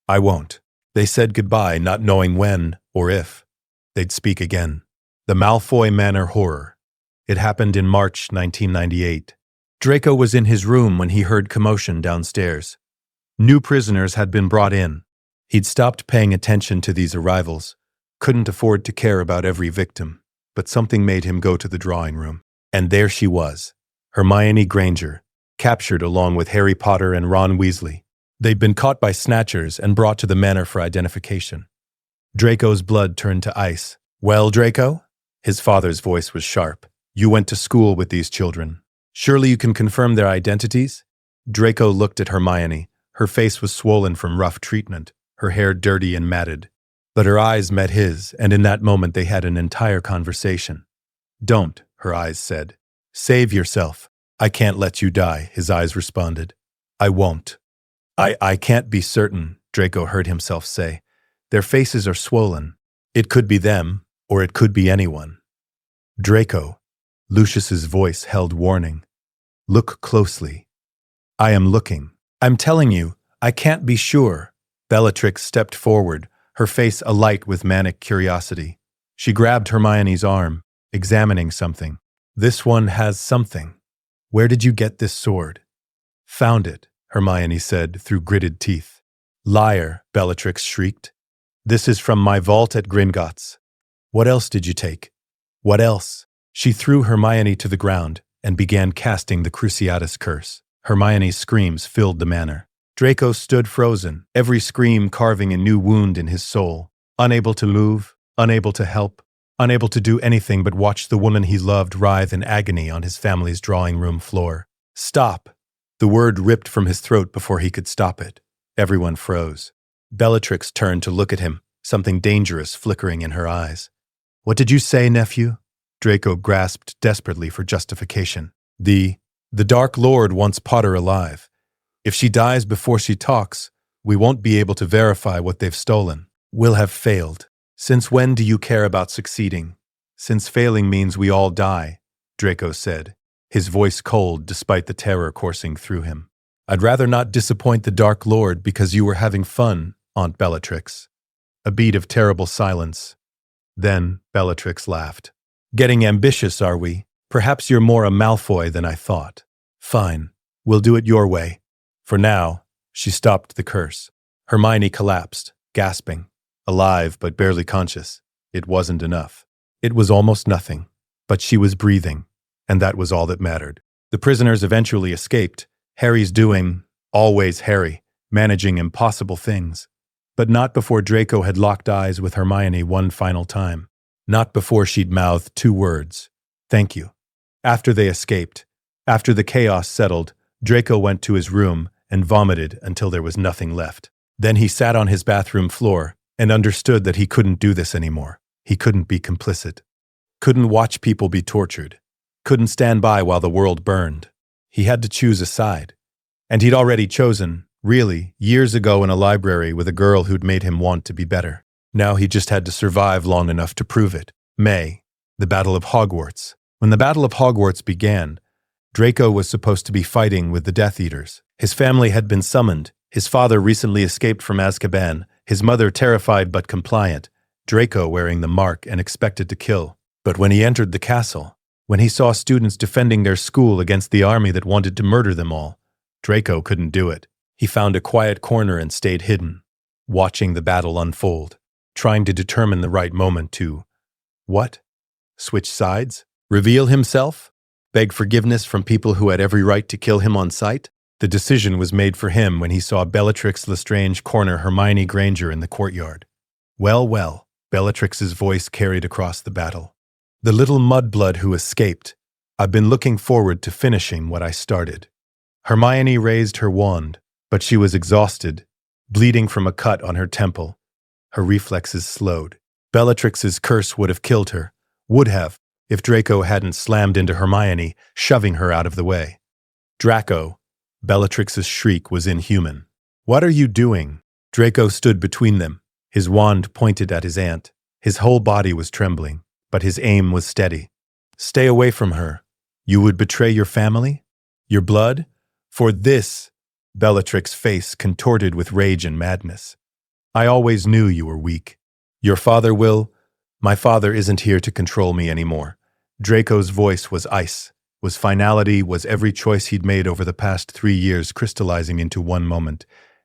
I won't." They said goodbye, not knowing when or if they'd speak again. The Malfoy Manor Horror. It happened in March 1998. Draco was in his room when he heard commotion downstairs. New prisoners had been brought in. He'd stopped paying attention to these arrivals, couldn't afford to care about every victim, but something made him go to the drawing room. And there she was, Hermione Granger, captured along with Harry Potter and Ron Weasley. They'd been caught by snatchers and brought to the manor for identification. Draco's blood turned to ice. "Well, Draco?" His father's voice was sharp. "You went to school with these children. Surely you can confirm their identities?" Draco looked at Hermione. Her face was swollen from rough treatment, her hair dirty and matted. But her eyes met his, and in that moment they had an entire conversation. "Don't," her eyes said. "Save yourself." "I can't let you die," his eyes responded. "I won't." I can't be certain," Draco heard himself say. "Their faces are swollen. It could be them, or it could be anyone." "Draco," Lucius's voice held warning. "Look closely." "I am looking. I'm telling you, I can't be sure." Bellatrix stepped forward, her face alight with manic curiosity. She grabbed Hermione's arm, examining something. "This one has something. Where did you get this sword?" "Found it," Hermione said through gritted teeth. "Liar," Bellatrix shrieked. "This is from my vault at Gringotts." "What else did you take?" "What else?" She threw Hermione to the ground and began casting the Cruciatus curse. Hermione's screams filled the manor. Draco stood frozen, every scream carving a new wound in his soul, unable to move, unable to help, unable to do anything but watch the woman he loved writhe in agony on his family's drawing room floor. "Stop!" The word ripped from his throat before he could stop it. Everyone froze. Bellatrix turned to look at him, something dangerous flickering in her eyes. "What did you say, nephew?" Draco grasped desperately for justification. The Dark Lord wants Potter alive. If she dies before she talks, we won't be able to verify what they've stolen. We'll have failed. Since when do you care about succeeding? Since failing means we all die, Draco said, his voice cold despite the terror coursing through him. I'd rather not disappoint the Dark Lord because you were having fun, Aunt Bellatrix. A beat of terrible silence. Then Bellatrix laughed. Getting ambitious, are we? Perhaps you're more a Malfoy than I thought. Fine, we'll do it your way. For now, she stopped the curse. Hermione collapsed, gasping. Alive but barely conscious. It wasn't enough. It was almost nothing. But she was breathing, and that was all that mattered. The prisoners eventually escaped. Harry's doing, always Harry, managing impossible things. But not before Draco had locked eyes with Hermione one final time. Not before she'd mouthed 2 words. Thank you. After they escaped, after the chaos settled, Draco went to his room and vomited until there was nothing left. Then he sat on his bathroom floor and understood that he couldn't do this anymore. He couldn't be complicit. Couldn't watch people be tortured. Couldn't stand by while the world burned. He had to choose a side. And he'd already chosen, really, years ago in a library with a girl who'd made him want to be better. Now he just had to survive long enough to prove it. May, the Battle of Hogwarts. When the Battle of Hogwarts began, Draco was supposed to be fighting with the Death Eaters. His family had been summoned. His father recently escaped from Azkaban. His mother terrified but compliant. Draco wearing the mark and expected to kill. But when he entered the castle, when he saw students defending their school against the army that wanted to murder them all, Draco couldn't do it. He found a quiet corner and stayed hidden, watching the battle unfold, trying to determine the right moment to, what? Switch sides? Reveal himself? Beg forgiveness from people who had every right to kill him on sight? The decision was made for him when he saw Bellatrix Lestrange corner Hermione Granger in the courtyard. Well, well, Bellatrix's voice carried across the battle. The little mudblood who escaped. I've been looking forward to finishing what I started. Hermione raised her wand, but she was exhausted, bleeding from a cut on her temple. Her reflexes slowed. Bellatrix's curse would have killed her. Would have, if Draco hadn't slammed into Hermione, shoving her out of the way. Draco. Bellatrix's shriek was inhuman. What are you doing? Draco stood between them. His wand pointed at his aunt. His whole body was trembling, but his aim was steady. Stay away from her. You would betray your family? Your blood? For this, Bellatrix's face contorted with rage and madness. I always knew you were weak. Your father will... My father isn't here to control me anymore. Draco's voice was ice, was finality, was every choice he'd made over the past 3 years crystallizing into one moment.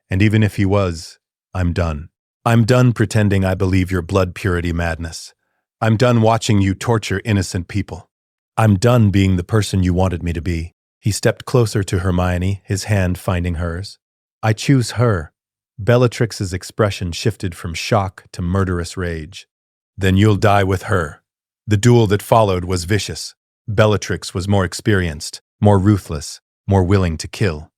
And even if he was, I'm done. I'm done pretending I believe your blood purity madness. I'm done watching you torture innocent people. I'm done being the person you wanted me to be. He stepped closer to Hermione, his hand finding hers. I choose her. Bellatrix's expression shifted from shock to murderous rage. Then you'll die with her. The duel that followed was vicious. Bellatrix was more experienced, more ruthless, more willing to kill.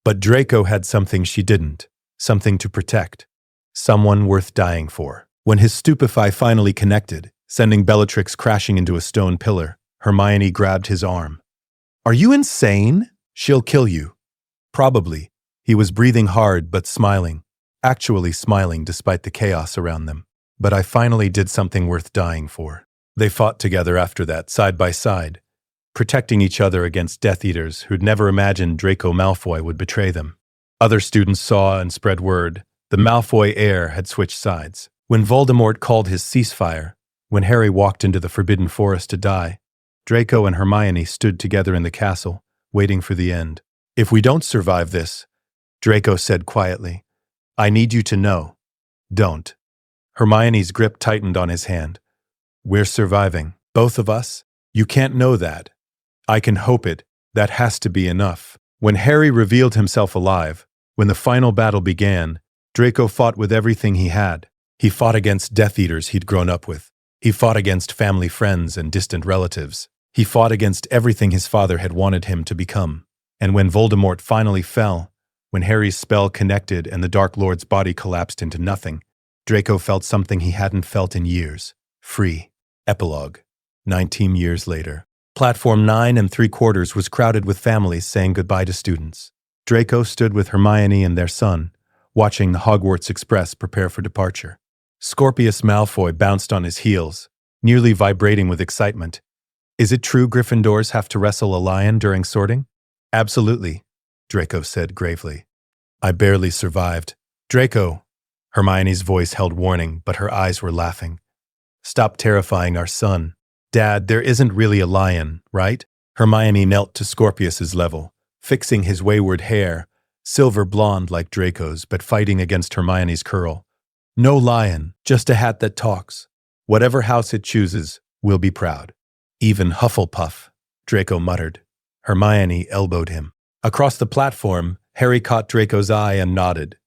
But Draco had something she didn't, something to protect. Someone worth dying for. When his stupefy finally connected, sending Bellatrix crashing into a stone pillar, Hermione grabbed his arm. Are you insane? She'll kill you. Probably. He was breathing hard but smiling, actually smiling despite the chaos around them. But I finally did something worth dying for. They fought together after that, side by side, protecting each other against Death Eaters who'd never imagined Draco Malfoy would betray them. Other students saw and spread word. The Malfoy heir had switched sides. When Voldemort called his ceasefire, when Harry walked into the Forbidden Forest to die, Draco and Hermione stood together in the castle, waiting for the end. If we don't survive this, Draco said quietly, I need you to know. Don't. Hermione's grip tightened on his hand. We're surviving. Both of us? You can't know that. I can hope it. That has to be enough. When Harry revealed himself alive, when the final battle began, Draco fought with everything he had. He fought against Death Eaters he'd grown up with. He fought against family friends and distant relatives. He fought against everything his father had wanted him to become. And when Voldemort finally fell, when Harry's spell connected and the Dark Lord's body collapsed into nothing, Draco felt something he hadn't felt in years. Free. Epilogue. 19 years later. Platform 9 3/4 was crowded with families saying goodbye to students. Draco stood with Hermione and their son, watching the Hogwarts Express prepare for departure. Scorpius Malfoy bounced on his heels, nearly vibrating with excitement. Is it true Gryffindors have to wrestle a lion during sorting? Absolutely, Draco said gravely. I barely survived. Draco! Hermione's voice held warning, but her eyes were laughing. Stop terrifying our son. Dad, there isn't really a lion, right? Hermione knelt to Scorpius's level, fixing his wayward hair, silver blonde like Draco's, but fighting against Hermione's curl. No lion, just a hat that talks. Whatever house it chooses, we'll be proud. Even Hufflepuff, Draco muttered. Hermione elbowed him. Across the platform, Harry caught Draco's eye and nodded.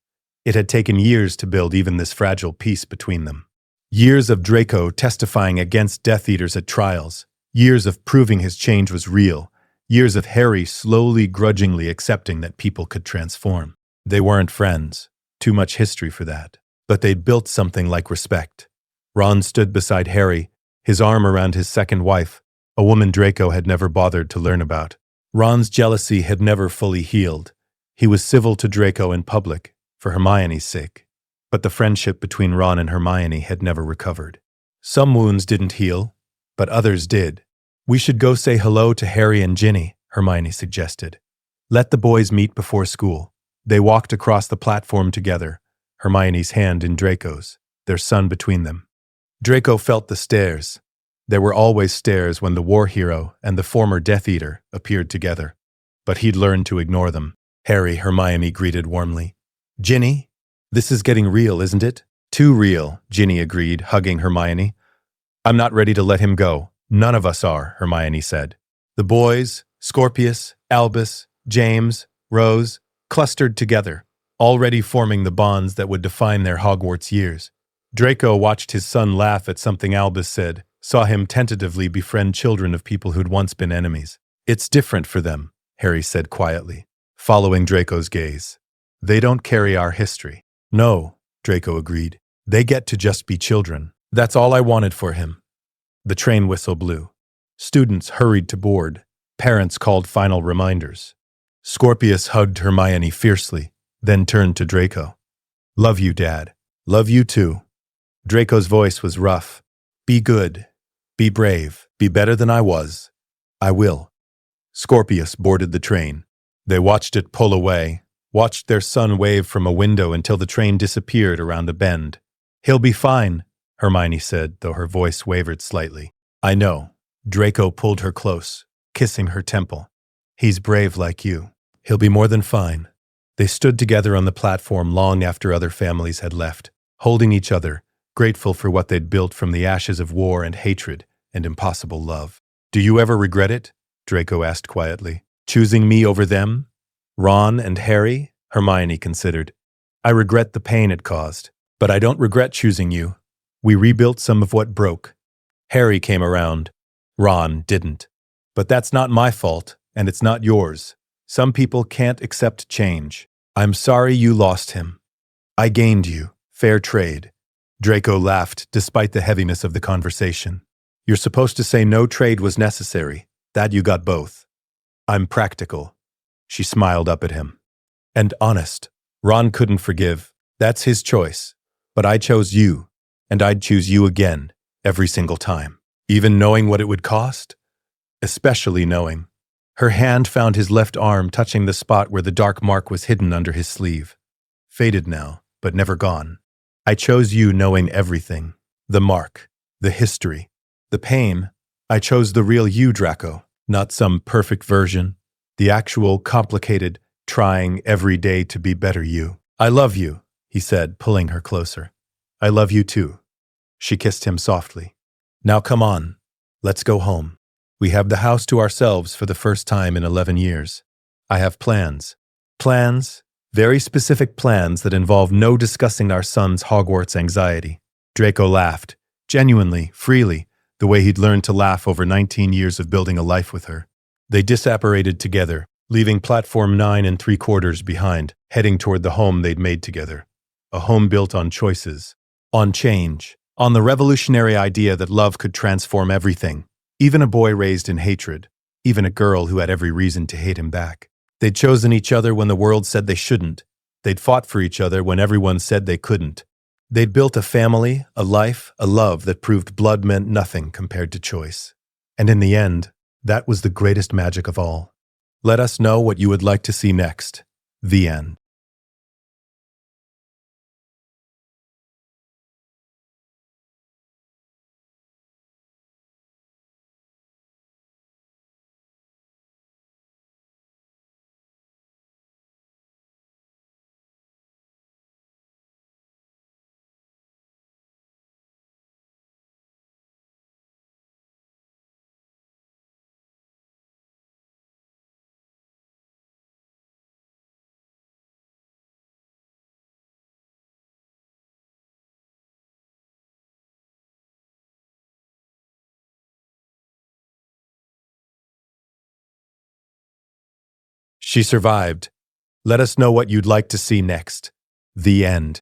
It had taken years to build even this fragile peace between them. Years of Draco testifying against Death Eaters at trials. Years of proving his change was real. Years of Harry slowly, grudgingly accepting that people could transform. They weren't friends. Too much history for that. But they'd built something like respect. Ron stood beside Harry, his arm around his second wife, a woman Draco had never bothered to learn about. Ron's jealousy had never fully healed. He was civil to Draco in public, for Hermione's sake. But the friendship between Ron and Hermione had never recovered. Some wounds didn't heal, but others did. We should go say hello to Harry and Ginny, Hermione suggested. Let the boys meet before school. They walked across the platform together, Hermione's hand in Draco's, their son between them. Draco felt the stares. There were always stares when the war hero and the former Death Eater appeared together. But he'd learned to ignore them. Harry, Hermione greeted warmly. Ginny? This is getting real, isn't it? Too real, Ginny agreed, hugging Hermione. I'm not ready to let him go. None of us are, Hermione said. The boys, Scorpius, Albus, James, Rose, clustered together, already forming the bonds that would define their Hogwarts years. Draco watched his son laugh at something Albus said, saw him tentatively befriend children of people who'd once been enemies. It's different for them, Harry said quietly, following Draco's gaze. They don't carry our history. No, Draco agreed. They get to just be children. That's all I wanted for him. The train whistle blew. Students hurried to board. Parents called final reminders. Scorpius hugged Hermione fiercely, then turned to Draco. Love you, Dad. Love you too. Draco's voice was rough. Be good. Be brave. Be better than I was. I will. Scorpius boarded the train. They watched it pull away, watched their son wave from a window until the train disappeared around a bend. He'll be fine, Hermione said, though her voice wavered slightly. I know. Draco pulled her close, kissing her temple. He's brave like you. He'll be more than fine. They stood together on the platform long after other families had left, holding each other, grateful for what they'd built from the ashes of war and hatred and impossible love. Do you ever regret it? Draco asked quietly. Choosing me over them? Ron and Harry? Hermione considered. I regret the pain it caused, but I don't regret choosing you. We rebuilt some of what broke. Harry came around. Ron didn't. But that's not my fault, and it's not yours. Some people can't accept change. I'm sorry you lost him. I gained you. Fair trade. Draco laughed, despite the heaviness of the conversation. You're supposed to say no trade was necessary. That you got both. I'm practical. She smiled up at him. And honest. Ron couldn't forgive. That's his choice. But I chose you, and I'd choose you again, every single time. Even knowing what it would cost? Especially knowing. Her hand found his left arm touching the spot where the dark mark was hidden under his sleeve. Faded now, but never gone. I chose you knowing everything. The mark, the history, the pain. I chose the real you, Draco, not some perfect version. The actual, complicated, trying every day to be better you. I love you, he said, pulling her closer. I love you too. She kissed him softly. Now come on. Let's go home. We have the house to ourselves for the first time in 11 years. I have plans. Plans, very specific plans that involve no discussing our son's Hogwarts anxiety. Draco laughed, genuinely, freely, the way he'd learned to laugh over 19 years of building a life with her. They disapparated together, leaving platform 9 3/4 behind, heading toward the home they'd made together. A home built on choices, on change, on the revolutionary idea that love could transform everything. Even a boy raised in hatred, even a girl who had every reason to hate him back. They'd chosen each other when the world said they shouldn't. They'd fought for each other when everyone said they couldn't. They'd built a family, a life, a love that proved blood meant nothing compared to choice. And in the end, that was the greatest magic of all. Let us know what you would like to see next. The end. She survived. Let us know what you'd like to see next. The end.